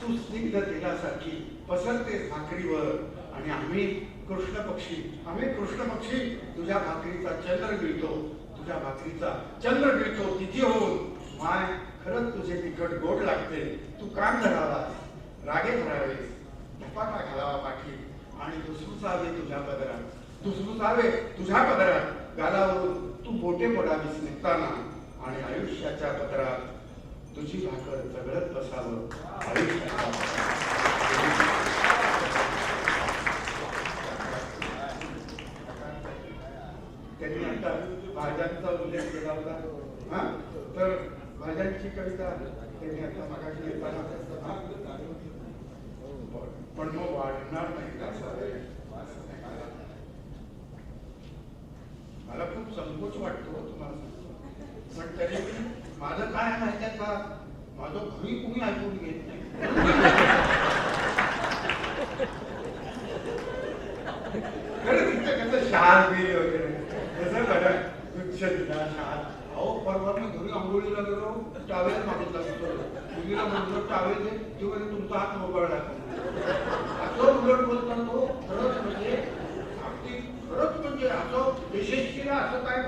तू स्निग्ध तेलासारखी पसरतेस भाकरीवर आणि आम्ही कृष्ण पक्षी तुझ्या भाकरीचा चंद्र तिथी होऊन माय खरंच तुझे तिखट गोड लागते तू कान धरावास रागे धरावेस धपाटा घालावा पाठी आणि दुसरुसावे तुझ्या पदरात गालावरून तू बोटे पडावीस निघताना आणि आयुष्याच्या पदरात तुझी भाकर चगळत बसावं त्यांनी आता भाज्यांचा उल्लेख केला होता तर भाज्यांची कविता त्यांनी आता मागाशी येताना पण मग वाढणार नाही का मला खूप संकोच वाटतो तुम्हाला सांगतो पण तरी माझं काय माहिती आहे का माझं घरी कुणी ऐकून घेत नाही खरं तिथं कसं शाल बिल वगैरे कसं बघा शाल अहो परवा मी घरी आंघोळीला गेलो टावेल मागितला मुलीला म्हटलं टावेल दे ती म्हणजे तुमचा हात मोकळा असं उलट बोलता तो खरंच म्हणजे असं यशस्वीला असं काय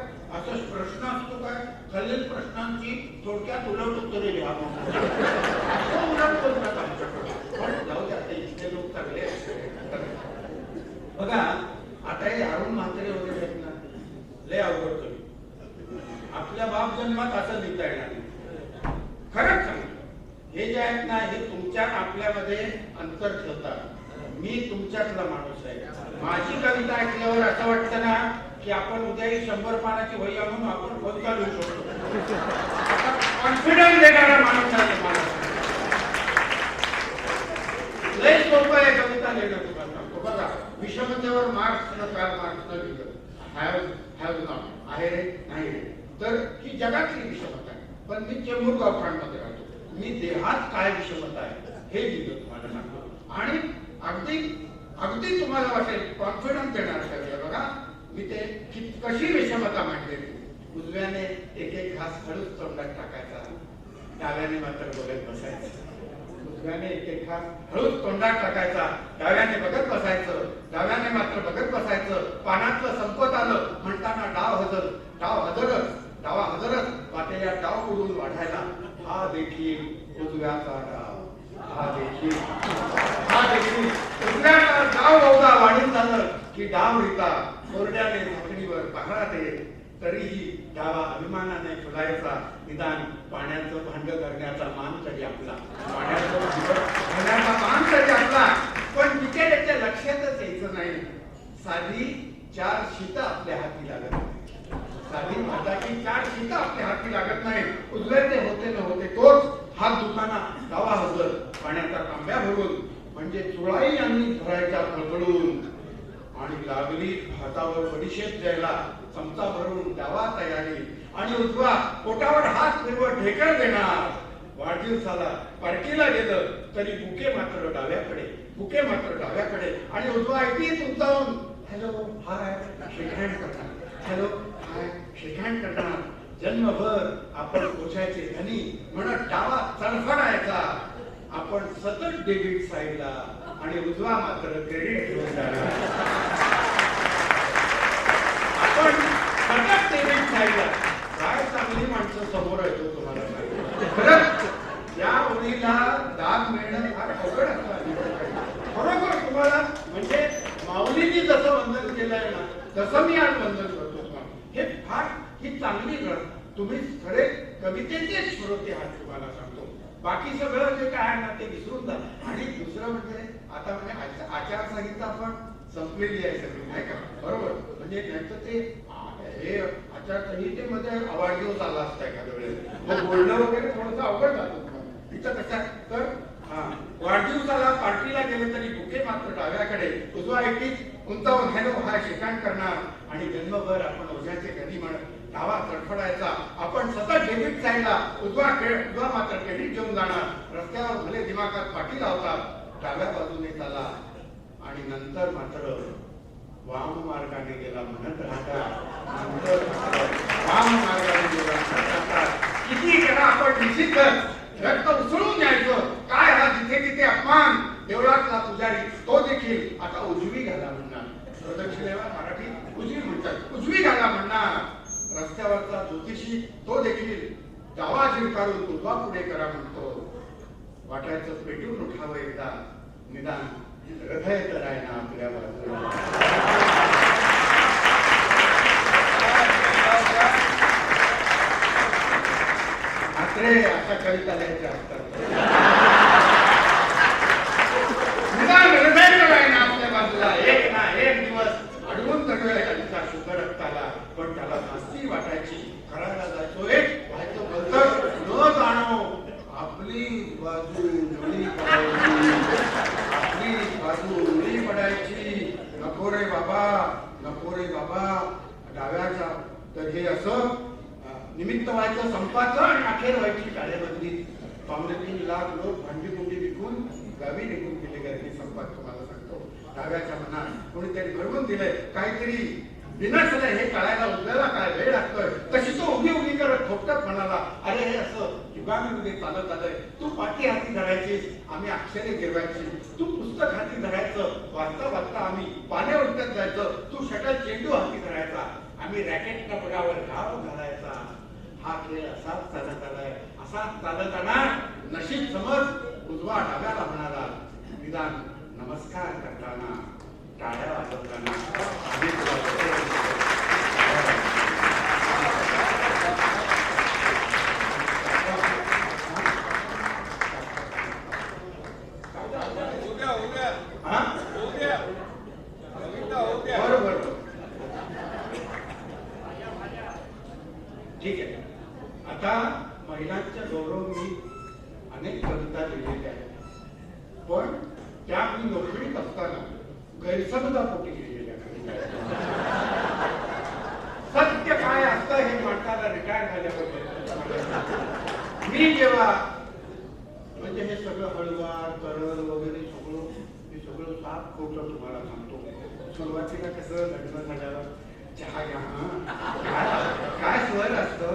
असं प्रश्न असतो काय, खालील प्रश्नांची थोडक्यात उलट उत्तरे लिहा. असं उलट बोलतात आमच्याकडे. पण जाऊ द्या, आता इथले लोक चांगले आहेत. बघा आता हे अरुण म्हात्रे वगैरे आहेत ना, लय अवघड कमी. आपल्या बाप जन्मात असं लिहिता येणार नाही. खरंच सांगतो, हे जे आहेत ना, हे तुमच्या आपल्यामध्ये अंतर ठेवतात. मी तुमच्यातला माणूस आहे. माझी कविता ऐकल्यावर असं वाटतं ना की आपण उद्याही 100 पानाची वही आणून आपण कोणता लिहू शकतो. कॉन्फिडन्स देणारा माणूस आहे मला. लय सोपं आहे कविता लिहिणं. तुम्हाला सांगतो बघा, विषमतेवर मार्क्सनं काल मार्क्सनं लिहिलं हॅव नॉट, आहे रे नाही रे. तर ही जगातली विषमता आहे. पण मी चेंबूर गावठाणमध्ये राहतो, मी देहात काय विषमता आहे हे लिहिलं तुम्हाला सांगतो. आणि अगदी अगदी तुम्हाला वाटेल कॉन्फिडन्स देणार कविता. बघा मी ते कशी विषमता मांडलेली. उजव्याने एक एक घास हळूच तोंडात टाकायचा, डाव्याने मात्र बघत बसायचं. उजव्याने एक एक घास हळूच तोंडात टाकायचा, डाव्याने बघत बसायचं, डाव्याने मात्र बघत बसायचं. पानातलं संपत आलं म्हणताना डाव हजरच, डावा हजरच वाटेल्या डाव उडून वाढायला. हा देखील उजव्याचा डाव, हा देखील उजव्याचा डाव बहुधा वाढून झालं की डाव रिता कोरड्याने झाकणीवर पहरा दे. तरीही डावा अभिमानाने फुलायचा. निदान पाण्याचं भांड करण्याचा मान तरी आपला, पाण्याचं करण्याचा मान तरी आपला. पण तिथे त्याच्या लक्षातच यायचं नाही, साधी 4 शीतं आपल्या हाती लागत नाही. साधी भाताची 4 शीतं आपल्या हाती लागत नाही. उजव्याचे होते न होते तोच हात दुखाना, डावा हजर पाण्याचा तांब्या भरून, म्हणजे चुळाई आणि भरायच्या फळफळून. आणि लागली हातावर बडीशेप द्यायला, चमचा भरून डावा तयारी. आणि उजवा पोटावर हात फिरवत ढेकळ देणार. वाढदिवसाला पार्टीला गेलं तरी बुके मात्र डाव्याकडे. आणि उजवा ऐटीत उंचावून हॅलो हाय शेकहँड करणार, हॅलो हाय शेकहँड करणार. जन्मभर आपण पोचायचे धनी म्हणत डावा चणफडायचा. आपण सतत डेबिट साईडला आणि उजवा मात्र क्रेडिट घेऊन जाणार. आपण सतत डेबिट साईडला. काय चांगली माणसं समोर येतो तुम्हाला सांगतो. खरंच या ओळीला दाद मिळणं फार अवघड असतं. खरोखर तुम्हाला म्हणजे माऊलींनी जसं वंदन केलंय ना, तसं मी आज वंदन करतो तुम्हाला. हे फार ही चांगली गण. तुम्ही खरे कवितेचे श्रोते आहात तुम्हाला सांगतो. बाकी सगळं जे काय आहे ना ते विसरून जा. आणि दुसरं म्हणजे आता म्हणजे आचारसंहिता पण संपलेली आहे सगळी, नाही का? बरोबर. म्हणजे त्यांचं ते हे आचारसंहितेमध्ये वाढदिवस आला असता एखाद्या वेळेस बोलणं वगैरे थोडंसं अवघड जातं. तिथं कसं तर वाढदिवसाला पार्टीला गेले तरी बुके मात्र डाव्याकडे, उजवा ऐटीत उंचावून हॅलो हाय शेकांड करणार. आणि जन्मभर आपण ओझ्याचे घरी म्हणत डावा तडफडायचा. आपण सतत डेबिट साईडला, उजवा मात्र क्रेडिट घेऊन जाणार. रस्त्यावर भले दिमागात पाठी लावतात, डाव्या बाजूने चाला. आणि नंतर मात्र वाम मार्गाने गेला म्हणत राहतात. वाम मार्गाने गेला म्हणत राहतात. किती करा आपण निश्चित रक्त उसळून यायचं. काय हा जिथे तिथे अपमान. देवळातला पुजारी तो देखील आता उजवी घाला म्हणणार. प्रदक्षिणेला मराठीत उजवी म्हणतात, उजवी घाला म्हणणार. रस्त्यावरचा ज्योतिषी तो देखील डावा झिरकारून उजवा पुढे करा म्हणतो. वाटायचं पेटून उठावं एकदा, निदान हृदय तर आहे ना आपल्या बाजूला. मात्रे अशा कविता लिहायच्या असतात. निदान हृदय तर आहे ना आपल्या बाजूला. एक ना एक दिवस अडवून चढवेल कविता शुद्ध रक्ताला. पण त्याला नास्ती वाटायची. करायला जायचो एक व्हायचं बलतर न जाणो. आपली बाजू उघडी पडायची, आपली बाजू उघडी पडायची. नको रे बाबा, नको रे बाबा. डाव्याचा तर हे असं निमित्त व्हायचं संपाचं. आणि अखेर व्हायची टाळेबंदी. 3.5 लाख लोक भांडी कुंडी विकून गावी निघून गेले गर्दी संपात. तुम्हाला सांगतो डाव्याच्या मनात कोणीतरी घडवून दिलंय काहीतरी विनाशलंय. हे कळायला उद्याला काय वेळ लागतोय. तशी तो उभी करत थोपटत म्हणाला, अरे हे असं युगानुयुगे चालत आलंय. तू पाठी हाती धरायचीस, आम्ही अक्षरे गिरवायची. तू पुस्तक हाती धरायचं, वाचता वाचता आम्ही पाने उलटत जायचं. तू शटल चेंडू हाती धरायचा. आम्ही रॅकेट कपड्यावर घाव घालायचा. हा खेळ असाच चालत आलाय. असाच चालत आला. नशीब समज उजवा डाव्याला म्हणाला. निदान नमस्कार करताना टाळ्या वाजवताना आम्ही तुला हा? बरोबर. ठीक आहे. आता महिलांच्या गौरव मी अनेक कविता लिहिलेल्या आहेत, पण त्या मी नोकरीत असताना गैरसमजापोटी लिहिलेल्या कविता. सत्य काय असतं हे माणसाला रिटायर झाल्याबद्दल मी जेव्हा म्हणजे हे सगळं हळवार करल वगैरे सगळं साफ खोटं तुम्हाला सांगतो. सुरुवातीला कसं लग्न झाल्यावर चहा घ्या, काय स्वर असतं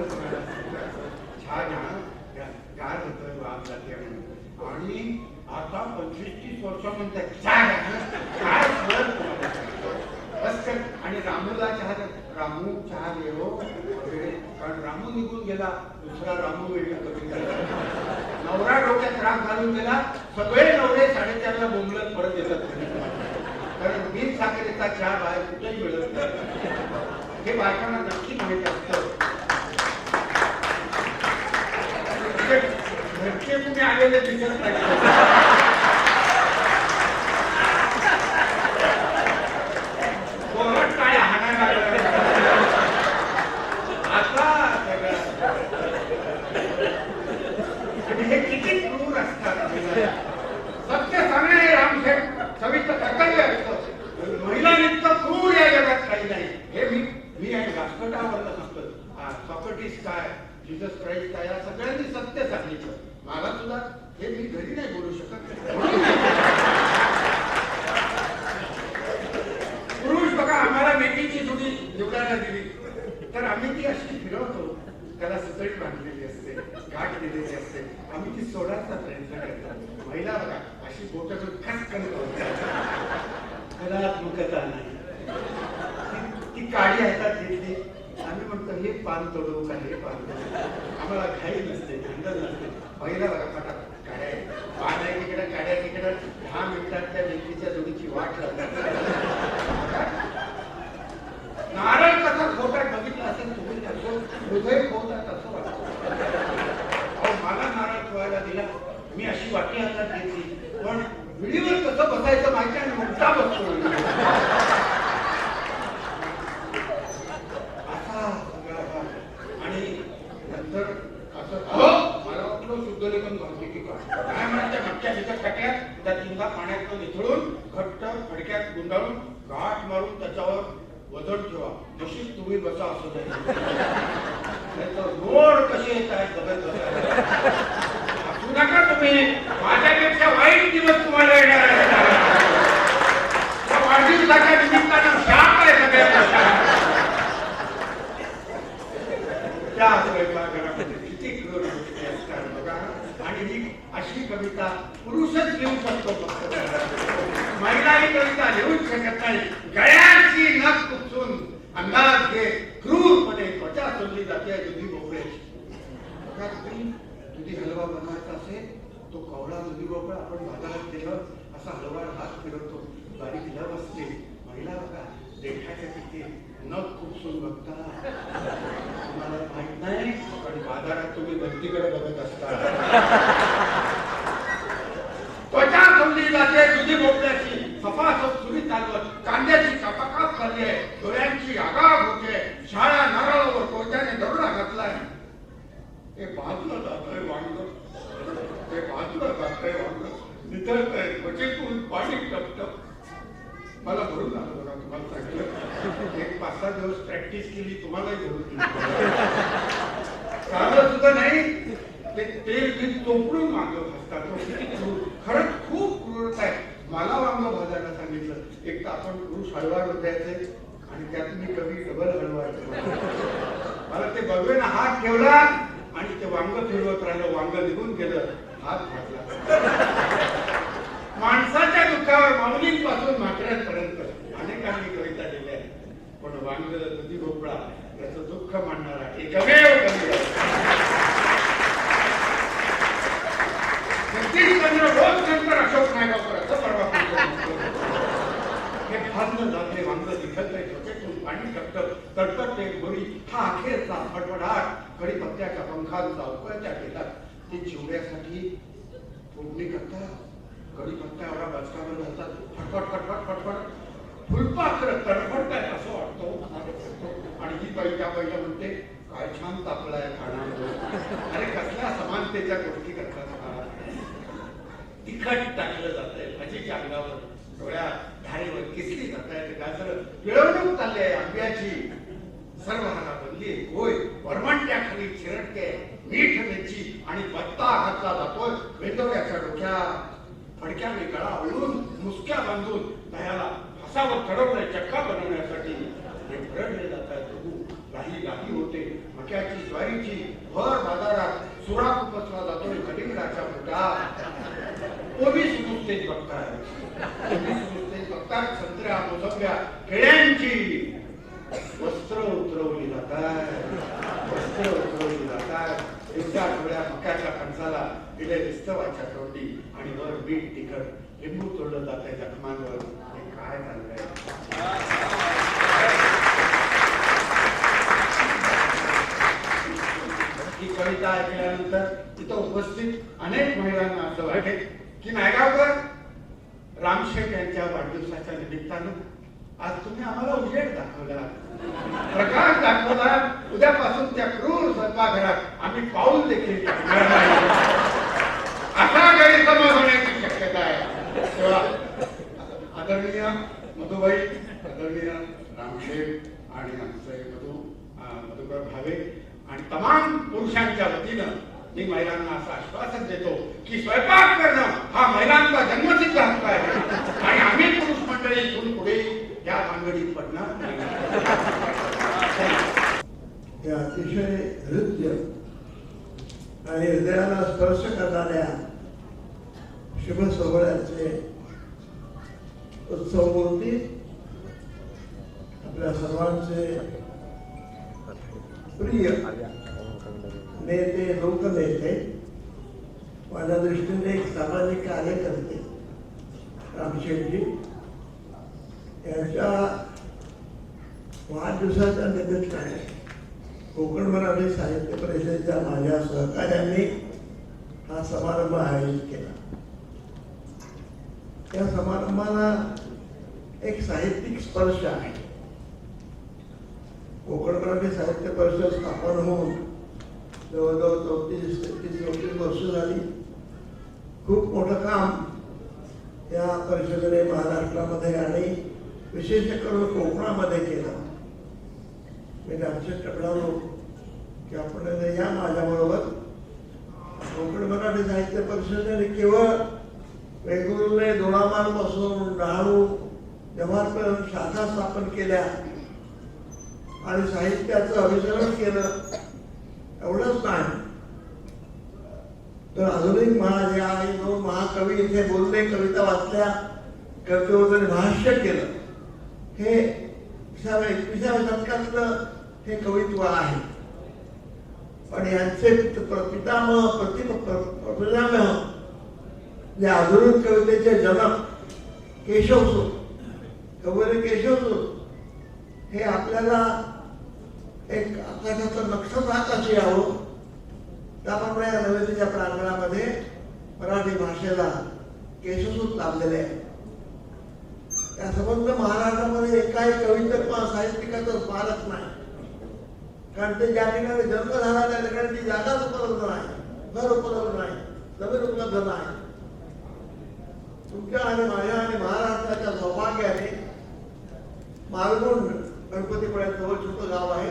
चहा घ्या, गार होतं वाद जाते म्हणून. आणि आता 25-30 वर्ष म्हणतात चहा घ्या, काय स्वर तुम्हाला सांगतो. बस कर. आणि रामूला चहा, रामू चहा घे हो वगैरे. कारण रामू निघून गेला, दुसरा रामू वेगळा कमी झाला. नवरा डोक्यात राग घालून गेला. सगळे नवरे 4:30ला बोंबलत परत येतात. कारण मीठ साखरेचा चहा बाहेर कुठेही मिळत नाही. हे बायकांना नक्की माहिती असतं. घरचे तुम्ही आलेले दिसत नाही. काय हाणायला आता हे किती क्रूर असतात. सत्य सांगणे रामशेठ सविस्तर कर्तव्य असतं. महिलांइतकं क्रूर या जगात काही नाही. हे मी आहे व्यासपीठावर सांगतो. सॉक्रेटिस काय, जीसस क्राइस्ट काय, या सगळ्यांनी सत्य सांगितलं. मला सुद्धा हे मी घरी नाही बोलू शकत. पुरुष बघा, आम्हाला मेथीची जुडी निवडायला दिली तर आम्ही ती अशी फिरवतो. त्याला सुतळी बांधलेली असते, गाठ दिलेली असते. आम्ही ती सोडायचा प्रयत्न करतो. महिला बघा अशी बोटं खसकन कलात्मकता नाही. ती काडी हातात घेतली. आम्ही म्हणतो हे पान तोडू का, हे पान तोडू. आम्हाला घाई नसते, भांडण नसते. पहिला बघा फटाफट काड्या पान आहे तिकडे, काड्या तिकडे. 10 मिनिटात त्या व्यक्तीच्या जोडीची वाट लागतात. नारळ कसा खोटा बघितला असेल तुम्ही, हृदय खोटा तसं वाटतं. अहो मला नारळ ठेवायला दिला, मी अशी वाटी हातात घेतली, पण विडीवर कसं बसायचं माहिती आणि मुक्ता बसतो. असा आणि नंतर असं मला वाटलं शुद्धलेखन घालते की काय म्हणते. मागच्या तिथं खट्यात त्या चिंता पाण्यात निथळून घट्ट फडक्यात गुंडाळून गाठ मारून त्याच्यावर वजन ठेवा. जशी तुम्ही बसा असं रोड कसे येत आहेत बघत बसा. असू नका तुम्ही. माझ्यापेक्षा वाईट दिवस तुम्हाला येणार आहे. वाढदिवसाच्या निमित्तानं शाप आहे सगळ्या. त्या स्वयंपाकघरामध्ये किती क्रूर गोष्टी असतात बघा. आणि ही अशी कविता पुरुषच लिहू शकतो फक्त. महिला ही कविता लिहूच शकत नाही. गळ्याची नख खुपसून अंदाज घे क्रूरपणे त्वचा सोडली जाते दुधी भोपळ्याची. बघा दुधी हलवा बनवायचा असेल तो कवळा दुधी भोपळा आपण बाजारात गेलो असा हलवा हात फिरवतो, बारीक लव असते. महिला बघा देखाच्या तिथे नख खुपसून बघता. तुम्हाला माहित नाही पण बाजारात तुम्ही गलतीकडे बघत असता. त्वचा सोडली जाते दुधी भोपळ्याची. सपासप सुरी चालवत कांद्याची कापाकाप झाली आहे. डोळ्यांची आगाग होते. शाळा नारळावर कोयत्याने दरोडा घातलाय. हे बाजूला जातोय वांग, ते बाजूला जातोय वांग, नितळतंय त्वचेतून पाणी टपटप. मला भरून आलं बघा. तुम्हाला सांगितलं एक 5-6 दिवस प्रॅक्टिस केली, तुम्हालाही भरून चालत सुद्धा नाही. ते तेल चोपडून वांग भाजतात. खरंच खूप क्रूरता आहे. मला वांग भाजायला सांगितलं. एक तर आपण पुरुष हलवार द्यायचे आणि त्यात मी कवी डबल हलवायचं. मला ते बघवेन हात ठेवला आणि ते वांग फिरवत राहिलं. वांग निघून गेलं, हात भाजला. माणसाच्या दुःखावर माऊलींपासून म्हाताऱ्यांपर्यंत अनेकांनी कविता लिहिल्या. पण पण वांग दुधी भोपळा याचं दुःख मांडणारा एकमेव कवी आहे. जगदीशचंद्र बोस नंतर अशोक नायगावकरांचं परवा हे फांद जाते वांग दिखते त्वचेतून पाणी टपटप तडतडते गोरी हा अखेरचा फडफडाट कडीपत्त्याच्या पंखांचा उकळत्या केतात ते चिवड्यासाठी फोडणी करतात. कडीपत्ता एवढा बचकावर घालतात फटफट फटफट फटफट फुलपाखर तडफडतायत असं वाटतं. आणि ही बाई त्या बाईला म्हणते काय छान तापलाय खाण्यामध्ये. अरे कसल्या समानतेच्या गोष्टी करतात. तिखट टाकलं जात आहे भाजीच्या अंगावर डोळ्यात धारेवर किसली जात आहे. गाजर पिळवणूक चालली आहे आंब्याची सर्व हारा बनली होय. वरमांट्याखाली चिरटके मीठ मिरची आणि बत्ता घातला जातोय वेदोऱ्याच्या डोक्यात. फडक्याने गळा आवळून मुसक्या बांधून दह्याला फासावर चढवलंय चक्का बनवण्यासाठी. हे भरडले जात आहे प्रभू. लाही लाही होते मक्याची ज्वारीची भर बाजारात सुरा खुपसला जातोय कलिंगडाच्या पोटात. पोलीस नुसतेच बघतात संत्र्या मोसंब्या केळ्यांची वस्त्र उतरवली जातात. वस्त्र उतरवली जातात. एवढ्या डोळ्या मक्याच्या कणसाला दिले विस्तवाच्या तोंडी आणि वर मीठ तिखट लिंबू तोडलं जात आहे जखमांवर. हे काय चाललंय. ही कविता ऐकल्यानंतर तिथं उपस्थित अनेक महिलांना असं वाटेल की नायगावकर रामशेठ यांच्या वाढदिवसाच्या निमित्तानं आज तुम्ही आम्हाला उजेड दाखवला, प्रकाश दाखवला. उद्यापासून त्या क्रूर स्वयंपाकघरात आम्ही पाऊल देखील टाकणार नाही असा गैरसमज होण्याची शक्यता आहे. तेव्हा आदरणीय मधुबाई, आदरणीय रामशेठ आणि आमचे मधुकर भावे आणि तमाम पुरुषांच्या वतीनं मी महिलांना असं आश्वासन देतो की स्वयंपाक करणं हा महिलांचा जन्मसिद्ध हक्क आहे आणि आम्ही पुरुष मंडळी इथून पुढे या भानगडीत पडणार नाही. हे अतिशय हृदय आणि हृदयाला स्पर्श करणाऱ्या शुभ सोहळ्याचे उत्सवमूर्ती आपल्या सर्वांचे प्रिय नेते, लोकनेते, माझ्या दृष्टीने एक सामाजिक कार्यकर्ते रामशेठजी यांच्या वाढदिवसाच्या निमित्ताने कोकण मराठी साहित्य परिषदेच्या माझ्या सहकार्यांनी हा समारंभ आयोजित केला. या समारंभाला एक साहित्यिक स्पर्श आहे. कोकण मराठी साहित्य परिषद स्थापन होऊन जवळजवळ 34 वर्ष झाली. खूप मोठं काम या परिषदेने महाराष्ट्रामध्ये आणि विशेष करून कोकणामध्ये केलं. मी रामशेठ म्हणालो की आपण या माझ्याबरोबर. कोकण मराठी साहित्य परिषदेने केवळ वेंगुर्ले दोडामार्गपासून डहाणू जव्हारपर्यंत शाखा स्थापन केल्या आणि साहित्याचं अभिसरण केलं एवढंच नाही, तर आधुनिक महाराज आणि दोन महाकवी इथे बोलले, कविता वाचल्या, कवितेवर भाष्य केलं. हे 21व्या शतकातलं हे कवित्व आहे. पण यांचे पितामह पितामह जे आधुनिक कवितेचे जनक केशवसूत, कवी केशवसूत हे आपल्याला एक आकाशाचं नक्षत्र कशी यावं त्याप्रमाणे या नवेतीच्या प्रांगणामध्ये मराठी भाषेला केशवसूत लाभलेले आहे. या संबंध महाराष्ट्रामध्ये एकाही कविता किंवा साहित्यिकाचं स्मारक नाही, कारण ते ज्या ठिकाणी जन्म झाला त्या ठिकाणी ती जागाच उपलब्ध नाही, घर उपलब्ध नाही, जमीन उपलब्ध नाही. तुमच्या आणि माझ्या आणि महाराष्ट्राच्या सौभाग्याने मालगुंड गणपतीपुळ्यात जवळ छोटं गाव आहे,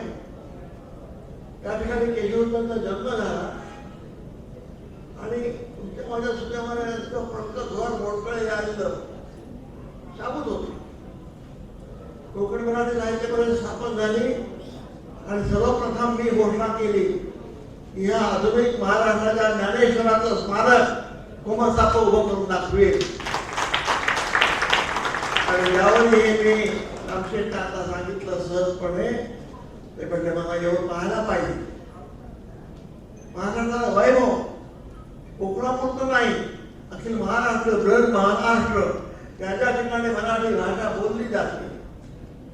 त्या ठिकाणी केशवसूतांचा जन्म झाला. आणि तुमच्या माझ्या सुद्यामध्ये घर मोडकळे आलेलं शाबूत होते. कोकण मराठी साहित्य परिषद स्थापन झाली आणि सर्वप्रथम मी घोषणा केली की या आधुनिक महाराष्ट्राच्या ज्ञानेश्वराचं स्मारक कोमसाप उभं करून दाखवेल. आणि यावरही मी रामशेठने आता सांगितलं सहजपणे, ते म्हणजे मला येऊन पाहायला पाहिजे. महाराष्ट्राचा वैभव कोकणापुरतं नाही, अखिल महाराष्ट्र, बृहद महाराष्ट्र, ज्या ज्या ठिकाणी मराठी भाषा बोलली जाते,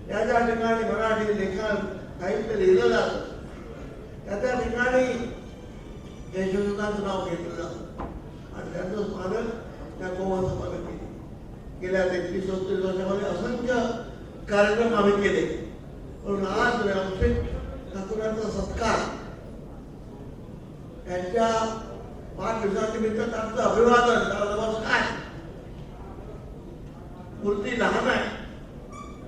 त्या ज्या ठिकाणी मराठी लेखन साहित्य लिहिलं जातं, त्या त्या ठिकाणी यशवंतांचं नाव घेतलं जातं आणि त्यांचं स्मारक त्या गोवाचं स्मारक केले. गेल्या 33-34 वर्षामध्ये असंख्य कार्यक्रम आम्ही केले, पण आज रामशेठ ठाकूरांचा सत्कार, त्यांच्या वाढदिवसानिमित्त त्यांचं अभिवादन, त्याला नमस्कार. मूर्ती लहान आहे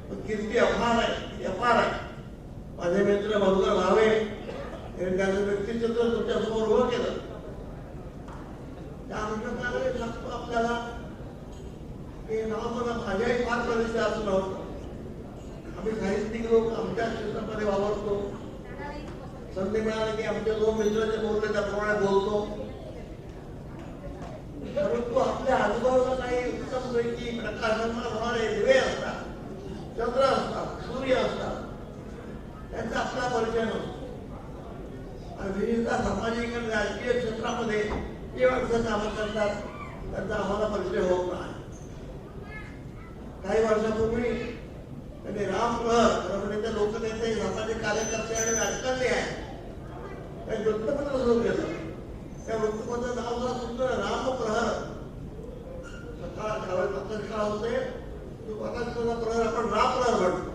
पण कीर्ती अपार आहे. माझे मित्र मधुकर भावे यांनी त्यांचं व्यक्तिचित्र तुमच्या समोर उभं केलं. त्या अनुषंगाने सांगतो आपल्याला हे नाव मला माझ्याही फार परिचय असं नव्हतं. आम्ही साहित्यिक लोक आमच्या क्षेत्रामध्ये वावरतो, संधी मिळाली की आमचे 2 मित्र जे बोलले त्याप्रमाणे बोलतो. परंतु आपल्या आजूबाजूला काही उत्तमपैकी प्रकाशमान होणारे दिवे असतात, चंद्र असतात, सूर्य असतात, त्यांचा आपला परिचय नसतो. आणि विविध सामाजिक आणि राजकीय क्षेत्रामध्ये जे माणसं कामं करतात त्यांचा आम्हाला परिचय होत नाही. काही वर्षापूर्वी त्यांनी रामप्रहर म्हणजे ते लोकनेते, सामाजिक कार्यकर्ते आणि राजकारणी आहेत, काही वृत्तपत्र सुरू केलं. त्या वृत्तपत्राचं नाव जरा सुंदर, रामप्रहर. सकाळ सकाळ होते, तो प्रहर आपण रामप्रहर म्हणतो.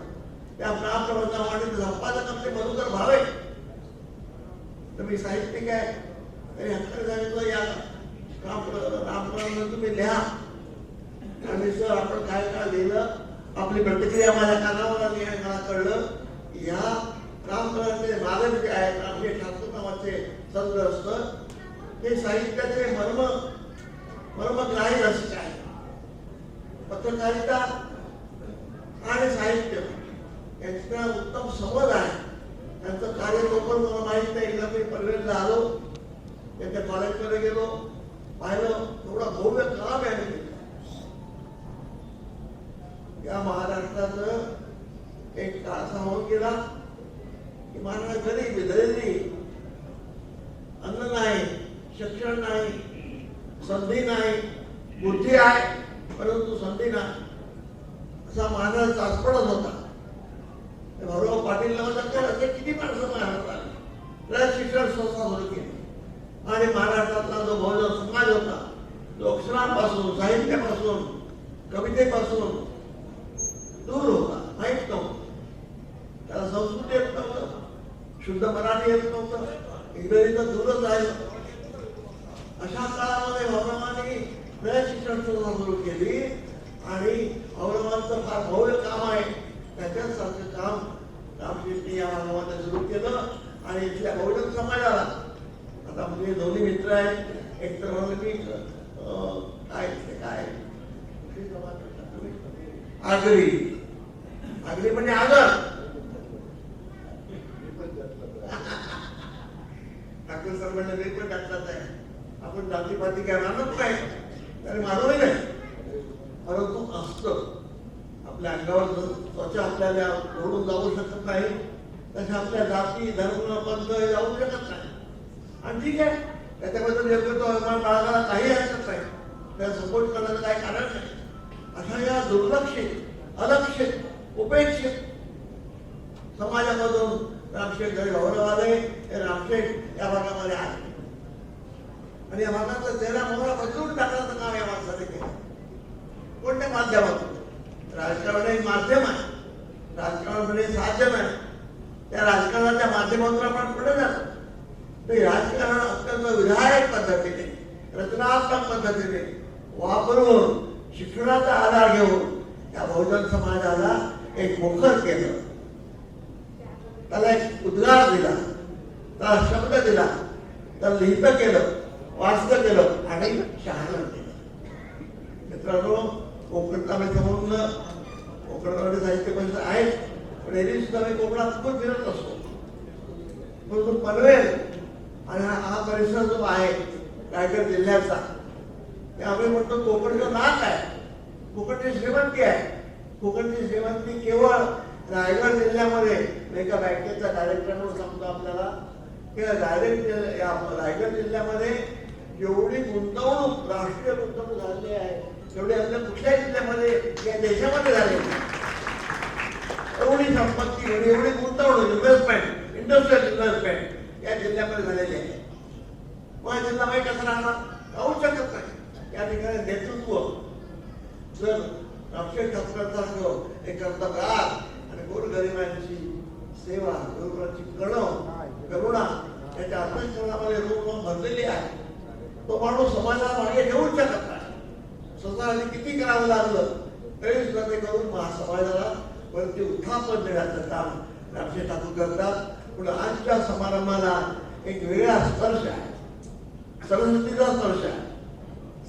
त्या रामप्रहरचा आणि संपादक आपले मधुकर भावे. तर मी साहित्यिक आहे, तरी हक्काने सांगितलं या रामप्रहर तुम्ही लिहा. आणि सर आपण काय काय लिहिलं, आपली प्रतिक्रिया माझ्या कानावर आली आहे. मला कळलं या रामप्रहरचे मालक जे आहेत रामशेठ ठाकूर नावाचे संत असतं, ते साहित्याचे मर्मग्राही रसिक आहे. पत्रकारिता आणि साहित्य यांचा उत्तम संवाद आहे. त्यांचं कार्य लोकल मला माहीत नाही. एकदा मी पनवेलला आलो, त्यांच्या कॉलेजमध्ये गेलो, पाहिलं थोडा भव्य काम आहे. या महाराष्ट्राचं एक काळ असा होऊन गेला की महाराष्ट्र गरीबी, अन्न नाही, शिक्षण नाही, संधी नाही, बुद्धी आहे परंतु संधी नाही, असा महाराज चाचपडत होता. भाऊराव पाटील नावाचा असे किती माणसं महाराष्ट्रात शिक्षण संस्था सुरू केली आणि महाराष्ट्रातला जो बहुजन समाज होता, जो अक्षरांपासून, साहित्यापासून, कवितेपासून दूर होता, माहीत नव्हतं. त्याला संस्कृत येत नव्हतं, शुद्ध मराठी येत नव्हतं, इंग्रजी तर दूरच राहिलं. अशा काळामध्ये भाऊरावांनी शिक्षण संस्था सुरू केली आणि भाऊरावांचं फार भव्य काम आहे. त्याच्यासारखं काम रामशेठनी या भागामध्ये सुरू केलं आणि इथल्या बहुजन समाजाला, आता म्हणजे दोन्ही मित्र आहेत, एक तर म्हणून मी काय आगरी म्हणजे आगर. ठाकूर सर म्हणजे मी पण टाकतात आहे. आपण जातीपाती काय मानत नाही, त्याने मानवही नाही, परंतु असतं आपल्या अंगावर त्वचा आपल्याला ओढून जाऊ शकत नाही, तसे आपल्या जाती, धर्म, पंथ जाऊ शकत नाही. आणि ठीक आहे, त्याच्याबद्दल योग्य तो अभिमान बाळगायला काही हरकत नाही, त्याला सपोर्ट करण्याचं काही कारण नाही. अशा या दुर्लक्षित, अलक्षित, उपेक्षित समाजामधून रामशेठ जरी गौरव आले, हे रामशेठ या भागामध्ये आहे आणि या भागाचा चेहरा मोहरा बदलून टाकण्याचं काम या माणसाने केलं. कोणत्या माध्यमातून? राजकारण एक माध्यम आहे, राजकारण म्हणजे साधन आहे. त्या राजकारणाच्या माध्यमातून आपण पुढे जातो. ते राजकारण अत्यंत विधायक पद्धतीने, रचनात्मक पद्धतीने वापरून, शिक्षणाचा आधार घेऊन या बहुजन समाजाला एक मुखर केलं, त्याला एक उद्गार दिला, त्याला शब्द दिला, त्याला लिहितं केलं, वाचतं केलं आणि शहाणं केलं. मित्रांनो, कोकणात समजलं, कोकणामध्ये साहित्य परिषद आहेत, पण एरवी सुद्धा मी कोकणात खूप फिरत असतो. परंतु पनवेल आणि हा परिसर जो आहे रायगड जिल्ह्याचा, ते आम्ही म्हणतो कोकणचं नाक आहे, कोकणची श्रीमंती आहे. फुकटची श्रीमंती केवळ रायगड जिल्ह्यामध्ये एका बँकेचा डायरेक्टर म्हणून सांगतो आपल्याला की रायगड जिल्ह्यामध्ये एवढी गुंतवणूक राष्ट्रीय गुंतवणूक झालेली आहे एवढी अन्य कुठल्याही जिल्ह्यामध्ये या देशामध्ये झालेली एवढी संपत्ती एवढी गुंतवणूक इन्व्हेस्टमेंट इंडस्ट्रियल इन्व्हेस्टमेंट या जिल्ह्यामध्ये झालेली आहे. मग जिल्हा माहीत कसं राहणार राहू शकत नाही. या ठिकाणी नेतृत्व जर रामशेठ ठाकरेंसारखं एक कर्तबगार आणि गोरगरिबांची सेवा गोरगरिबांची करुणा याच्या अंतःकरणामध्ये रूप भरलेली आहे. तो माणूस समाजाला मागे घेऊ शकत नाही. स्वतःला किती करावं लागलं तरी सुद्धा ते करून समाजाला वरती उत्थापन देण्याचं काम रामशेठ ठाकूर करतात. पण आजच्या समारंभाला एक वेगळा स्पर्श आहे, सरस्वतीचा स्पर्श आहे,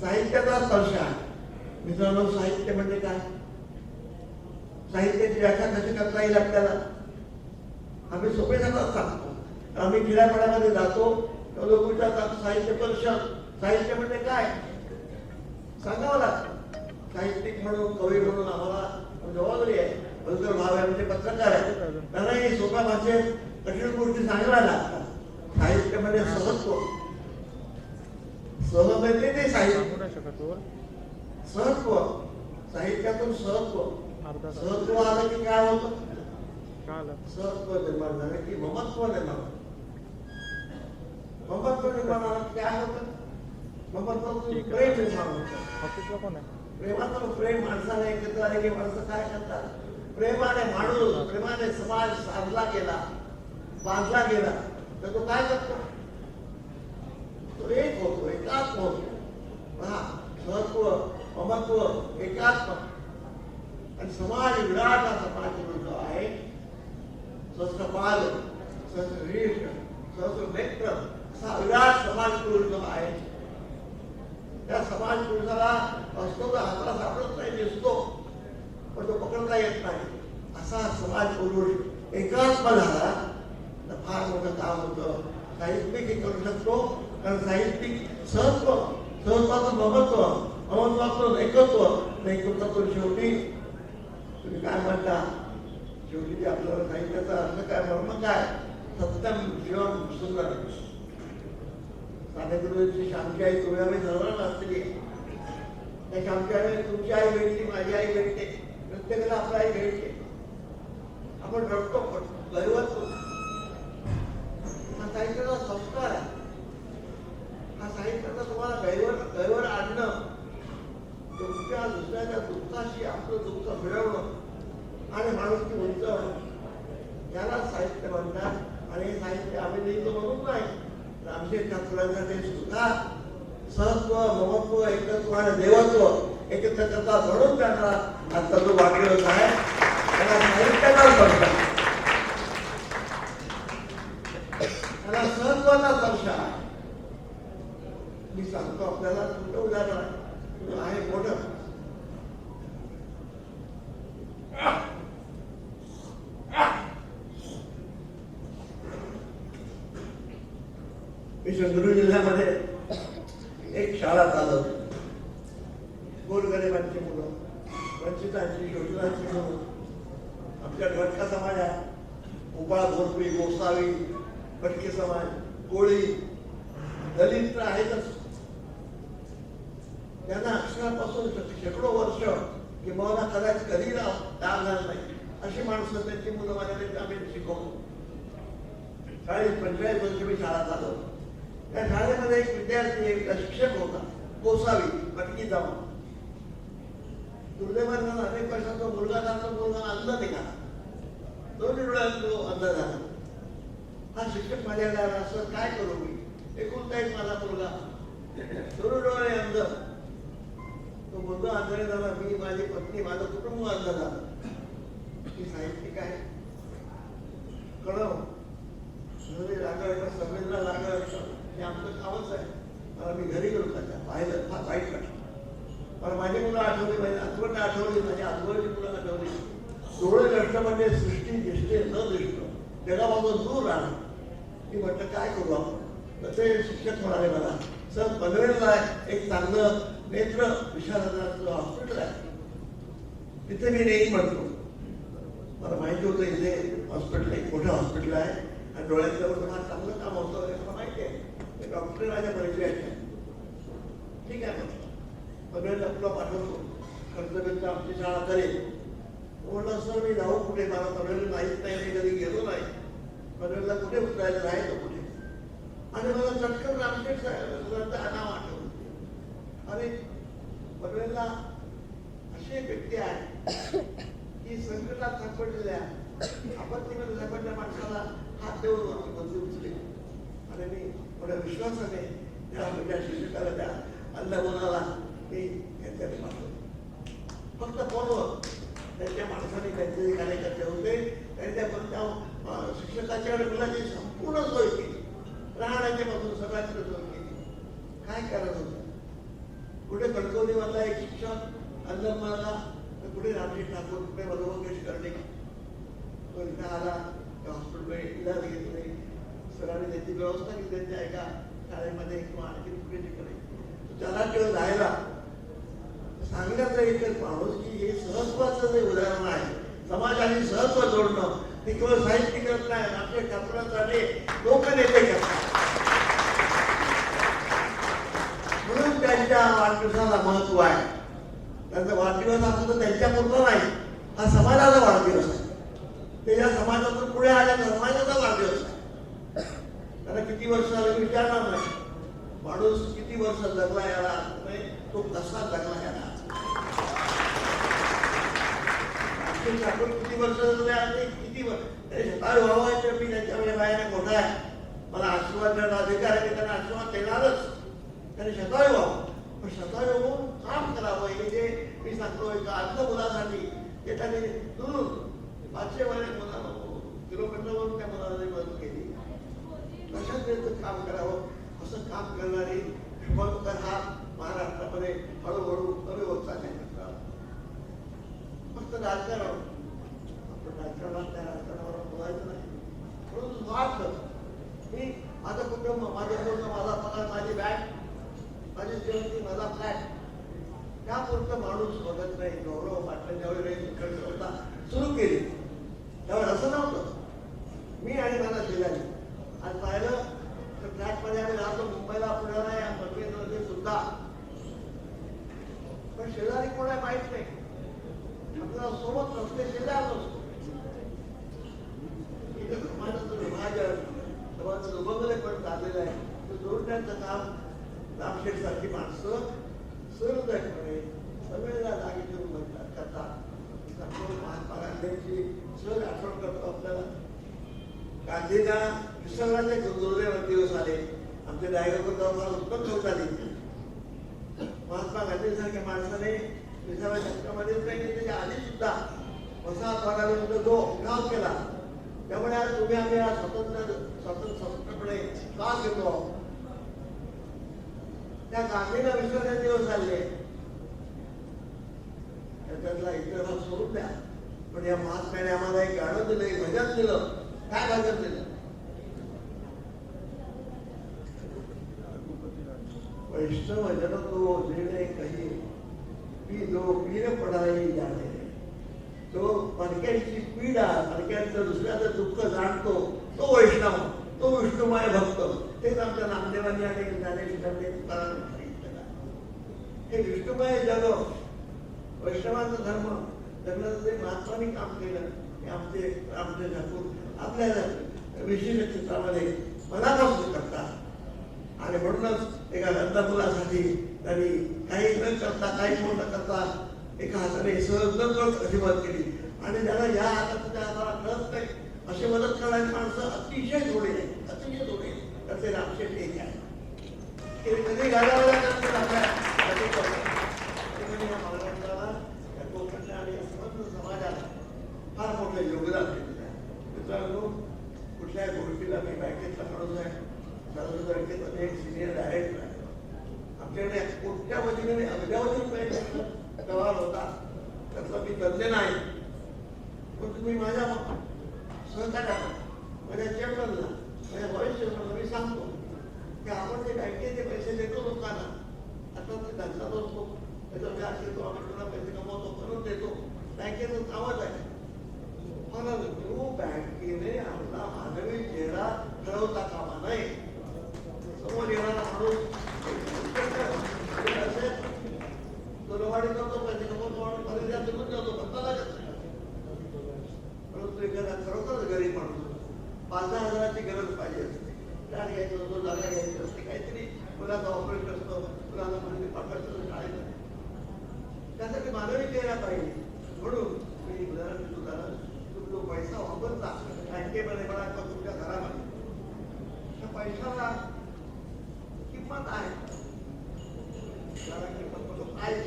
साहित्याचा स्पर्श आहे. मित्रांनो, साहित्य म्हणजे काय? साहित्याची व्याख्या कशी करता येईल आपल्याला? आम्ही सोपे शब्दात सांगतो. आम्ही खेड्यापाड्यामध्ये जातो लोक विचारतात साहित्य परिषद, साहित्य म्हणजे काय सांगावं लागतं. साहित्यिक म्हणून कवी म्हणून आम्हाला जबाबदारी आहे. बलकर भाव आहे म्हणजे पत्रकार आहे, त्यांनाही सोप्या भाषेत कठीण गोष्टी सांगायला लागतात. साहित्य म्हणजे सहत्व, सहमध्ये ते साहित्य सहत्व, साहित्यातून सहत्व. सहत्व आलं की काय होतं? सहत्व निर्माण झालं की ममत्व निर्माण होतं. ममत्व निर्माण झालं काय होतं? ममत्वातून प्रेम निर्माण होतं. प्रेमातून प्रेम माणसाने एकत्र आले की माणसं काय करतात? प्रेमाने माणूस, प्रेमाने समाज साधला गेला, बांधला गेला तर तो काय करतो? तो एक होतो, एकात्म होतो. पहा, सहत्व, ममत्व, एकात्म आणि समाज विराट हा समाज जो आहे. सहस्त्रपाल, सहस्ररीष, सहस्रनेत्र असा विराट समाज पुरुष जो आहे. त्या समाज पुरुषाला असतो तर हाताला सापडत नाही, दिसतो पण तो पकडता येत नाही. असा समाज पुरुष एकात्म झाला तर फार मोठं काम होतं. साहित्यिक हे करू शकतो कारण साहित्यिक सहत्व, सहत्वाचं ममत्व, ममत्वाचं एकत्व, एकत्वातून शेवटी तुम्ही काय म्हणता? शेवटी आपल्याला साहित्याचा अर्थ काय, मर्म काय? सत्यम शिवम सुंदर. सानेगुरुची शांती आई तुम्ही आम्ही सर्वांना असलेली आहे. त्या शांती आई तुमची आई भेटली, माझी आई भेटते, प्रत्येकाला आपला आई भेटते. आपण रडतो पण दैवत हा साहित्याचा संस्कार आहे. हा साहित्याचा तुम्हाला दैवर आणणं, तुमच्या दुसऱ्याच्या दुःखाशी आपलं दुःख मिळवणं आणि माणुसकी उंचवणं याला साहित्य म्हणतात. आणि हे साहित्य आम्ही लिहितो म्हणून नाही, रामशेठ ठाकूरांसाठी सुद्धा सहत्व, ममत्व, एकत्व आणि देवत्व एकत्र करता म्हणून त्यांना आता जो वाटलेलं आहे त्याला साहित्याचा स्पर्श, त्याला सहत्वाचा स्पर्श आहे. मी सांगतो आपल्याला तुमचं उदाहरण आहे मोठं. मी सिंधुदुर्ग जिल्ह्यामध्ये एक शाळा चालवतो. गोरगरिबांची मुलं, वंचितांची, शोषितांची मुलं. आमच्या घटका समाज आहे, उपाळ, भोसरी, गोसावी, भटके समाज, कोळी, दलित तर आहेतच. त्यांना अक्षरापासून शेकडो वर्ष किंवा कदाचित कधी लाभ झाला नाही अशी माणसं त्यांची मुलं माझ्याकडे आम्ही शिकवतो. 40-45 वर्ष मी शाळा चालवतो. त्या शाळेमध्ये एक विद्यार्थी, एक शिक्षक होता, गोसावी, भटकी जाऊन. दुर्दैवानं अनेक वर्षाचा मुलगा त्याचा मुलगा अंध निघाला, दोन्ही डोळ्यात तो अंध झाला. हा शिक्षक माझ्याकडे आला, असं काय करू मी, एकुलता एक माझा मुलगा, दोन्ही डोळे अंध. तो मुलगा अंधळे झाला, मी, माझी पत्नी, माझं कुटुंब अंध झालं. ही साहित्यिक आहे, कळव लागलं, संवेदना लागलं, हे आमचं कामच आहे. मला मी घरी गेलो त्याच्या पाहिलं, फार वाईट वाटलं. पण माझी मुलं आठवली, माझी आठवण आठवली, माझ्या आजोबाची मुलं आठवली. डोळे नष्ट म्हणजे सृष्टी दिसते न दिसणं, जगापासून दूर राहणं. मी म्हटलं काय करू आपण? तर ते शिक्षक म्हणाले मला, सर पनवेलला एक चांगलं नेत्र विशारदाचं हॉस्पिटल आहे, तिथे मी नेहमी म्हणतो, मला माहिती होतं इथे हॉस्पिटल एक मोठं हॉस्पिटल आहे आणि डोळ्यातलं मला चांगलं काम होतं हे मला माहिती आहे. ते डॉक्टर माझ्या परिचयाचे ठीक आहे म्हटलं, पनवेलला तुला पाठवतो, खर्च आमची शाळा करेल. म्हणलं सर मी जाऊ कुठे, मला पनवेल माहीत नाही, मी कधी गेलो नाही, पनवेलला कुठे उतरायला राहायचं कुठे. आणि मला चटकन रामशेठ साहेबांचं नाव आठवलं. अरे पनवेलला अशी एक व्यक्ती आहे की संकटात सापडलेल्या आपत्तीमध्ये सापडल्या माणसाला हात देऊन मंजूर उचले. आणि मी मोठ्या विश्वासाने त्या शिक्षकाला त्या अल्लाह मी यांच्याकडे पाठवतो. फक्त फोनवर त्यांच्या माणसाने त्यांचे जे कार्यकर्ते होते त्यांनी त्या शिक्षकाच्या मुलाची संपूर्ण सोय केली, राहण्याच्यापासून सगळ्याची सोय केली. काय करत होतं, कुठे कणकवलीमधला एक शिक्षक अंदरमाला, कुठे रामजी ठाकूर, कुठे मधुमंगेश कर्णिक, तो इथं आला हॉस्पिटलमध्ये इलाज घेतले. सरांनी त्याची व्यवस्था केली त्यांच्या एका शाळेमध्ये किंवा आणखी कुठे ठिकाणी. त्याला केवळ जायला सांगण्याचं एकच माणूस की हे सहत्वाचं जे उदाहरण आहे, समाजाने सहत्व जोडणं, ते केवळ साहित्य करत नाही, आपल्या ठाकरांसाठी लोकनेते करतात. म्हणून त्यांच्या वाढदिवसाला महत्व आहे. त्यांचा वाढदिवस हा तर त्यांच्यापुरता नाही, हा समाजाचा वाढदिवस आहे. ते या समाजातून पुढे आल्या समाजाचा वाढदिवस आहे. त्याला किती वर्ष झाले विचारणार नाही, माणूस किती वर्ष जगला याला नाही, तो कसा जगला याला. ठाकूर किती वर्ष झाले, किती काय व्हावं, मी त्यांच्या वयाने मोठा आहे, मला आशीर्वाद देण्याचा अधिकार आहे, त्यांना आशीर्वाद देणारच. त्यांनी शतायू व्हावं, पण शतायू होऊन काम करावं. हे जे मी सांगतो एका आजच्या मुलासाठी ते त्यांनी दुरून 500 किलोमीटरवरून त्या मुलाला मदत केली. कशाच काम करावं असं काम करणारी शुभंकर हा महाराष्ट्रामध्ये हळूहळू कमी होत चालले. फक्त राजकारण, आपण राजकारणात त्या राजकारणावर बोलायचं नाही. म्हणून स्वार्थ, मी माझं कुटुंब, माझं पूर्ण, माझा पगार, माझी बॅग, माझी जेवणी, माझा फ्लॅट, त्यापुरतं माणूस बघत नाही. गौरव पाटील ज्यावेळी संस्था सुरू केली त्यावेळेस असं नव्हतं. मी आणि माझा शेजारी आज पाहिलं तर फ्लॅटमध्ये आम्ही राहतो, मुंबईला, पुण्याला, या पनवेलमध्ये सुद्धा, पण शेजारी कोण आहे माहित नाही. आपल्याला सोबत नसते, शेजार नसतो. इथे समाजाचं विभाजन, समाजाचं दुबंगले पण चाललेलं आहे. ते जोडण्याचं काम रामशेठ सारखी माणसं सहृदयपणे सगळ्याला जागी ठेवून करतात. महात्मा गांधींची सहज आठवण करतो आपल्याला. गांधींना विसरण्याचे दुर्दैव दिवस आले. आमच्या डायग्रामवर मला उत्तम ठेवता आली. महात्मा गांधींसारख्या माणसाने 20व्या शतकामध्येच नाही, त्याच्या आधी सुद्धा वसाहतवादाविरुद्ध जो उठाव केला. त्यामुळे आज तुम्ही आम्ही आज स्वतंत्रपणे का घेतो, त्या गांधीला विसरण्याचे दिवस आले. त्यातला इतिहास सोडून द्या, पण या महात्म्याने आम्हाला एक गाणं दिलं, एक भजन दिलं. काय भजन दिलं? वैष्णव जन तो जिणे कही पी जो पीर पडाई जाणे. तो मणक्यांची पीडा, मणक्यांचं दुसऱ्याचं दुःख जाणतो, तो वैष्णव, तो विष्णुमय भक्त. तेच आमच्या नामदेवांनी आणि ज्ञानेश्वरांनी सांगितलेलं. हे विष्णुमय जग, वैष्णवांचा धर्म जगण्याचं जे महात्मानी काम केलं, हे आमचे ठाकूर आपल्या विशेष चित्रामध्ये मनापासून करतात. आणि म्हणूनच एका गंधा मुलासाठी त्यांनी काही न करता, काही न करता, एका हाताने सहज न करत अशी मदत केली. आणि ज्याला या हातात त्या हाताला कळत नाही अशी मदत करणारी माणसं अतिशय थोडी नाही, अतिशय थोडी. तर ते रामशेठ एक आहे. कधी गाड्यावाला करतो आणि समग्र समाजाला फार मोठं योगदान दिलेलं आहे. मित्रांनो, कुठल्याही गोष्टीला मी बँकेतला माणूस आहे, बँकेमध्ये एक सिनियर डायरेक्टर आहे. आमच्याकडे कोणत्या वतीने अब्जावधी व्यवहार होता, त्यातला मी तज्ञ नाही. पण तुम्ही माझ्या सहकार्याला, माझ्या चेअरमनला, माझ्या व्हाईस चेअरमनला मी सांगतो की आपण जे बँकेचे पैसे देतो लोकांना, आता ते धंदा असतो, त्याचा व्याज देतो, आपण पैसे कमवतो, करून देतो. बँकेचं कामच आहे. परंतु बँकेने आपला मानवी चेहरा ठरवता कामा नये. समोर येणारा माणूस तो रवाडी करतो पैसे कमवतो ठेवतो पत्ता लागत नाही. परंतु एखादा खरोखरच गरीब माणूस 5-10 हजाराची गरज पाहिजे असते, फ्लॅट घ्यायचं असतो, जागा घ्यायची असते, काहीतरी मुलाचं ऑपरेशन असतं, मुलाला म्हणजे पाठवायचं शाळेत, त्यासाठी मानवी चेहरा पाहिजे. म्हणून मी उदाहरण तुम्ही जो पैसा वापरता बँकेमध्ये म्हणा किंवा तुमच्या घरामध्ये, त्या पैशाला किंमत आहे. त्याला किंमत म्हणतो प्राईस.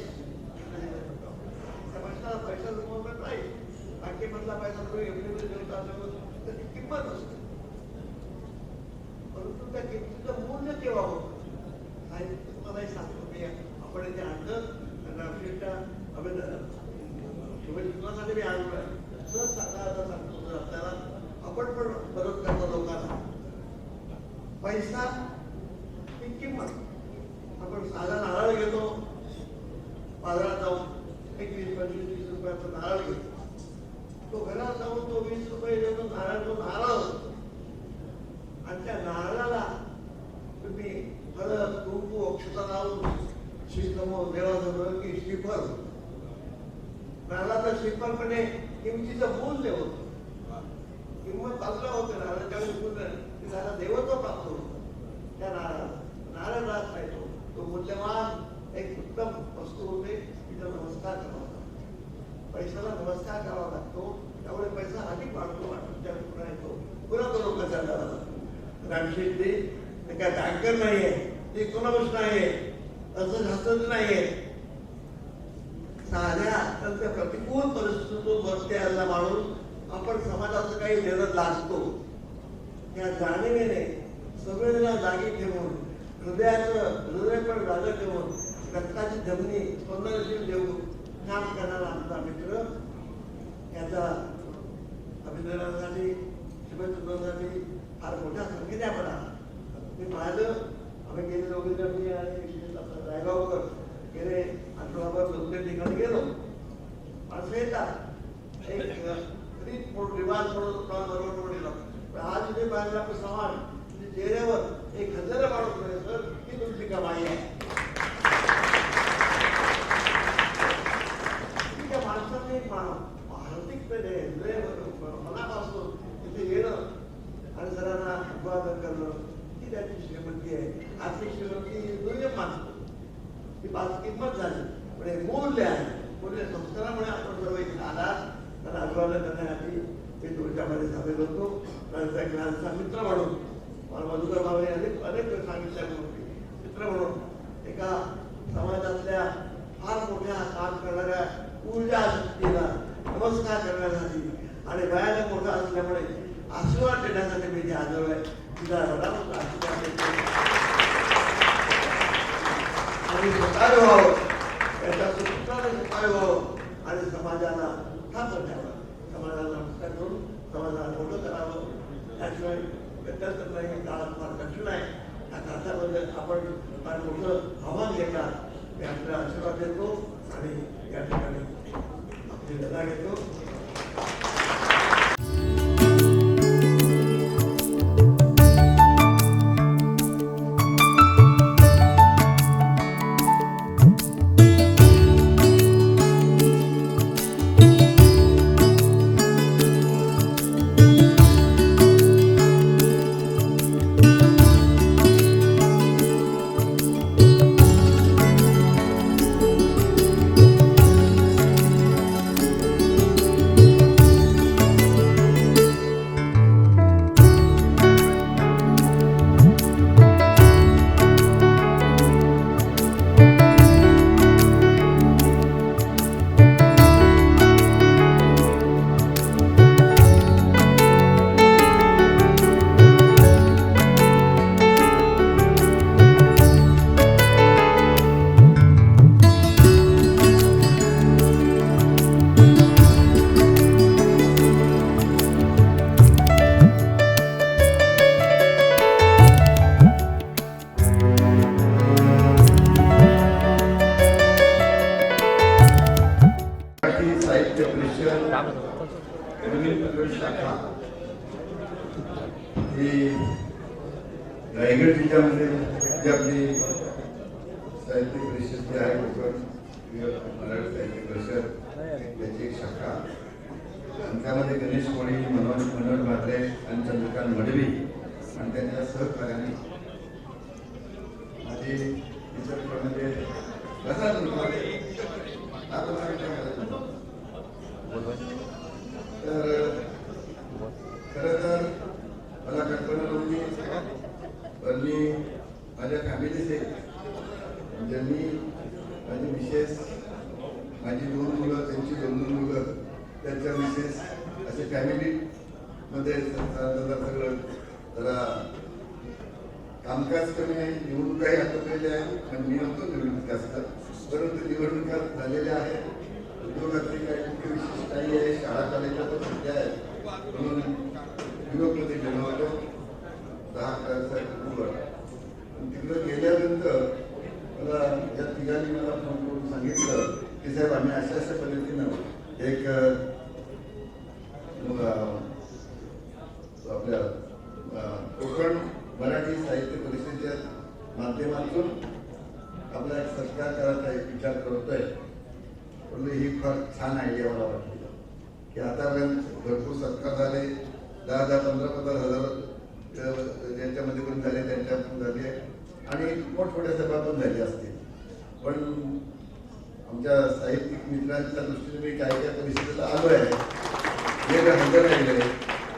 त्या पैशाला पैशाचं मोठं प्राईस. बँकेमधला पैसा तुम्ही एवढे जेवता त्याची किंमत असते. परंतु त्या किमतीचं मूल्य केव्हा होतं तुम्हालाही सांगतो मी. आपण इथे आणलं रामकृष्णच्या शुभेच्छासाठी मी आलो आहे. सहज सांगायला सांगतो तर आपल्याला आपण पण मदत करतो लोकांना. पैसा ही किंमत. आपण साधा नारळ घेतो बाजारात जाऊन, 20-25-30 रुपयाचा नारळ घेतो. तो घरात जाऊन तो 20 रुपये देतो नारळ, तो नारळ असतो. आणि त्या नारळाला तुम्ही हळद कुंकू अक्षता लावून श्रीसमोर देवासमोर की श्रीफळ, नारळाचं श्रीफळ म्हणजे किमतीचं मूल्य होतं. किंमत बाजूला होते नारळाच्या मूल्य त्याला देवत्व प्राप्त होतं. त्या नारळ राहत नाही तो मूल्यवान एक उत्तम वस्तू होते. तिचा नमस्कार करावा लागतो. पैशाला नमस्कार करावा लागतो. त्यामुळे पैसा अधिक वाढतो, पुन्हा येतो, पुन्हा तो लोक चालला जातो. रामशेट्टी ते काय बँकर नाहीये, ते इकॉनॉमिस्ट नाहीये, अर्थशास्त्रज्ञ नाहीये. साध्या अत्यंत प्रतिकूल परिस्थितीतून वरती आलेला माणूस आपण समाजाचं काही देणं लागतो. या जाणीवेने सगळ्यांना जागी ठेवून, हृदय पण जागा ठेवून, रक्ताची धमनी स्पंदनशील देऊन काम करणारा आमचा मित्र, याचा अभिनंदनासाठी शुभेच्छासाठी फार मोठ्या संख्येने आपण आला. मी पाहिलं, आम्ही गेले दोघे आणि रायगावकर गेले आठवडाभर 2-3 ठिकाणी गेलो. माणसं येतात एक रीत म्हणून रिवाज म्हणून बरोबर गेलो. पण आज इथे पाहिलं आपलं समाज चेहऱ्यावर एक हजारा माणूस मिळेल सर, ही तुमची कमाई आहे. त्या माणसाने आर्थिकतेने मनापासून तिथे येणं आणि सरांना अभिवादन करणं ही त्याची श्रीमंती आहे. आर्थिक श्रीमंती दुर्लभ मानतो, ही किंमत झाली. पण हे मूल्य आहे. मूल्य संस्कारामुळे आपण सर्व इथे आलात. त्यांना अभिवादन करण्यासाठी मी तुमच्यामध्ये सामील होतो. त्यांचा एक लहानसा मित्र म्हणून मला मधुकर भावे अनेक वेळ सांगितल्या गोष्टी. मित्र म्हणून एका समाजातल्या फार मोठ्या काम करणाऱ्या ऊर्जा शक्तीला नमस्कार करण्यासाठी आणि वयाने मोठा असल्यामुळे आशीर्वाद देण्यासाठी मी इथे आलो आहे. तिला रडापासून आशीर्वाद देतो आणि स्वतः व्हावं, याच्या सुपुत्राने स्वतः व्हावं आणि समाजाला ठाकर द्यावं. समाजाला नमस्कार करून समाजाला मोठं करावं. त्याशिवाय गत्यंतर नाही. काळात फार कठीण आहे. या काळामध्ये आपण फार मोठं आव्हान घेणार. मी आपल्याला आशीर्वाद देतो आणि या ठिकाणी आपली लढा घेतो. रायगड जिल्ह्यामध्ये जी आपली साहित्य परिषद जी आहे कोकण मराठी साहित्य परिषद याची एक शाखा आणि त्यामध्ये गणेश कोळी, मनोहर म्हात्रे आणि चंद्रकांत मडवी आणि त्यांच्या सहकार्याने माझी विचारप्रमाणे कसा तर खरं तर मला कल्पना नव्हती, पण मी माझ्या फॅमिलीचे म्हणजे मी माझी मिसेस, माझी 2 मुलं, त्यांची 2 मुलं, त्यांच्या मिसेस असे फॅमिलीमध्ये सगळं जरा कामकाज कमी आहे. निवडणुकाही हाताळलेल्या आहे, पण मी नव्हतो निवडणूक जास्त, परंतु निवडणुका झालेल्या आहेत. उद्योगातली काही मुख्य विशेष नाही आहे. शाळा कॉलेजला पण सध्या आहे म्हणून युरोपमध्ये गेलो होतो 10-11 ऑक्टोबर. तिकडं गेल्यानंतर मला या तिघांनी मला फोन करून सांगितलं की साहेब आम्ही अशा पद्धतीनं एक आपल्या कोकण मराठी साहित्य परिषदेच्या माध्यमातून आपला एक सत्कार करायचा एक विचार करतोय. पण ही फार छान आयडिया मला वाटली की आतापर्यंत भरपूर सत्कार झाले, 10,000, 15,000 ज्यांच्यामध्ये पण झाले, त्यांच्या पण झाले आणि मोठमोठ्या सभा पण झाल्या असतील. पण आमच्या साहित्यिक मित्रांच्या दृष्टीने मी काय काय परिषदेला आलो आहे, वेगळं हजर राहिलं आहे.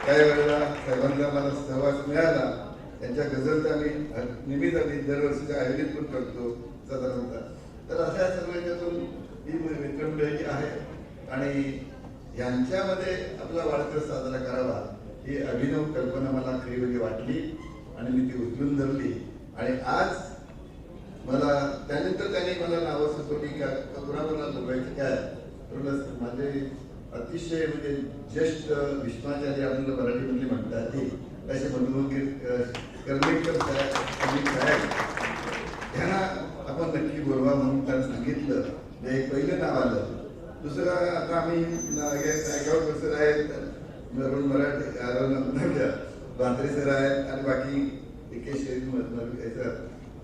काही वेळेला साहेबांना मला सहवास मिळाला. त्यांच्या गझलचा मी निमित्ताने दरवर्षीचं आयोजित पण करतो साधारणतः. तर अशा सर्व याच्यातून ही मित्रमंडळी आहे आणि यांच्यामध्ये आपला वाढदिवस साजरा करावा ही अभिनव कल्पना मला खरी वेगळी वाटली आणि मी ती उचलून धरली. आणि आज मला त्यानंतर त्यांनी मला नावं सुचवली का कुणाला बोलायचं काय, माझे अतिशय म्हणजे ज्येष्ठ भीष्माचार्य आपल्याला मराठीमध्ये म्हणतात ते असे मधुमंगीर कर्मेकर साहेब ह्यांना आपण नक्की बोलवा म्हणून त्यांना सांगितलं. एक पहिलं नाव आलं. दुसरं आता आम्ही नायगाव सर आहेत, मराठी बांद्रे सर आहेत आणि बाकी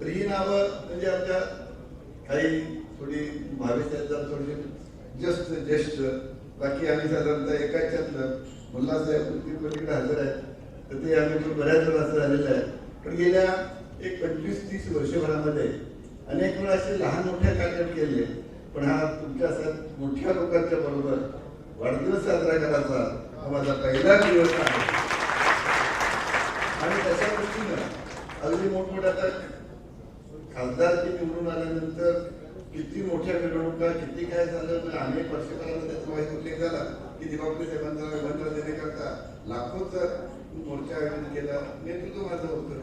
तर ही नावं म्हणजे आमच्या काही थोडी भावेश थोडी ज्येष्ठ, बाकी आम्ही साधारणतः एकाच्यातलं मुल्ला साहेब पलीकडे हजर आहेत. तर ते आम्ही बऱ्याच वेळा असं झालेलं आहे. पण गेल्या एक 25-30 वर्षभरामध्ये अनेक वेळा असे लहान मोठ्या कार्यक्रम केले, पण हा तुमच्या मोठ्या लोकांच्या बरोबर वाढदिवस साजरा करायचा हा माझा पहिला दिवस आहे. आणि त्याच्या दृष्टीनं अगदी मोठमोठ्या आता खासदारकी निवडून आल्यानंतर किती मोठ्या मिरवणुका, किती काय झालं, तर अनेक वर्षभरामध्ये त्याचा उल्लेख झाला की दिवापरी साहेबांचा निमंत्रण देण्याकरता लाखोचा मोर्चा आयोजित केला, नेतृत्व माझं होतं.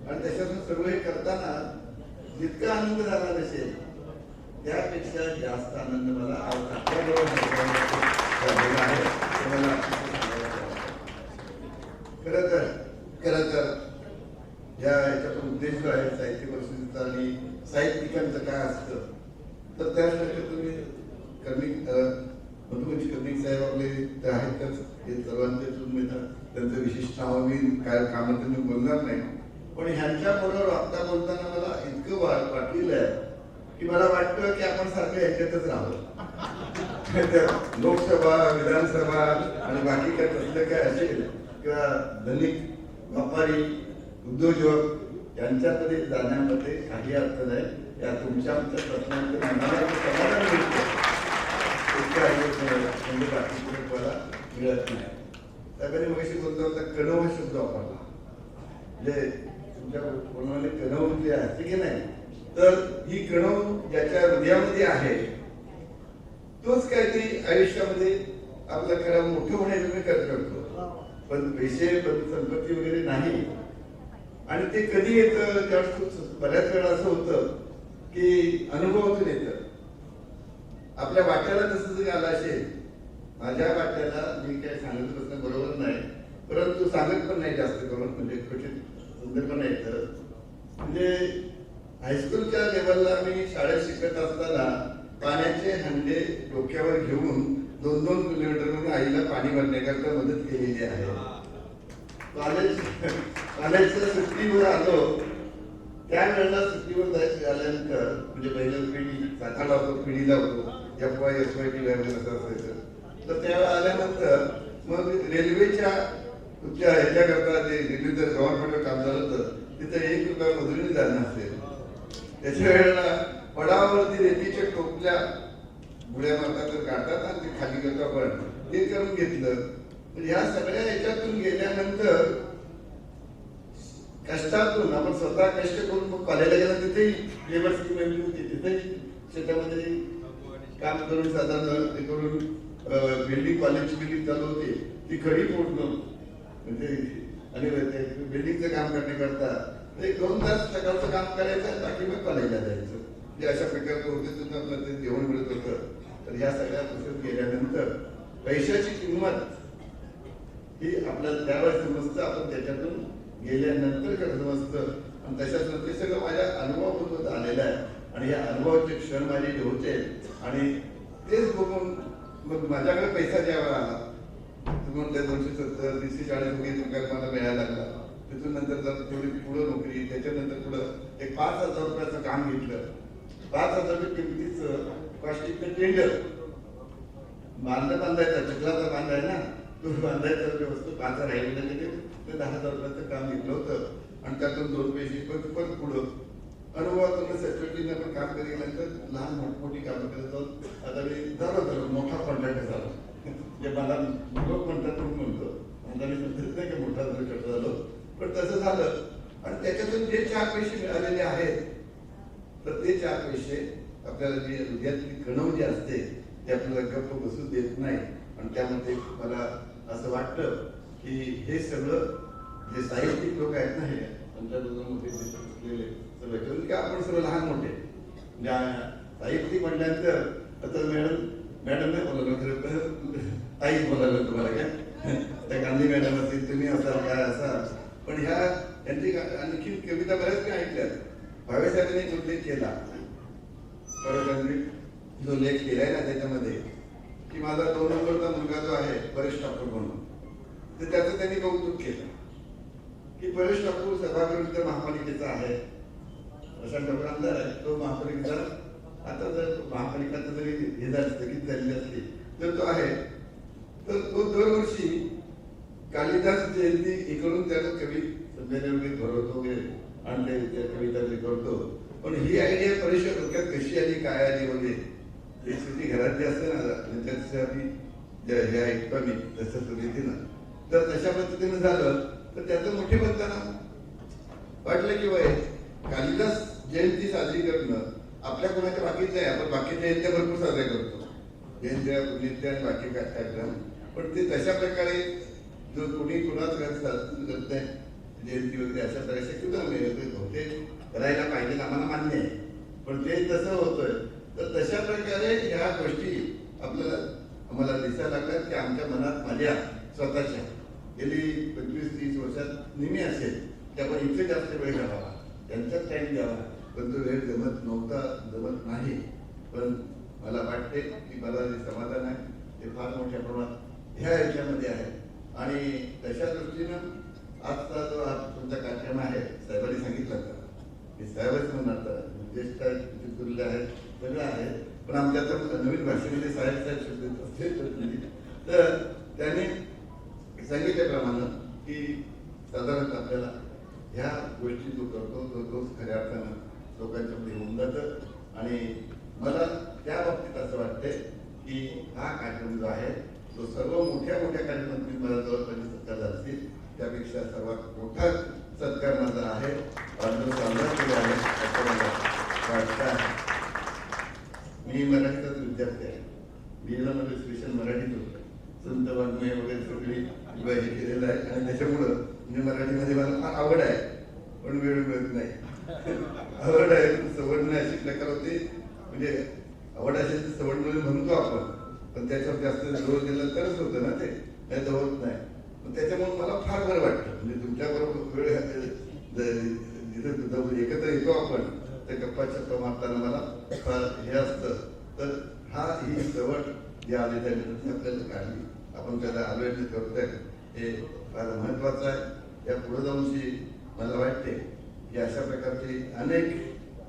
आणि त्याच्यातून सर्व हे करताना जितका आनंद झाला नसेल त्यापेक्षा जास्त आनंद मला आज आपल्याबरोबर आहे. खरं तर या याच्यातून उद्देश जो आहे साहित्य परिषदेचा आणि साहित्यिकांचं काय असतं, तर त्यासाठी तुम्ही मधुमती कर्णिक साहेब आपले ते आहेतच, हे सर्वांचे त्यांचं विशिष्ट नाव मी काय कामात मी बोलणार नाही. पण ह्यांच्या बरोबर वागता बोलताना मला इतकं वाटलेलं आहे की मला वाटतं की आपण सारखं ह्याच्यातच राहावं. लोकसभा, विधानसभा आणि बाकी काय तसलं काय असेल किंवा धनिक व्यापारी, उद्योजक यांच्याकडे जाण्यामध्ये काही अर्थ नाही. या तुमच्या आमच्या प्रश्नांचे मनाला समाधान मिळतं, म्हणजे बाकी मला मिळत नाही. त्याकडे मगाशी बोलतो होता कणव हा शब्द वापरला, म्हणजे तुमच्या कोणाला कणव म्हणजे असते की नाही, तर ही कणव ज्याच्या हृदयामध्ये आहे तोच काहीतरी आयुष्यामध्ये आपलं खरं मोठं होण्याचं मी करतो. पण पैसे, पण संपत्ती वगैरे नाही. आणि ते कधी येतं त्यावेळेस बऱ्याच वेळा असं होतं की अनुभवातून येतं. आपल्या वाट्याला तसं जरी आलं असेल, माझ्या वाट्याला मी काय सांगत बसणं बरोबर नाही, परंतु सांगत पण नाही जास्त करून, म्हणजे क्वचित सुंदर पण नाही. तर म्हणजे हायस्कूलच्या लेवलला मी शाळेत शिकत असताना पाण्याचे हंडे डोक्यावर घेऊन 2-2 किलोमीटरवरून आईला पाणी भरण्याकरता मदत केलेली आहे. कॉलेजच्या सुट्टीवर आलो त्यावेळेला सुट्टीवर जायचं झाल्यानंतर म्हणजे पहिलं पिढी सातारा होतो, पिढीला होतो, FY वगैरे असं असायचं. तर त्यावेळेला आल्यानंतर मग रेल्वेच्या ह्याच्याकरता ते रेल्वे जर गव्हर्नमेंटवर काम झालं तर तिथं 1 रुपया मजुरी जाणं असेल. त्याच्या वेळेला पडावरती रेतीच्या टोपल्या बुड्या मारतात काढतात आणि ते खाली करतो आपण ते करून घेतलं. म्हणजे ह्या सगळ्या ह्याच्यातून गेल्यानंतर कष्टातून आपण स्वतः कष्ट करून मग कॉलेजला गेला तिथेही लेबर स्कीम होती, तिथेही शेतामध्ये काम करून साधारण ते करून बिल्डिंग कॉलेजची बिल्डिंग चालू होती ती खडी फोडणं म्हणजे आणि बिल्डिंगचं काम करण्याकरता 1-2 तास सकाळचं काम करायचं बाकी मग कॉलेजला जायचं. म्हणजे अशा प्रकारचं होते सुद्धा आपलं ते जेवण मिळत होतं. तर ह्या सगळ्या गोष्टी गेल्यानंतर पैशाची किंमत ही आपल्याला त्यावेळेस समजतं, आपण त्याच्यातून गेल्यानंतर समजतं. आणि तशाच ते सगळं माझ्या अनुभवाबरोबर आलेलं आहे आणि या अनुभवाचे क्षण माझे होते आणि तेच बघून मग माझ्याकडे पैसा ज्यावेळेला आला मग त्या 270 340 रुपये मला मिळायला लागला. तिथून नंतर जर थोडी पुढं नोकरी, त्याच्यानंतर पुढं एक 5,000 रुपयाचं काम घेतलं. 5,000 रुपये किमतीचं प्लास्टिकचं टेंडर बांधायचा चिखलाचा बांध आहे ना, तो बांधायचा वस्तू 5,000 राहिलेलं ते 10,000 रुपयाचं काम घेतलं होतं आणि त्यातून 2 पैसे पण पुढं अनुभवातून सेक्युरिटीने पण काम केल्यानंतर लहान मोठी कामं करत जाऊन आता मी झालो मोठा कॉन्ट्रॅक्टर झालो. जे मला लोक म्हणतात म्हणतो आता मी समजत नाही की मोठा कॉन्ट्रॅक्टर झालो, पण तसं झालं. आणि त्याच्यातून जे 4 पैसे मिळालेले आहेत तर ते 4 पैसे आपल्याला जी हृदयातली कणव जी असते ते आपल्याला गप्प बसू देत नाही. आणि त्यामध्ये मला असं वाटतं की हे सगळं जे साहित्यिक लोक आहेत ना, हे पंचायत सगळं की आपण सर्व लहान मोठे साहित्यिक म्हटल्यानंतर आता मॅडम नाही बोलायला ताईच बोलायला तुम्हाला काय त्या गांधी मॅडम असतील, तुम्ही असाल काय असाल. पण ह्या यांची आणखी कविता बऱ्याच काही ऐकल्यात. भावेसाहेबांनी उल्लेख केला, परत जो लेख केलाय ना त्याच्यामध्ये की माझा 2 नंबरचा मुलगा जो आहे परेश ठाकूर म्हणून, तर त्याचं त्यांनी कौतुक केलं की परेश ठाकूर सभागृह महापालिकेचा आहे, प्रशांत ठाकूर आमदार आहे, तो महापालिकेचा आता जर महापालिकेचा जरी हे झाली स्थगित झालेली असली तर तो आहे. तर तो दरवर्षी कालिदास जयंती इकडून त्याला कवी संमेलन वगैरे भरवतो वगैरे आणि त्या कविता करतो. पण ही आयडिया परेश डोक्यात कशी आली, काय आली वगैरे ही स्थिती घरात जी असते ना त्याचं आम्ही हे ऐकतो मी तसं पद्धतीनं. तर तशा पद्धतीनं झालं तर त्याचं मोठे बनताना वाटलं की वय कालिदास जयंती साजरी करणं आपल्या कोणाच्या बाकीच आहे. आपण बाकी जयंत्या भरपूर साजऱ्या करतो, जयंत्या पुण्यंत्या आणि बाकी काय कार्यक्रम. पण ते तशा प्रकारे जो कोणी कोणाच करत नाही जयंती वगैरे अशा प्रकारे शक्यतो होते करायला पाहिजे आम्हाला मान्य आहे. पण ते तसं होतंय तर तशा प्रकारे ह्या गोष्टी आम्हाला दिसायला लागल्यात की आमच्या मनात माझ्या स्वतःच्या गेली 25-30 वर्षात नेहमी असेल की आपण इथे जास्त वेळ घालावा, त्यांचाच टाइम द्यावा. पण तो वेळ जमत नाही. पण मला वाटते की मला जे समाधान आहे ते फार मोठ्या प्रमाणात ह्या याच्यामध्ये आहे. आणि तशा दृष्टीनं आजचा जो तुमचा कार्यक्रम आहे साहेबांनी सांगितलं का की साहेबच म्हणणार तर ज्येष्ठ तुल्य आहेत सगळं आहे. पण आमच्या तर नवीन भाषेमध्ये साहेब शब्द असते. तर त्यांनी सांगितल्याप्रमाणे की साधारणतः आपल्याला ह्या गोष्टी जो करतो तो खऱ्या अर्थानं लोकांच्या मध्ये होऊन जातं. आणि मला त्या बाबतीत असं वाटतंय की हा कार्यक्रम जो आहे तो सर्व मोठ्या कार्यक्रमांनी मला जवळपास सत्कार झाला असतील त्यापेक्षा सर्वात मोठा सत्कार माझा आहे. मी मराठीचाच विद्यार्थी आहे. बीएला मध्ये स्पेशल मराठीत होतं, संत वाङ्मय वगैरे सगळी हे केलेलं आहे. आणि त्याच्यामुळं म्हणजे मराठीमध्ये मला फार आवड आहे, पण वेळ मिळत नाही. आवड आहे सवड नाही अशी प्रकार होते. म्हणजे आवड असेल तर सवड म्हणून म्हणतो आपण, पण त्याच्यावर जास्त जोर दिला तरच होतं ना, ते नाही तर होत नाही. पण त्याच्यामुळे मला फार बरं वाटतं. म्हणजे तुमच्याबरोबर वेळ जिथं एकत्र येतो आपण त्या गप्पा चप्पा मारताना मला फार हे असतं. तर ही सवड जी आली त्याच्यानंतर आपल्याला काढली, आपण त्याला अवेअरनेस करतोय हे फार महत्वाचं आहे. या पुढे जाऊनशी मला वाटते की अशा प्रकारचे अनेक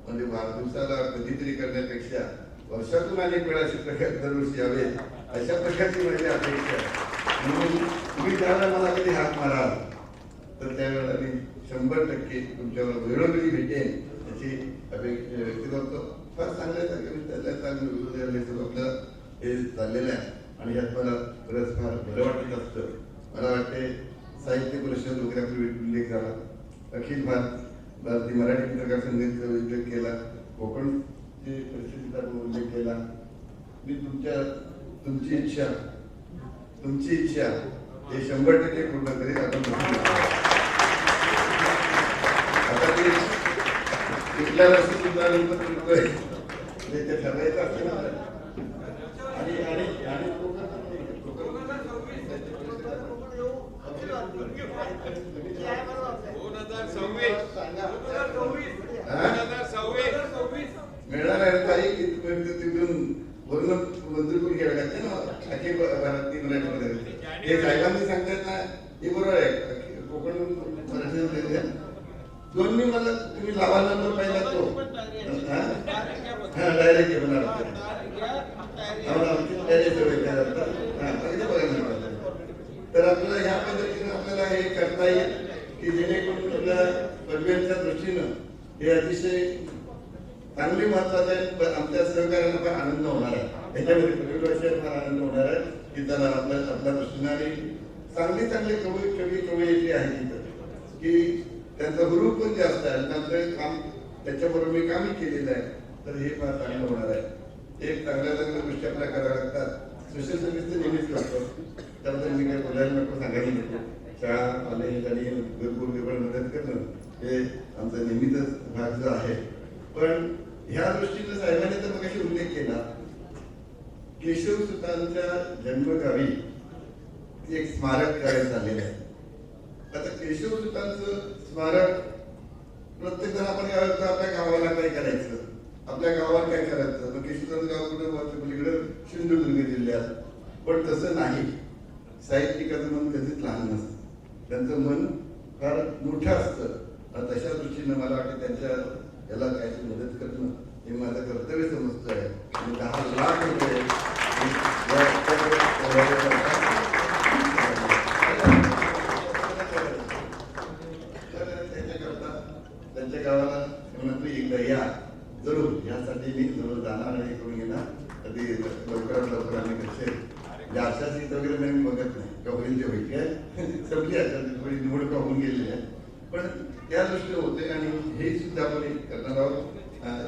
म्हणजे वाढदिवसाला कधीतरी करण्यापेक्षा वर्षातून अनेक वेळा अशा प्रकारे दरवर्षी यावे अशा प्रकारची माझी अपेक्षा आहे. म्हणून तुम्ही ज्यावेळेला मला कधी हाक माराल तर त्यावेळेला मी 100% तुमच्यावर वेळोवेळी भेटेन याची अपेक्षा व्यक्त करतो. फार चांगलं आपलं हे चाललेलं आहे आणि यात मला बरंच फार बरं वाटत असतं. मला वाटते साहित्य परिषद वगैरे आपला उल्लेख झाला, अखिल भारतीय मराठी पत्रकार संघाचा उल्लेख केला, कोकणची परिषदेचा उल्लेख केला. मी तुमची इच्छा हे 100% पूर्ण करीत आपण आता ते कुठल्या वर्षी सुद्धा ते ठरवायचं असतं ना. आणि आणि आणि मिळणार आहे ताई की तिथून वर्ण मंत्री कोण घ्यावे लागते ना अखिल भारतीय मराठीमध्ये हे साहेबांनी सांगतात ना हे बरोबर आहे. कोकण मराठी दोन्ही मला तुम्ही लावा नंबर पाहिला तो डायरेक्ट घेणार तर आपल्याला ह्या पद्धतीने आपल्याला हे करता येईल की जेणेकरून आपल्या पनवेलच्या दृष्टीनं हे अतिशय चांगली महत्वाचं आहे. आमच्या सहकार्याला फार आनंद होणार आहे. त्याच्यामध्ये पनवेलवासियांना फार आनंद होणार आहे की त्याला आपल्या दृष्टीने आणि चांगली कवयित्री आहे तिथं की त्यांचा हुरूप पण जास्त आहे. त्यांचं काम त्याच्याबरोबर मी कामही केलेलं आहे. तर हे फार चांगलं होणार आहे. एक चांगल्या गोष्टी आपल्याला कराव्या लागतात. सोशल सर्व्हिस तर नेहमीच करतो, त्याबद्दल मी काही बोलायला नको, सांगायला नको. शाळा कॉलेज आणि भरपूर मदत करणं हे आमचा नेहमीच भाग जो आहे. पण ह्या दृष्टीने साहेबांनी तर मग उल्लेख केला केशवसुतांच्या जन्मगावी एक स्मारक करायचं झालेलं आहे. आता केशवसुतांचं स्मारक प्रत्येक जण आपण काय करतो, आपल्या गावाला काय करायचं, आपल्या गावात काय करायचं. मग केशवसुतांचं गाव कुठं पलीकडे सिंधुदुर्ग जिल्ह्यात. पण तसं नाही. साहित्यिकाचं मन कधीच लहान नसतं, त्यांचं मन फार मोठं असतं. तशा दृष्टीनं मला वाटतं त्यांच्या याला काहीतरी मदत करणं हे माझं कर्तव्य समजतो आहे. आणि 10 लाख रुपये त्यांच्या गावाला एकदा या जरूर, यासाठी मी जरूर जाणार आणि करून घेणार. कधी लवकरात लवकर आम्ही कसे आशासीत वगैरे नाही मी बघत नाही का होईल ते होईल काय संपली आशासी थोडी निवड का होऊन गेलेली आहे. पण त्या दृष्टीने होते आणि हे सुद्धा आपण करणार आहोत.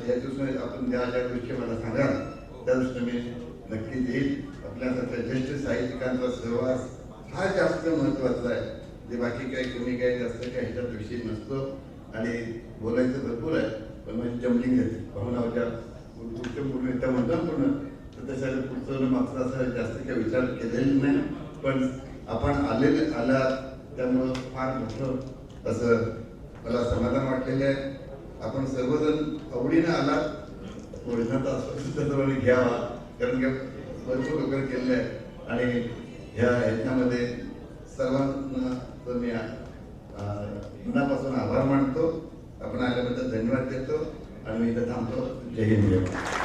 या दृष्टीने आपण ज्या गोष्टी मला सांगाल त्या दृष्टीने मी नक्कीच येईल. आपल्यासारख्या ज्येष्ठ साहित्यिकांचा सहवास हा जास्त महत्वाचा आहे. जे बाकी काही कमी काही जास्त काही ह्याच्यात विषय नसतो आणि बोलायचं भरपूर आहे. पण माझी जमलिंग घेते भावनाच्या पुढच्या पूर्ण येत्या म्हणतात पूर्ण तर त्यासाठी पुढचं मागचं असं जास्त काही विचार केलेला नाही. पण आपण आला त्यामुळं फार मोठं असं मला समाधान वाटलेलं आहे. आपण सर्वजण आवडीनं आलात, भोजनाचा आस्वाद घ्यावा, कारण की भरपूर लोकांनी केलेलं आहे. आणि ह्याच्यामध्ये सर्वांना तर मी मनापासून आभार मानतो. आपण आल्याबद्दल धन्यवाद देतो आणि मी इथं थांबतो. जय हिंद.